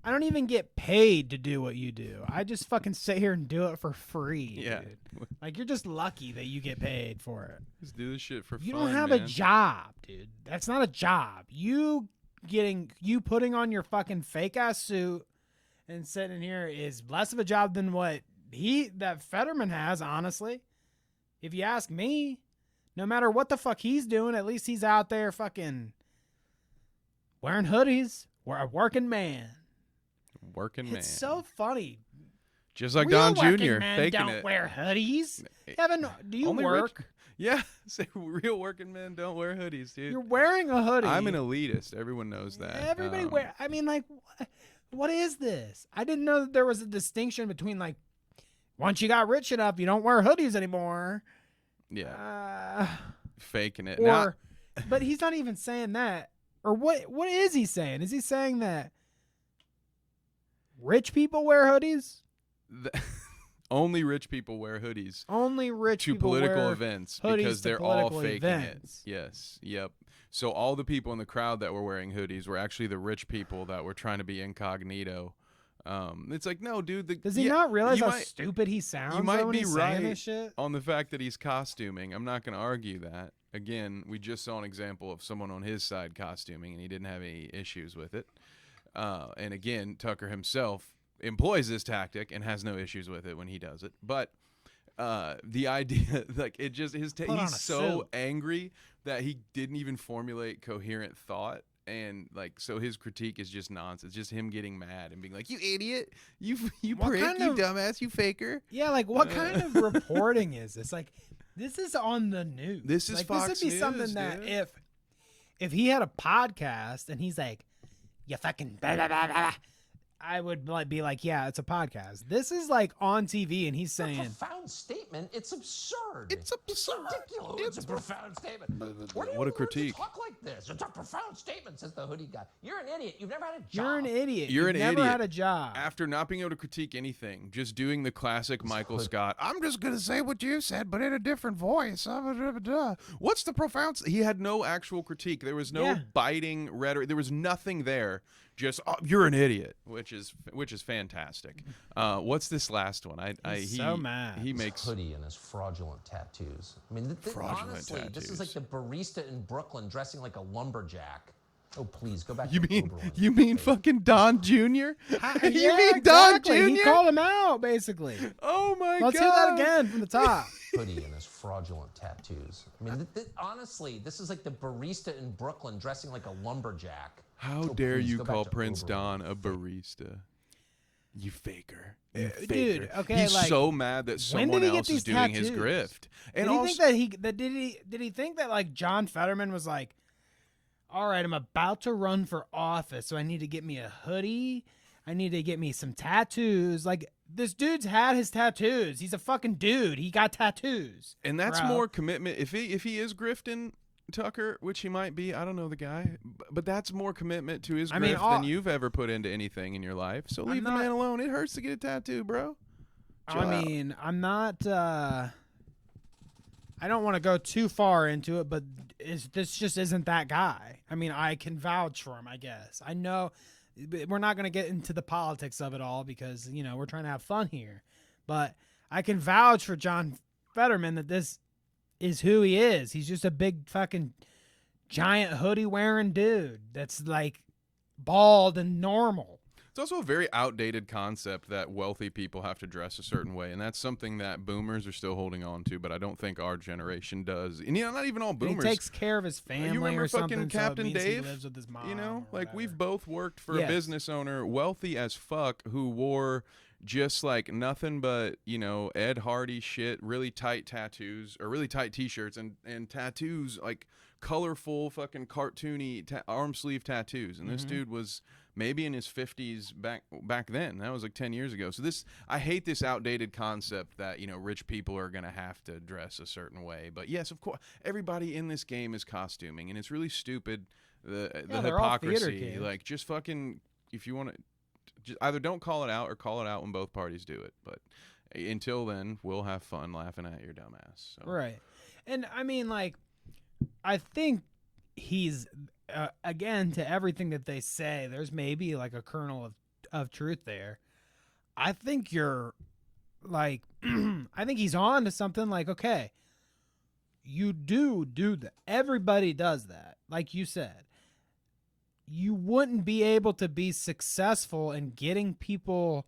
I don't even get paid to do what you do. I just fucking sit here and do it for free. Yeah. Dude. Like, you're just lucky that you get paid for it. Just do this shit for fun. You don't have man. a job, dude. That's not a job. You putting on your fucking fake ass suit and sitting here is less of a job than what that Fetterman has, honestly. If you ask me, no matter what the fuck he's doing, at least he's out there fucking wearing hoodies. We're a working man. Working man. It's so funny. Just like Real Don working Jr. men faking don't it. wear hoodies. Evan, do you Only work? Yeah. Say real working men don't wear hoodies, dude. You're wearing a hoodie. I'm an elitist. Everyone knows that. Everybody wear. I mean, like, what is this? I didn't know that there was a distinction between, like, once you got rich enough, you don't wear hoodies anymore. Yeah. Faking it. Or, but he's not even saying that. Or what? What is he saying? Is he saying that rich people wear hoodies? Only rich people wear hoodies. Only rich to people political wear events hoodies because to they're all political faking events. it. Yes. Yep. So all the people in the crowd that were wearing hoodies were actually the rich people that were trying to be incognito. It's like, no, dude. Does he not realize how stupid he sounds? You might when be he's saying right this shit? on the fact that he's costuming. I'm not going to argue that. Again, we just saw an example of someone on his side costuming, and he didn't have any issues with it. And again, Tucker himself employs this tactic and has no issues with it when he does it. But the idea, like, it just he's so angry that he didn't even formulate coherent thought. And like, so his critique is just nonsense. Just him getting mad and being like, "You idiot, you prick, you dumbass, you faker." Yeah, like, what kind of reporting is this? Like, this is on the news. This is like, Fox this would be News, something that dude. if he had a podcast and he's like, "You fucking blah, blah, blah, blah," I would like be like, "Yeah, it's a podcast." This is like on TV, and he's saying, profound statement. It's absurd. It's absurd. Ridiculous. It's a profound statement. What a critique. Talk like this. It's a profound statement, says the hoodie guy. You're an idiot. You've never had a job. "You're an idiot. You're You've an never idiot. had a job." After not being able to critique anything, just doing the classic Michael Scott, I'm just going to say what you said, but in a different voice. What's the profound? He had no actual critique. There was no biting rhetoric. There was nothing there. Just, you're an idiot, which is fantastic. What's this last one? He's so mad. He makes hoodie and his fraudulent tattoos. I mean, honestly, this is like the barista in Brooklyn dressing like a lumberjack. Oh, please go back. You mean fucking Don Jr.? You mean exactly. Don Jr.? He called him out, basically. Oh my God! Let's hear that again from the top. Hoodie and his fraudulent tattoos. I mean, honestly, this is like the barista in Brooklyn dressing like a lumberjack. How dare you call Prince Don a barista? You faker. You faker. Dude, okay, he's like, so mad that someone else is doing his grift. And did he think did he think that like John Fetterman was like, all right, I'm about to run for office, so I need to get me a hoodie. I need to get me some tattoos. Like, this dude's had his tattoos. He's a fucking dude. He got tattoos. And that's bro. more commitment. If he is grifting Tucker, which he might be, I don't know the guy, but that's more commitment to his grift than you've ever put into anything in your life. So leave the man alone. It hurts to get a tattoo, bro. I'm not. I don't want to go too far into it, but this just isn't that guy. I mean, I can vouch for him, I guess. I know we're not going to get into the politics of it all because, you know, we're trying to have fun here. But I can vouch for John Fetterman that this is who he is. He's just a big fucking giant hoodie wearing dude that's like bald and normal. It's also a very outdated concept that wealthy people have to dress a certain way, and that's something that boomers are still holding on to, but I don't think our generation does. And you know, not even all boomers. He takes care of his family. You remember or fucking something, Captain so it means Dave? He lives with his mom. You know, like whatever. we've both worked for a business owner, wealthy as fuck, who wore just like nothing but, you know, Ed Hardy shit, really tight tattoos or really tight t-shirts and tattoos, like colorful fucking cartoony arm sleeve tattoos. And this dude was maybe in his 50s back then. That was like 10 years ago. So I hate this outdated concept that, you know, rich people are going to have to dress a certain way. But yes, of course, everybody in this game is costuming, and it's really stupid. The hypocrisy, like, just fucking, if you want to, just either don't call it out or call it out when both parties do it. But until then, we'll have fun laughing at your dumbass. So. Right. And I mean, like, I think he's, again, to everything that they say, there's maybe like a kernel of truth there. I think you're like, I think he's on to something. Like, okay, you do that. Everybody does that. Like you said, you wouldn't be able to be successful in getting people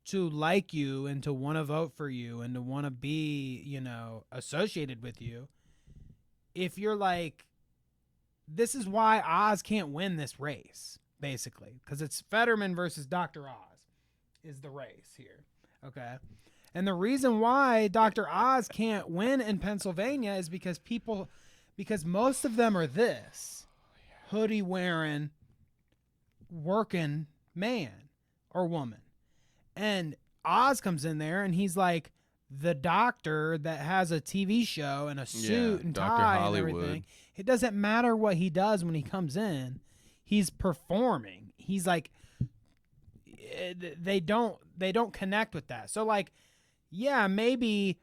to like you and to want to vote for you and to want to be, you know, associated with you if you're like, this is why Oz can't win this race, basically, because it's Fetterman versus Dr. Oz is the race here. Okay. And the reason why Dr. Oz can't win in Pennsylvania is because most of them are this hoodie wearing, working man or woman. And Oz comes in there and he's like the doctor that has a TV show and a suit and Dr. tie Hollywood. and everything. It doesn't matter what he does when he comes in. He's performing. He's like, they don't connect with that. So like, yeah, maybe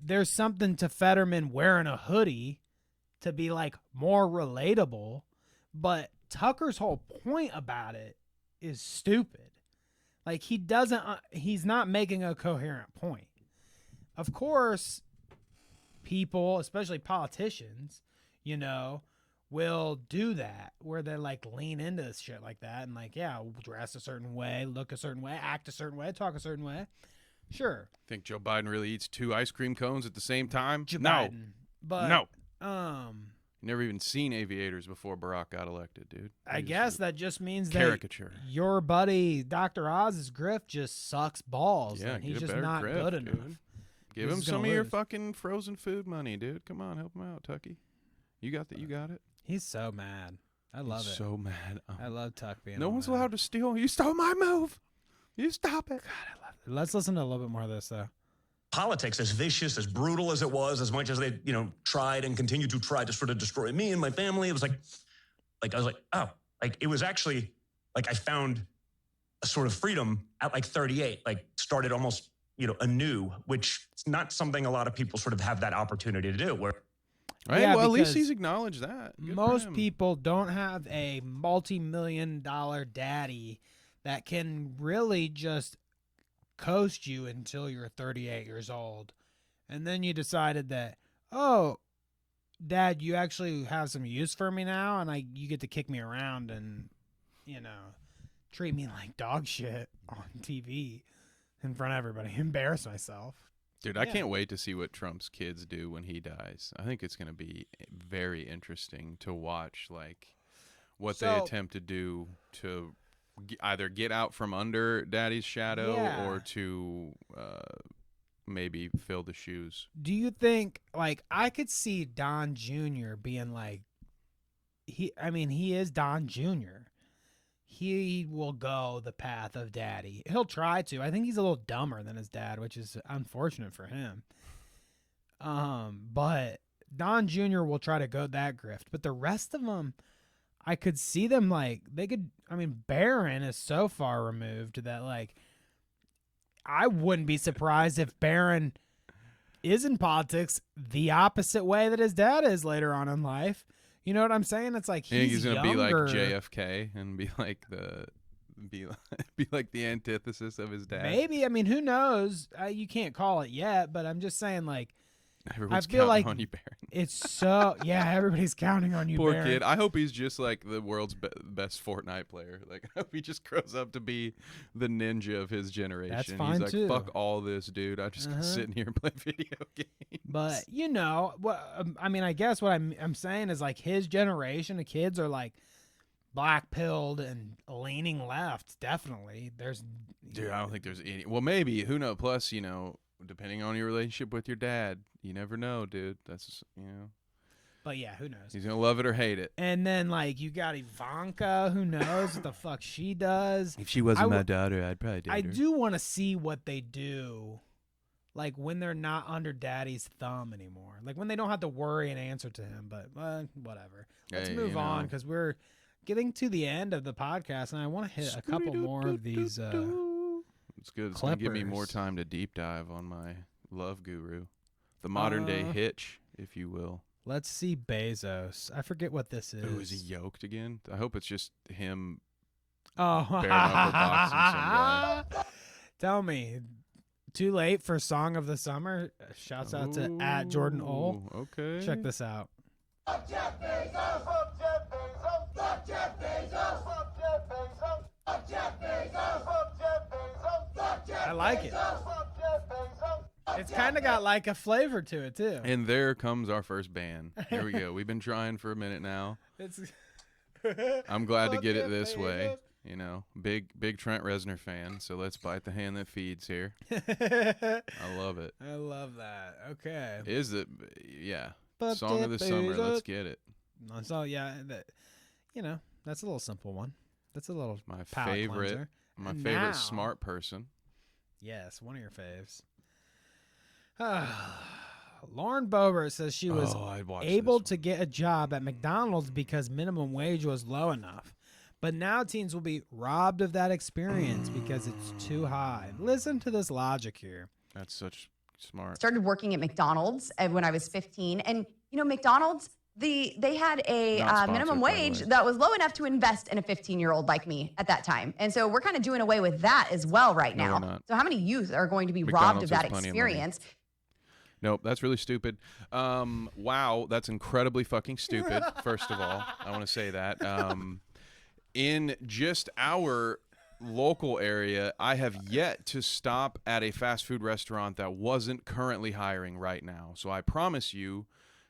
there's something to Fetterman wearing a hoodie to be like more relatable, but Tucker's whole point about it is stupid. Like he's not making a coherent point. Of course, people, especially politicians, you know, will do that where they like lean into this shit like that and like, yeah, dress a certain way, look a certain way, act a certain way, talk a certain way. Sure. Think Joe Biden really eats 2 ice cream cones at the same time? Joe No. Biden. But No. Never even seen aviators before Barack got elected, dude. I guess that just means caricature. that your buddy Dr. Oz's grift just sucks balls. Yeah, and he's get a just better not grip, good dude. enough. Give He's him just some gonna of your lose. fucking frozen food money, dude. Come on, help him out, Tucky. You got it. He's so mad. I love He's it. so mad. I love Tuck being No all one's mad. allowed to steal. You stole my move. You stop it. God, I love it. Let's listen to a little bit more of this though. Politics, as vicious, as brutal as it was, as much as they, you know, tried and continue to try to sort of destroy me and my family, it was like I was like, oh, like it was actually like I found a sort of freedom at like 38, like started almost, you know, anew, which is not something a lot of people sort of have that opportunity to do. Where, Right, Yeah, well, at least because he's acknowledged that. Good for Most him. people don't have a multi-million-dollar daddy that can really just coast you until you're 38 years old. And then you decided that, oh, Dad, you actually have some use for me now, and you get to kick me around and, you know, treat me like dog shit on TV in front of everybody, embarrass myself. Dude, I Yeah. can't wait to see what Trump's kids do when he dies. I think it's going to be very interesting to watch, like, what they So- attempt to do to either get out from under Daddy's shadow Yeah. or to maybe fill the shoes. Do you think, like, I could see Don Jr. being like, he is Don Jr. He will go the path of Daddy. He'll try to. I think he's a little dumber than his dad, which is unfortunate for him. But Don Jr. will try to go that grift. But the rest of them, I could see them like, they could, I mean, Barron is so far removed that, like, I wouldn't be surprised if Barron is in politics the opposite way that his dad is later on in life. You know what I'm saying? It's like I think he's younger. gonna be like JFK and be like the antithesis of his dad. Maybe. I mean, who knows? You can't call it yet, but I'm just saying, like, Everyone's I feel counting like on you, Barron. it's so, yeah, everybody's counting on you, Poor Barron. kid. I hope he's just like the world's best Fortnite player. Like, I hope he just grows up to be the ninja of his generation. That's He's fine, like, too. fuck all this, dude. I just gonna sit in here and play video games. But, you know, I mean, I guess what I'm saying is, like, his generation of kids are, like, black-pilled and leaning left, definitely. Dude, I don't think there's any. Well, maybe. Who knows? Plus, you know, depending on your relationship with your dad, you never know, dude. That's, you know. But, yeah, who knows? He's going to love it or hate it. And then, like, you got Ivanka. Who knows what the fuck she does? If she wasn't my daughter, I'd probably date I her. do want to see what they do, like, when they're not under Daddy's thumb anymore. Like, when they don't have to worry and answer to him. But, whatever. Let's Hey, move you on know. because we're getting to the end of the podcast, and I want to hit a couple more of these. It's good. It's going to give me more Clippers. time to deep dive on my love guru. The modern day Hitch, if you will. Let's see Bezos. I forget what this is. Oh, is he yoked again? I hope it's just him Oh, bare knuckle boxing some guy. Tell me, too late for Song of the Summer? Shouts out to @JordanOl. Okay. Check this out. I like it. It's kind of got like a flavor to it too. And there comes our first ban. Here we go. We've been trying for a minute now. I'm glad to get it this way. You know, big Trent Reznor fan. So let's bite the hand that feeds here. I love it. I love that. Okay. Is it? Yeah. Song of the Summer. Let's get it. So yeah, you know, that's a little simple one. That's a little my palate favorite. cleanser. My And favorite now- smart person. Yes, one of your faves. Lauren Boebert says she was I'd watch able this to get a job at McDonald's because minimum wage was low enough. But now teens will be robbed of that experience because it's too high. Listen to this logic here. That's such smart. Started working at McDonald's when I was 15. And, you know, McDonald's, they had a Not sponsored, minimum by the wage way. that was low enough to invest in a 15-year-old like me at that time. And so we're kind of doing away with that as well right No, now. we're not. So how many youth are going to be robbed McDonald's of that has plenty of money. experience? Nope, that's really stupid. Wow, that's incredibly fucking stupid. First of all, I want to say that. In just our local area, I have yet to stop at a fast food restaurant that wasn't currently hiring right now. So I promise you,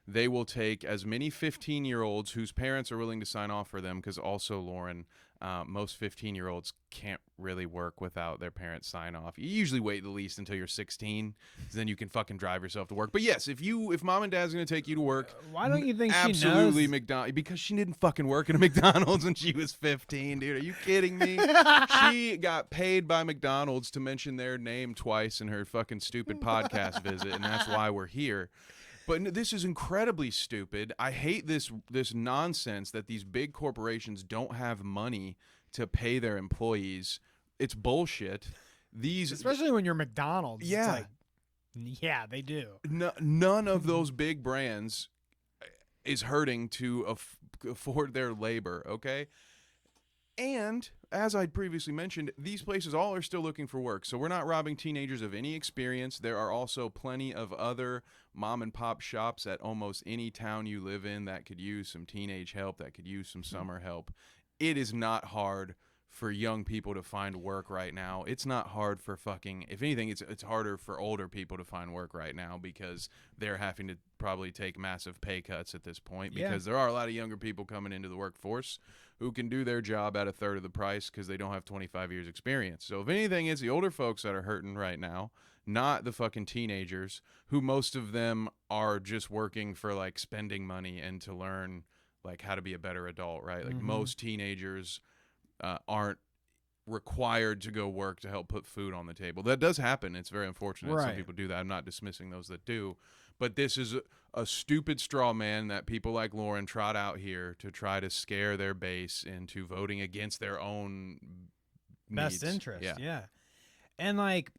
they will take as many 15-year-olds whose parents are willing to sign off for them, because also, Lauren, most 15-year-olds can't really work without their parents sign off. You usually wait at least until you're 16, 'cause then you can fucking drive yourself to work. But yes, if mom and dad's going to take you to work, Why don't you think absolutely she knows? McDonald's, because she didn't fucking work at a McDonald's when she was 15, dude. Are you kidding me? She got paid by McDonald's to mention their name twice in her fucking stupid podcast visit, and that's why we're here. But this is incredibly stupid. I hate this nonsense that these big corporations don't have money to pay their employees. It's bullshit. Especially when you're McDonald's. Yeah. It's like, yeah, they do. None of those big brands is hurting to afford their labor, okay? And as I previously mentioned, these places all are still looking for work. So we're not robbing teenagers of any experience. There are also plenty of other mom and pop shops at almost any town you live in that could use some teenage help, that could use some summer help. It is not hard for young people to find work right now. It's not hard for if anything, it's harder for older people to find work right now, because they're having to probably take massive pay cuts at this point, because there are a lot of younger people coming into the workforce who can do their job at a third of the price because they don't have 25 years experience. So if anything, it's the older folks that are hurting right now, not the fucking teenagers, who most of them are just working for like spending money and to learn like how to be a better adult, right? Like most teenagers aren't required to go work to help put food on the table. That does happen. It's very unfortunate. Some Right. people do that. I'm not dismissing those that do. But this is a stupid straw man that people like Lauren trot out here to try to scare their base into voting against their own Best needs. interest. Yeah. And like,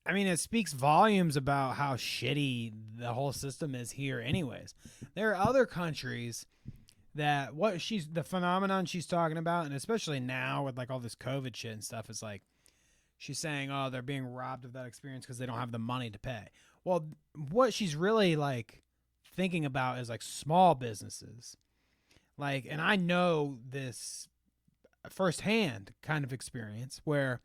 I mean, it speaks volumes about how shitty the whole system is here anyways. There are other countries that the phenomenon she's talking about, and especially now with like all this COVID shit and stuff, is like she's saying, oh, they're being robbed of that experience because they don't have the money to pay. Well, what she's really like thinking about is like small businesses. Like, and I know this firsthand kind of experience where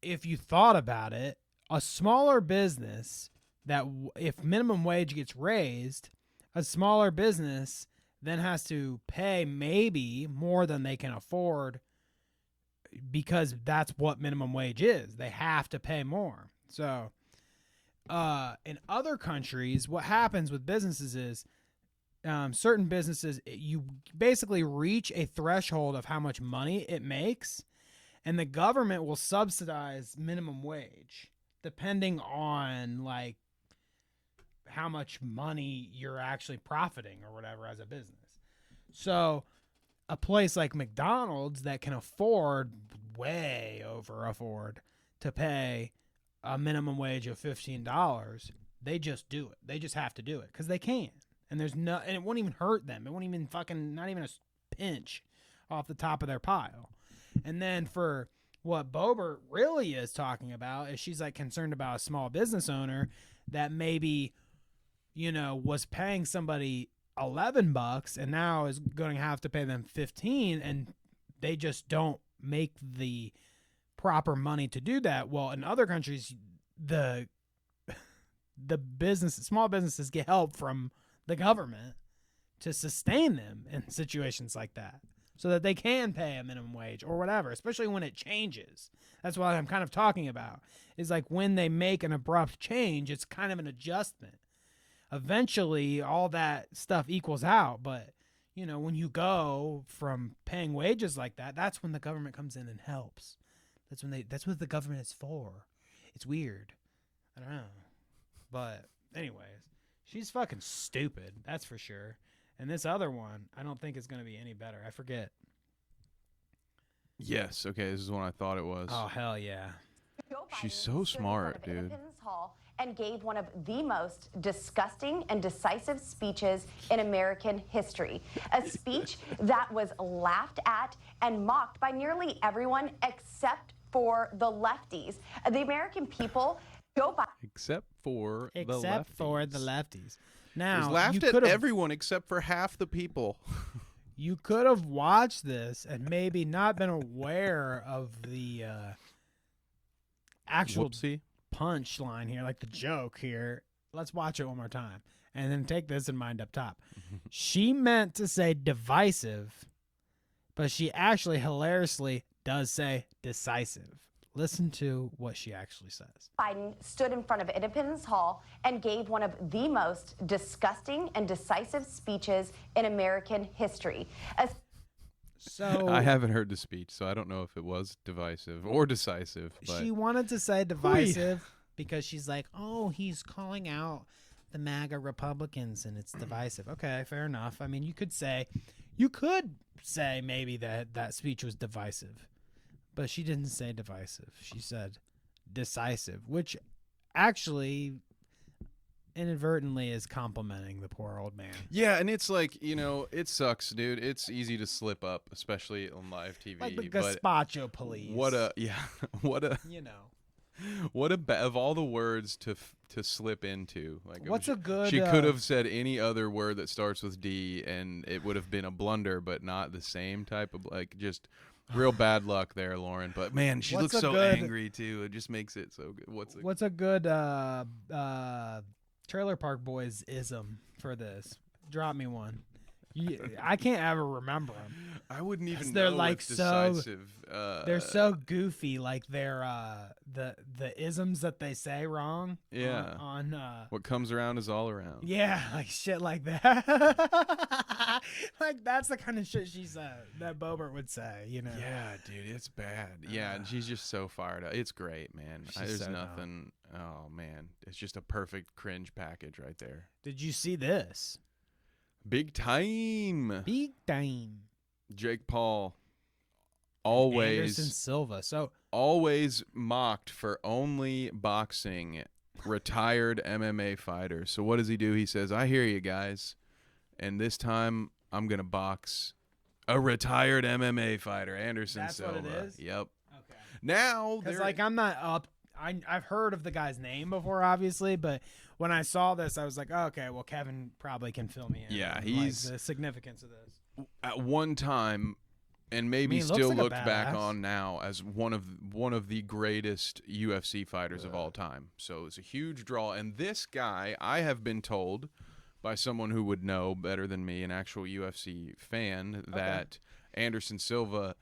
if you thought about it, a smaller business that if minimum wage gets raised, a smaller business then has to pay maybe more than they can afford because that's what minimum wage is. They have to pay more. So in other countries, what happens with businesses is certain businesses, you basically reach a threshold of how much money it makes, and the government will subsidize minimum wage depending on like how much money you're actually profiting or whatever as a business. So a place like McDonald's that can afford to pay a minimum wage of $15, they just do it. They just have to do it because they can. And and it won't even hurt them. It won't even not even a pinch off the top of their pile. And then for what Boebert really is talking about is she's like concerned about a small business owner that maybe, you know, was paying somebody $11 and now is going to have to pay them 15, and they just don't make the proper money to do that. Well, in other countries, the small businesses get help from the government to sustain them in situations like that, so that they can pay a minimum wage or whatever, especially when it changes. That's what I'm kind of talking about, is like when they make an abrupt change, it's kind of an adjustment. Eventually, all that stuff equals out. But, you know, when you go from paying wages like that, that's when the government comes in and helps. That's what the government is for. It's weird. I don't know. But anyways, she's fucking stupid. That's for sure. And this other one, I don't think is going to be any better. I forget. Yes. Okay. This is one I thought it was. Oh, hell yeah. She's so smart, dude. And gave one of the most disgusting and decisive speeches in American history. A speech that was laughed at and mocked by nearly everyone except for the lefties. The American people, Joe Biden. Except for the lefties. Now, he's laughed at everyone except for half the people. You could have watched this and maybe not been aware of the actual punchline here, like the joke here. Let's watch it one more time and then take this in mind up top. She meant to say divisive, but she actually hilariously does say decisive. Listen to what she actually says. Biden stood in front of Independence Hall and gave one of the most disgusting and decisive speeches in American history. So I haven't heard the speech, so I don't know if it was divisive or decisive. But she wanted to say divisive because she's like, oh, he's calling out the MAGA Republicans and it's divisive. Okay, fair enough. I mean, you could say maybe that speech was divisive. But she didn't say divisive. She said decisive, which actually inadvertently is complimenting the poor old man. Yeah, and it's like, you know, it sucks, dude. It's easy to slip up, especially on live TV. Like the gazpacho police. You know. Of all the words to slip into, like she could have said any other word that starts with D, and it would have been a blunder, but not the same type of, like, just real bad luck there, Lauren. But man, she looks so angry too. It just makes it so good. What's a good Trailer Park Boys ism for this? Drop me one. I can't ever remember them. I wouldn't even know. They're like it's decisive. They're so goofy. Like they're the isms that they say wrong. Yeah. On what comes around is all around. Yeah, like shit like that. Like that's the kind of shit she said that Boebert would say. You know. Yeah, dude, it's bad. Yeah, and she's just so fired up. It's great, man. There's so nothing. Dumb. Oh man, it's just a perfect cringe package right there. Did you see this? Big time. Big time. Jake Paul, always. Anderson Silva. So always mocked for only boxing retired MMA fighters. So what does he do? He says, I hear you guys. And this time I'm going to box a retired MMA fighter, Anderson Silva. That's what it is? Yep. Okay. Now, because like I'm not up. I've heard of the guy's name before, obviously, but when I saw this, I was like, oh, okay, well, Kevin probably can fill me in. Yeah, he's like the significance of this. At one time, and maybe still looked back on now as one of the greatest UFC fighters of all time. So it's a huge draw. And this guy, I have been told by someone who would know better than me, an actual UFC fan, that Anderson Silva,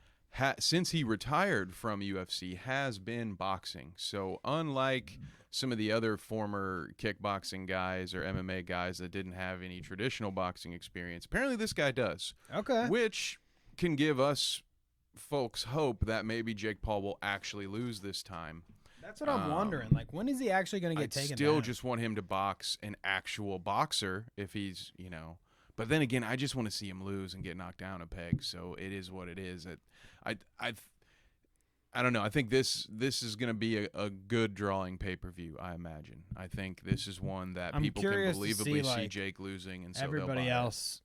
since he retired from UFC, has been boxing. So unlike some of the other former kickboxing guys or MMA guys that didn't have any traditional boxing experience, apparently this guy does. Okay. Which can give us folks hope that maybe Jake Paul will actually lose this time. That's what I'm wondering. Like, when is he actually going to get taken down? I still just want him to box an actual boxer if he's, you know. But then again, I just want to see him lose and get knocked down a peg. So it is what it is. I don't know. I think this is going to be a good drawing pay-per-view, I imagine. I think this is one that people can believably see Jake losing, and so everybody else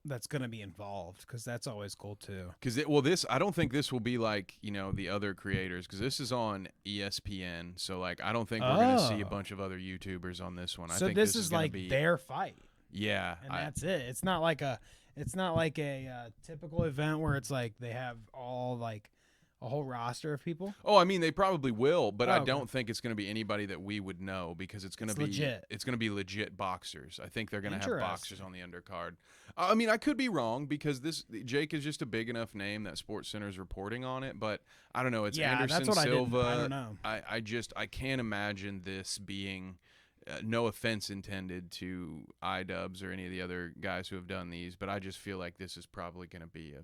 that's going to be involved, because that's always cool too. Because I don't think this will be like, you know, the other creators, because this is on ESPN. So like, I don't think we're going to see a bunch of other YouTubers on this one. So I think this is like their fight. Yeah, and that's it. It's not like a typical event where it's like they have all like a whole roster of people. Oh, I mean, they probably will, but I okay. don't think it's going to be anybody that we would know, because it's going to be legit. It's going to be legit boxers. I think they're going to have boxers on the undercard. I mean, I could be wrong, because Jake is just a big enough name that SportsCenter's reporting on it, but I don't know. It's Anderson, that's what Silva. I don't know. I can't imagine this being. No offense intended to iDubbbz or any of the other guys who have done these, but I just feel like this is probably going to be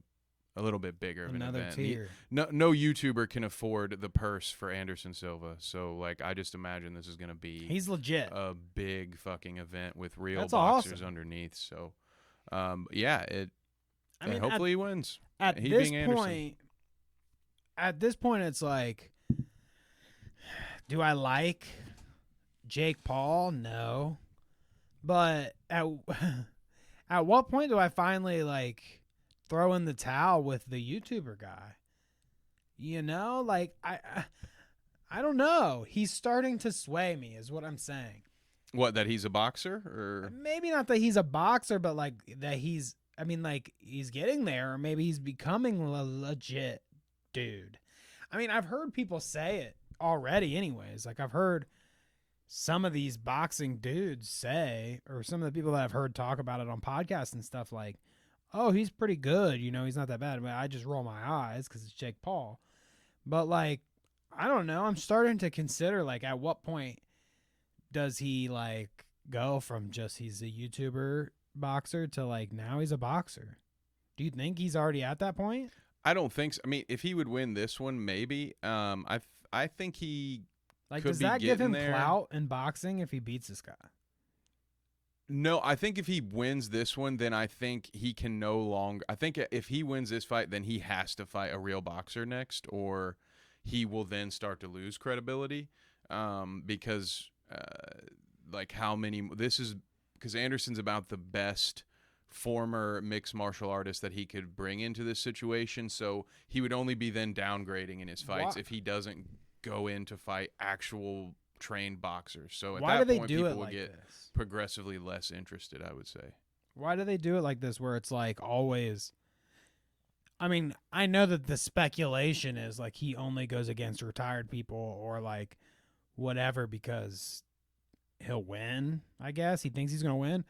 a little bit bigger of an event. Tier. No YouTuber can afford the purse for Anderson Silva, so like I just imagine this is going to be he's legit a big fucking event with real That's boxers awesome. underneath. So, yeah, I mean, hopefully he wins. At he this being Anderson. point, it's like, do I like Jake Paul? No. But at what point do I finally like throw in the towel with the YouTuber guy? You know, like I don't know. He's starting to sway me is what I'm saying. What, that he's a boxer, or maybe not that he's a boxer, but like that he's getting there, or maybe he's becoming a legit dude. I mean, I've heard people say it already anyways. Like I've heard some of these boxing dudes say, or some of the people that I've heard talk about it on podcasts and stuff, like, oh, he's pretty good. You know, he's not that bad. But I just roll my eyes because it's Jake Paul. But like, I don't know. I'm starting to consider, like, at what point does he like go from just he's a YouTuber boxer to like now he's a boxer? Do you think he's already at that point? I don't think so. I mean, if he would win this one, maybe. I think he. Like, could does be that give him there. clout in boxing if he beats this guy? No, I think if he wins this one, then I think he can no longer. I think if he wins this fight, then he has to fight a real boxer next, or he will then start to lose credibility. Because, like, how many? This is because Anderson's about the best former mixed martial artist that he could bring into this situation. So he would only be then downgrading in his fights if he doesn't go in to fight actual trained boxers. So at Why that do they point, do people it will like get this? progressively less interested, I would say. Why do they do it like this, where it's like always? I mean, I know that the speculation is like he only goes against retired people or like whatever because he'll win. I guess he thinks he's gonna win,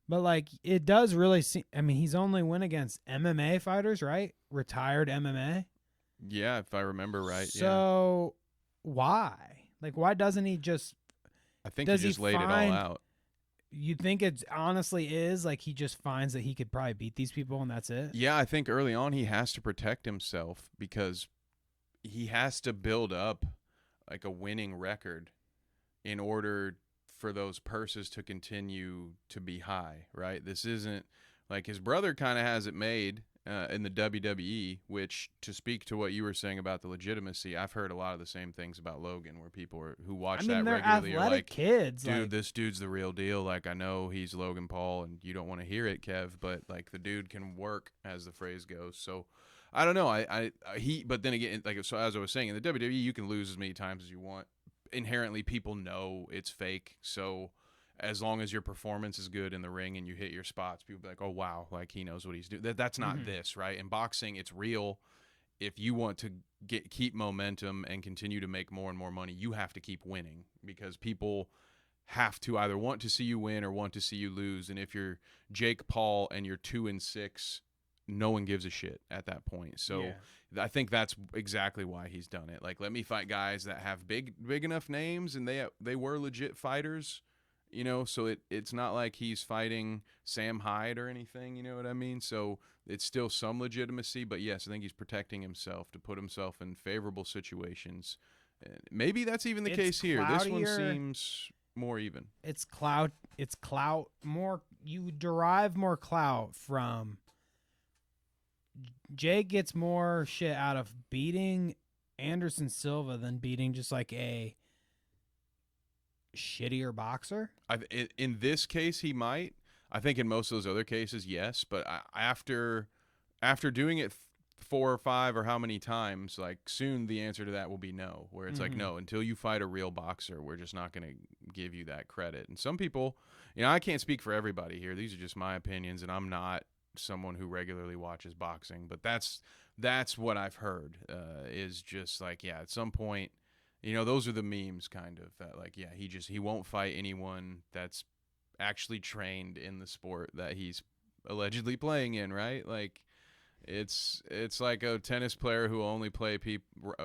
but like it does really seem. I mean, he's only win against MMA fighters, right? Retired MMA. Yeah, if I remember right. So why? Like, why doesn't he just? I think he just laid it all out. You think it honestly is like he just finds that he could probably beat these people and that's it? Yeah, I think early on he has to protect himself because he has to build up like a winning record in order for those purses to continue to be high, right? This isn't like his brother kind of has it made in the WWE, which, to speak to what you were saying about the legitimacy, I've heard a lot of the same things about Logan, where people who watch that regularly are like, kids, dude, this dude's the real deal. Like, I know he's Logan Paul, and you don't want to hear it, Kev, but like the dude can work, as the phrase goes. So I don't know. But then again, like, so as I was saying, in the WWE, you can lose as many times as you want. Inherently, people know it's fake. So as long as your performance is good in the ring and you hit your spots, people be like, oh, wow, like he knows what he's doing. That's not this, right? In boxing, it's real. If you want to keep momentum and continue to make more and more money, you have to keep winning, because people have to either want to see you win or want to see you lose. And if you're Jake Paul and you're 2-6, no one gives a shit at that point. So I think that's exactly why he's done it. Like, let me fight guys that have big enough names and they were legit fighters. You know, so it's not like he's fighting Sam Hyde or anything, you know what I mean? So it's still some legitimacy, but yes, I think he's protecting himself to put himself in favorable situations. Maybe that's even the case here. This one seems more even. It's clout more. You derive more clout from. Jake gets more shit out of beating Anderson Silva than beating just like a shittier boxer. In this case, he might. I think in most of those other cases, yes. But after doing it 4 or 5 or how many times, like soon the answer to that will be no. Where it's like, no, until you fight a real boxer, we're just not going to give you that credit. And some people, I can't speak for everybody here. These are just my opinions, and I'm not someone who regularly watches boxing. But that's what I've heard is just like, yeah, at some point, those are the memes kind of that, like, yeah, he won't fight anyone that's actually trained in the sport that he's allegedly playing in, right? Like, it's like a tennis player who only play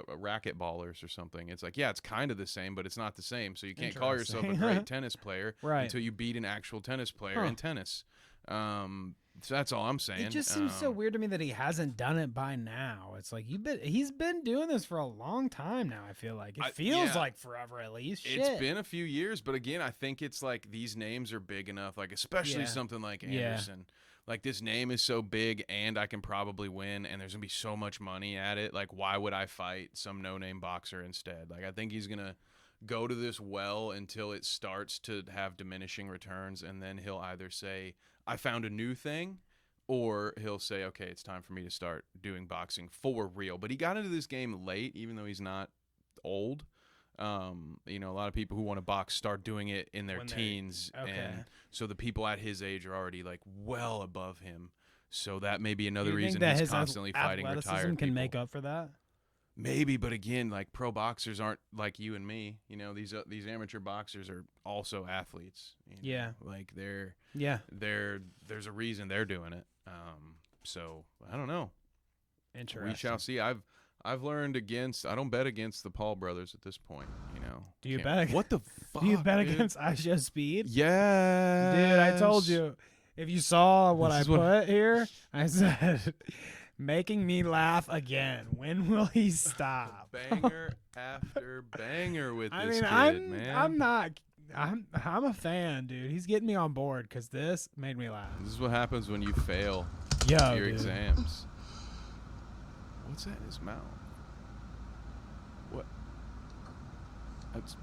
racket ballers or something. It's like, yeah, it's kind of the same, but it's not the same. So you can't call yourself a great tennis player until you beat an actual tennis player in tennis. So that's all I'm saying. It just seems so weird to me that he hasn't done it by now. It's like he's been doing this for a long time now. I feel like it feels like forever at least. It's been a few years, but again, I think it's like these names are big enough. Like especially something like Anderson. Like this name is so big, and I can probably win, and there's gonna be so much money at it. Like why would I fight some no-name boxer instead? Like I think he's gonna go to this well until it starts to have diminishing returns, and then he'll either say, I found a new thing, or he'll say, okay, it's time for me to start doing boxing for real. But he got into this game late, even though he's not old. A lot of people who want to box start doing it in their teens. And so the people at his age are already like well above him. So that may be another reason that he's his constantly fighting retired people. Can make up for that? Maybe, but again, like pro boxers aren't like you and me. These amateur boxers are also athletes. Like there's a reason they're doing it. So I don't know. Interesting. We shall see. I've learned I don't bet against the Paul brothers at this point. Do you bet? What the fuck? Do you bet against IShowSpeed? Yeah, dude. I told you. If you saw what I put here, I said. Making me laugh again. When will he stop? Banger after banger with this kid, man. I'm a fan, dude. He's getting me on board because this made me laugh. This is what happens when you fail your exams. What's that in his mouth? What? That's.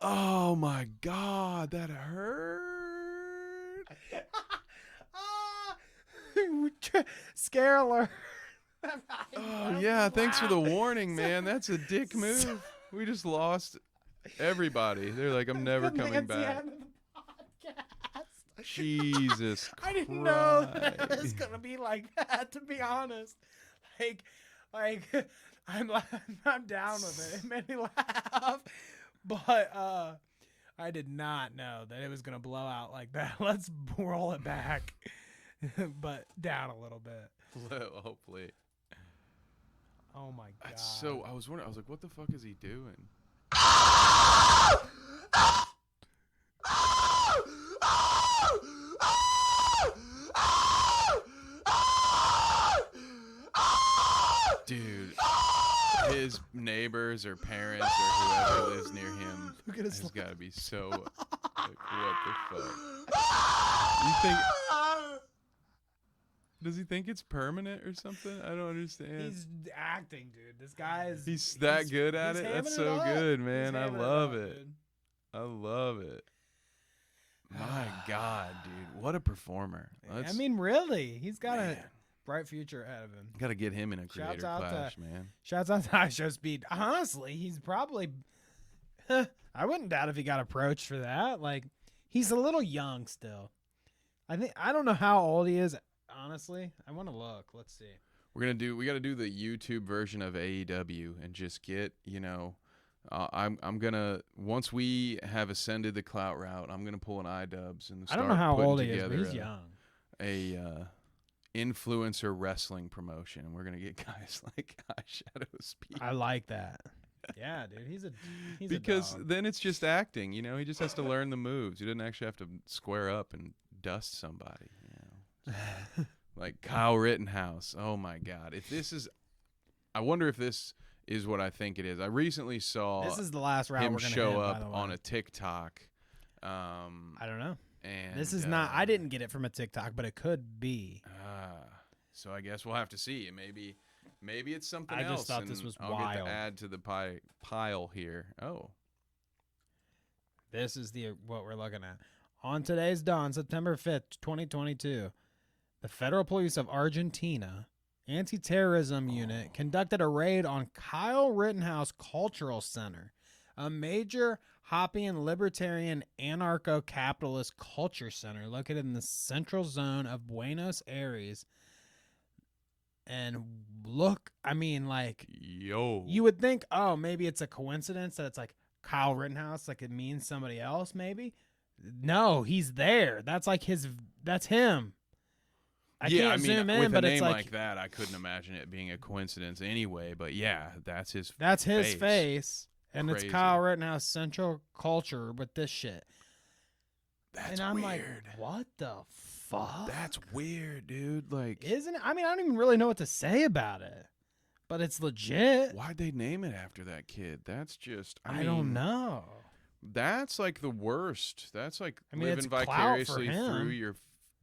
Oh my God, that hurt. Scare alert. Oh yeah, thanks for the warning, man. That's a dick move. We just lost everybody. They're like, I'm never coming back. Jesus Christ. I didn't know that it was gonna be like that, to be honest. Like I'm down with it. It made me laugh. But I did not know that it was gonna blow out like that. Let's roll it back. But down a little bit. Hopefully. Oh my God. So I was wondering. I was like, what the fuck is he doing? Dude, his neighbors or parents or whoever lives near him has got to be so. Like, what the fuck? You think? Does he think it's permanent or something? I don't understand. He's acting, dude. This guy is. He's that good at it. That's so good, man. I love it. I love it. My God, dude, what a performer! I mean, really, he's got a bright future ahead of him. Got to get him in a creator clash, man. Shouts out to IShowSpeed. Honestly, he's probably. I wouldn't doubt if he got approached for that. Like, he's a little young still. I don't know how old he is. Honestly, I want to look. Let's see. We got to do the YouTube version of AEW and just get, I'm gonna, once we have ascended the Clout route, I'm gonna pull an iDubbbz and start I don't know how putting old he is, together but he's young. A influencer wrestling promotion, and we're gonna get guys like ishowspeed. I like that. Yeah, dude, he's because a dog. Then it's just acting. He just has to learn the moves. He doesn't actually have to square up and dust somebody. Like Kyle Rittenhouse. Oh my God! I wonder if this is what I think it is. I recently saw this is the last round him we're gonna show hit, up by the way. on a TikTok. I don't know. And this is not. I didn't get it from a TikTok, but it could be. So I guess we'll have to see. Maybe it's something else. I just thought this was I'll wild. get to add to the pile here. Oh. This is what we're looking at. On today's dawn, September 5th, 2022, the Federal Police of Argentina Anti-Terrorism Unit conducted a raid on Kyle Rittenhouse Cultural Center, a major Hoppian libertarian anarcho-capitalist culture center located in the central zone of Buenos Aires. And look, I mean, like, yo, you would think, oh, maybe it's a coincidence that it's like Kyle Rittenhouse, like it means somebody else, maybe. No, he's there. That's like that's him. I can't zoom in, with but a it's name like that, I couldn't imagine it being a coincidence anyway. But yeah, that's his. That's his face, and Crazy. it's Kyle Rittenhouse Central Culture with this shit. That's and I'm weird. like, what the fuck? That's weird, dude. Like, isn't it? I mean, I don't even really know what to say about it, but it's legit. Why'd they name it after that kid? That's just. I don't know. That's like the worst. That's like I mean, living it's clout for vicariously him. through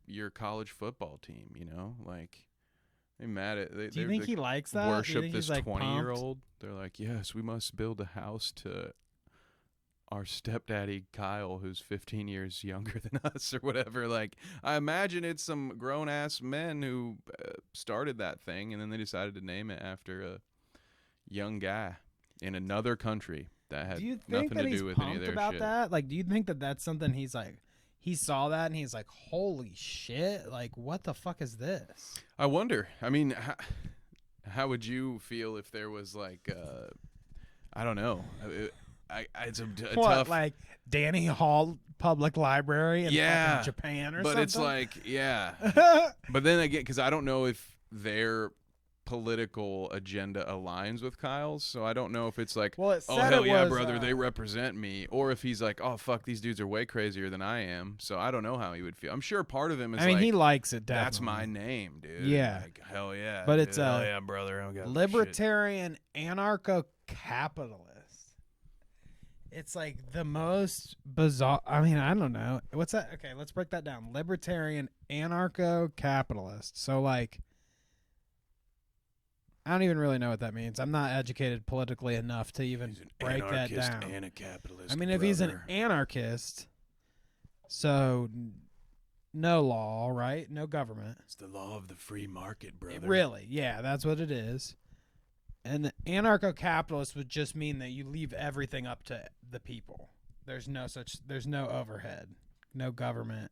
your college football team. You know, like they mad at. Do you think he likes that? Worship Do you think this he's, like, 20-year-old. They're like, yes, we must build a house to our stepdaddy Kyle, who's 15 years younger than us, or whatever. Like, I imagine it's some grown ass men who started that thing, and then they decided to name it after a young guy in another country that had Do you nothing think that to he's do with pumped any of their about shit. that? Like, do you think that that's something he's like? He saw that and he's like, "Holy shit! Like, what the fuck is this?" I wonder. I mean, how would you feel if there was like, I don't know. It's a What, tough. like Danny Hall Public Library in Yeah, fucking Japan or but something? it's like, yeah. But then again, because I don't know if their political agenda aligns with Kyle's, so I don't know if it's like, Well, it oh said hell it yeah, was, brother, they represent me, or if he's like, oh fuck, these dudes are way crazier than I am. So I don't know how he would feel. I'm sure part of him is. I mean, like, he likes it. That's Definitely. my name, dude. Yeah. Like, hell yeah. But dude. it's hell yeah, brother. I don't got libertarian anarcho-capitalist. It's like the most bizarre. I mean, I don't know. What's that? Okay, let's break that down. Libertarian anarcho-capitalist. So, like, I don't even really know what that means. I'm not educated politically enough to even break that down. And a capitalist. I mean, if he's an anarchist, so no law, right? No government. It's the law of the free market, brother. Really? Yeah, that's what it is. And the anarcho-capitalist would just mean that you leave everything up to the people. There's no overhead, no government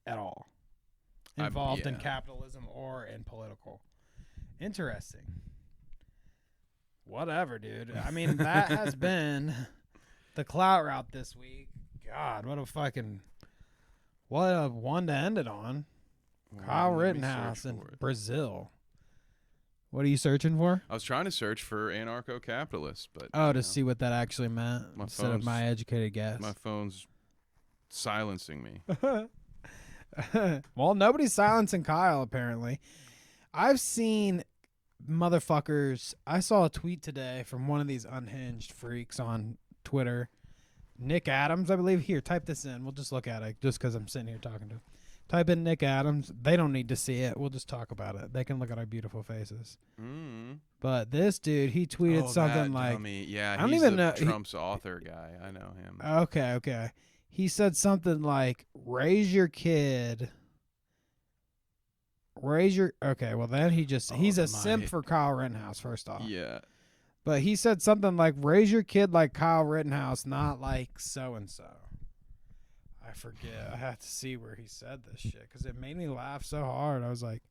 at all involved in capitalism or in political. Interesting. Whatever, dude. I mean, that has been the Clout Route this week. God, what a one to end it on. Kyle Rittenhouse in Brazil. What are you searching for? I was trying to search for anarcho-capitalist, but to see what that actually meant instead of my educated guess. My phone's silencing me. Well, nobody's silencing Kyle, apparently. I've seen motherfuckers. I saw a tweet today from one of these unhinged freaks on Twitter. Nick Adams, I believe. Here, type this in. We'll just look at it just because I'm sitting here talking to him. Type in Nick Adams. They don't need to see it. We'll just talk about it. They can look at our beautiful faces. But this dude, he tweeted something like, dummy. Yeah, I don't he's even the know. Trump's author guy. I know him. Okay. He said something like, raise your kid. Okay, well then he's a simp for Kyle Rittenhouse, first off. Yeah. But he said something like, raise your kid like Kyle Rittenhouse, not like so-and-so. I forget. I have to see where he said this shit because it made me laugh so hard. I was like,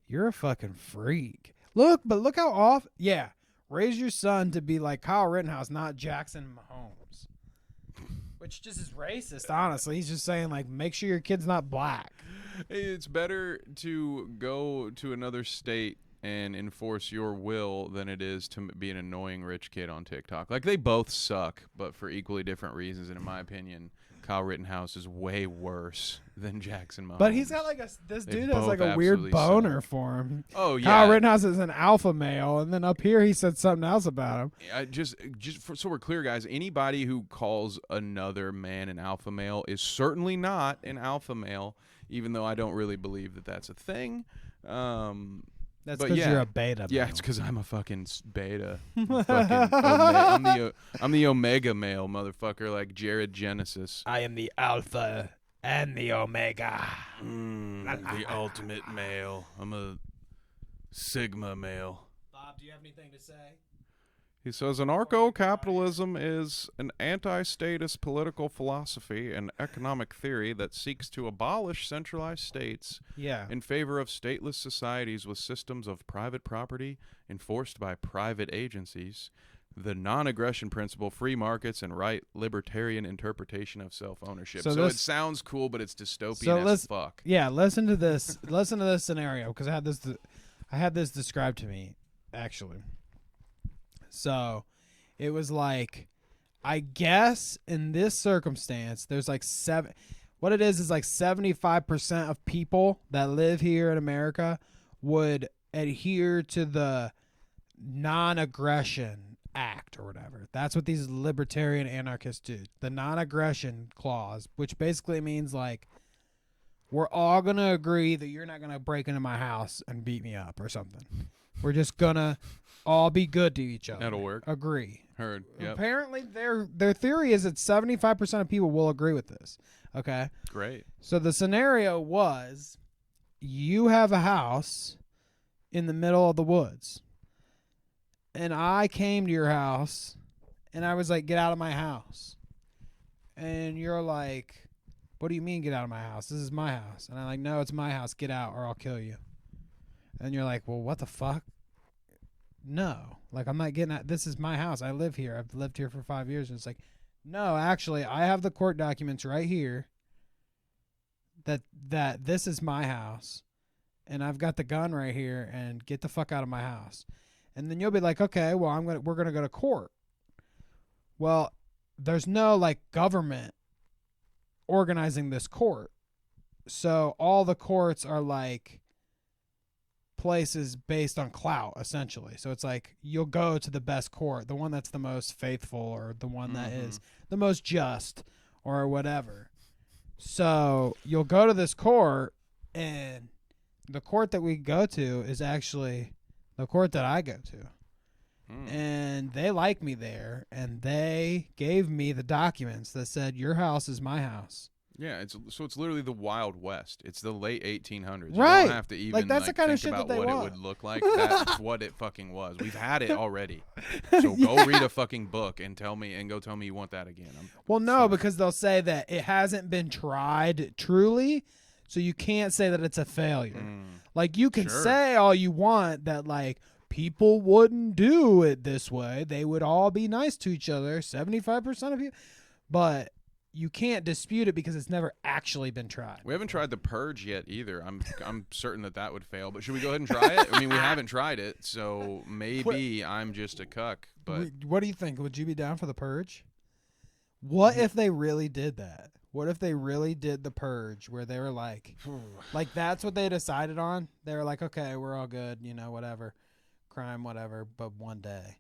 you're a fucking freak. Look how off. Yeah. Raise your son to be like Kyle Rittenhouse, not Jackson Mahomes. Which just is racist, honestly. He's just saying, like, make sure your kid's not black. It's better to go to another state and enforce your will than it is to be an annoying rich kid on TikTok. Like, they both suck, but for equally different reasons. And in my opinion, Kyle Rittenhouse is way worse than Jackson Mahomes. But he's got like this They dude has like a both weird absolutely boner suck. for him. Oh, yeah. Kyle Rittenhouse is an alpha male, and then up here he said something else about him. So we're clear, guys, anybody who calls another man an alpha male is certainly not an alpha male, even though I don't really believe that that's a thing. That's But because you're a beta. Yeah, male. it's because I'm a fucking beta. I'm the omega male, motherfucker, like Jared Genesis. I am the alpha and the omega. The ultimate male. I'm a sigma male. Bob, do you have anything to say? He says anarcho-capitalism is an anti-statist political philosophy and economic theory that seeks to abolish centralized states in favor of stateless societies with systems of private property enforced by private agencies, the non-aggression principle, free markets, and right libertarian interpretation of self-ownership. So it sounds cool, but it's dystopian as fuck. Yeah, listen to this. Listen to this scenario, because I had this described to me, actually. So it was like, I guess in this circumstance, there's like what it is like 75% of people that live here in America would adhere to the non-aggression act or whatever. That's what these libertarian anarchists do. The non-aggression clause, which basically means like, we're all going to agree that you're not going to break into my house and beat me up or something. We're just going to all be good to each other. That'll work. Agree. Heard. Yep. Apparently, their theory is that 75% of people will agree with this. Okay? Great. So the scenario was, you have a house in the middle of the woods. And I came to your house, and I was like, get out of my house. And you're like, what do you mean get out of my house? This is my house. And I'm like, no, it's my house. Get out or I'll kill you. And you're like, well, what the fuck? No, like, I'm not getting out. This is my house. I live here. I've lived here for 5 years. And it's like, no, actually, I have the court documents right here that this is my house, and I've got the gun right here, and get the fuck out of my house. And then you'll be like, okay, well, we're gonna go to court. Well, there's no like government organizing this court, so all the courts are like places based on clout, essentially. So it's like, you'll go to the best court, the one that's the most faithful, or the one that is the most just, or whatever. So you'll go to this court, and the court that we go to is actually the court that I go to. And they like me there, and they gave me the documents that said, your house is my house. Yeah, it's literally the Wild West. It's the late 1800s. Right. You don't have to even like, that's the kind of think shit about that they what want. it would look like. That's what it fucking was. We've had it already. So go read a fucking book and tell me you want that again. Well, no, because they'll say that it hasn't been tried truly, so you can't say that it's a failure. Like, you can say all you want that, like, people wouldn't do it this way. They would all be nice to each other, 75% of you. But you can't dispute it because it's never actually been tried. We haven't tried the purge yet either. I'm certain that would fail. But should we go ahead and try it? I mean, we haven't tried it, so maybe I'm just a cuck. But what do you think? Would you be down for the purge? What if they really did that? What if they really did the purge where they were like that's what they decided on? They were like, okay, we're all good, whatever, crime, whatever, but one day.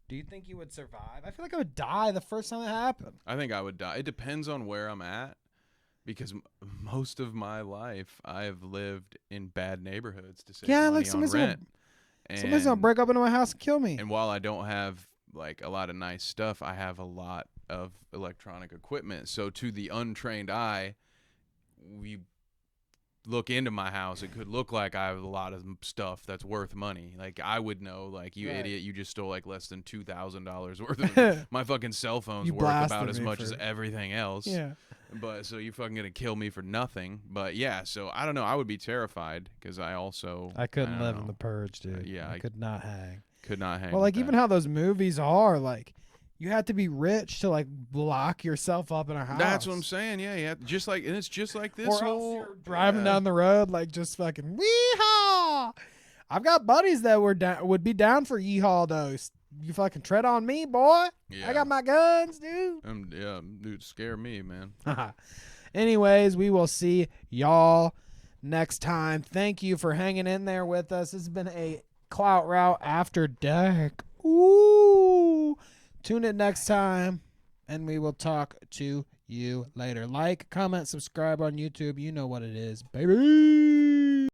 Do you think you would survive? I feel like I would die the first time it happened. I think I would die. It depends on where I'm at, because most of my life I have lived in bad neighborhoods to save money on rent. Somebody's gonna break up into my house and kill me. And while I don't have like a lot of nice stuff, I have a lot of electronic equipment. So to the untrained eye, we look into my house, it could look like I have a lot of stuff that's worth money. Like, I would know, like, you idiot, you just stole like less than $2,000 worth of it. My fucking cell phone's worth about as much as everything else. Yeah. But so you're fucking gonna kill me for nothing. But yeah, so I don't know. I would be terrified because I couldn't live in the purge, dude. Yeah, I could not hang. Could not hang. Well, like, even how those movies are, like, you have to be rich to like lock yourself up in a house. That's what I'm saying. Yeah. And it's just like this or whole you're driving down the road, like, just fucking weehaw. I've got buddies that would be down for yeehaw though. You fucking tread on me, boy. Yeah. I got my guns, dude. Dude, scare me, man. Anyways, we will see y'all next time. Thank you for hanging in there with us. This has been a Clout Route After Dark. Ooh. Tune in next time, and we will talk to you later. Like, comment, subscribe on YouTube. You know what it is, baby.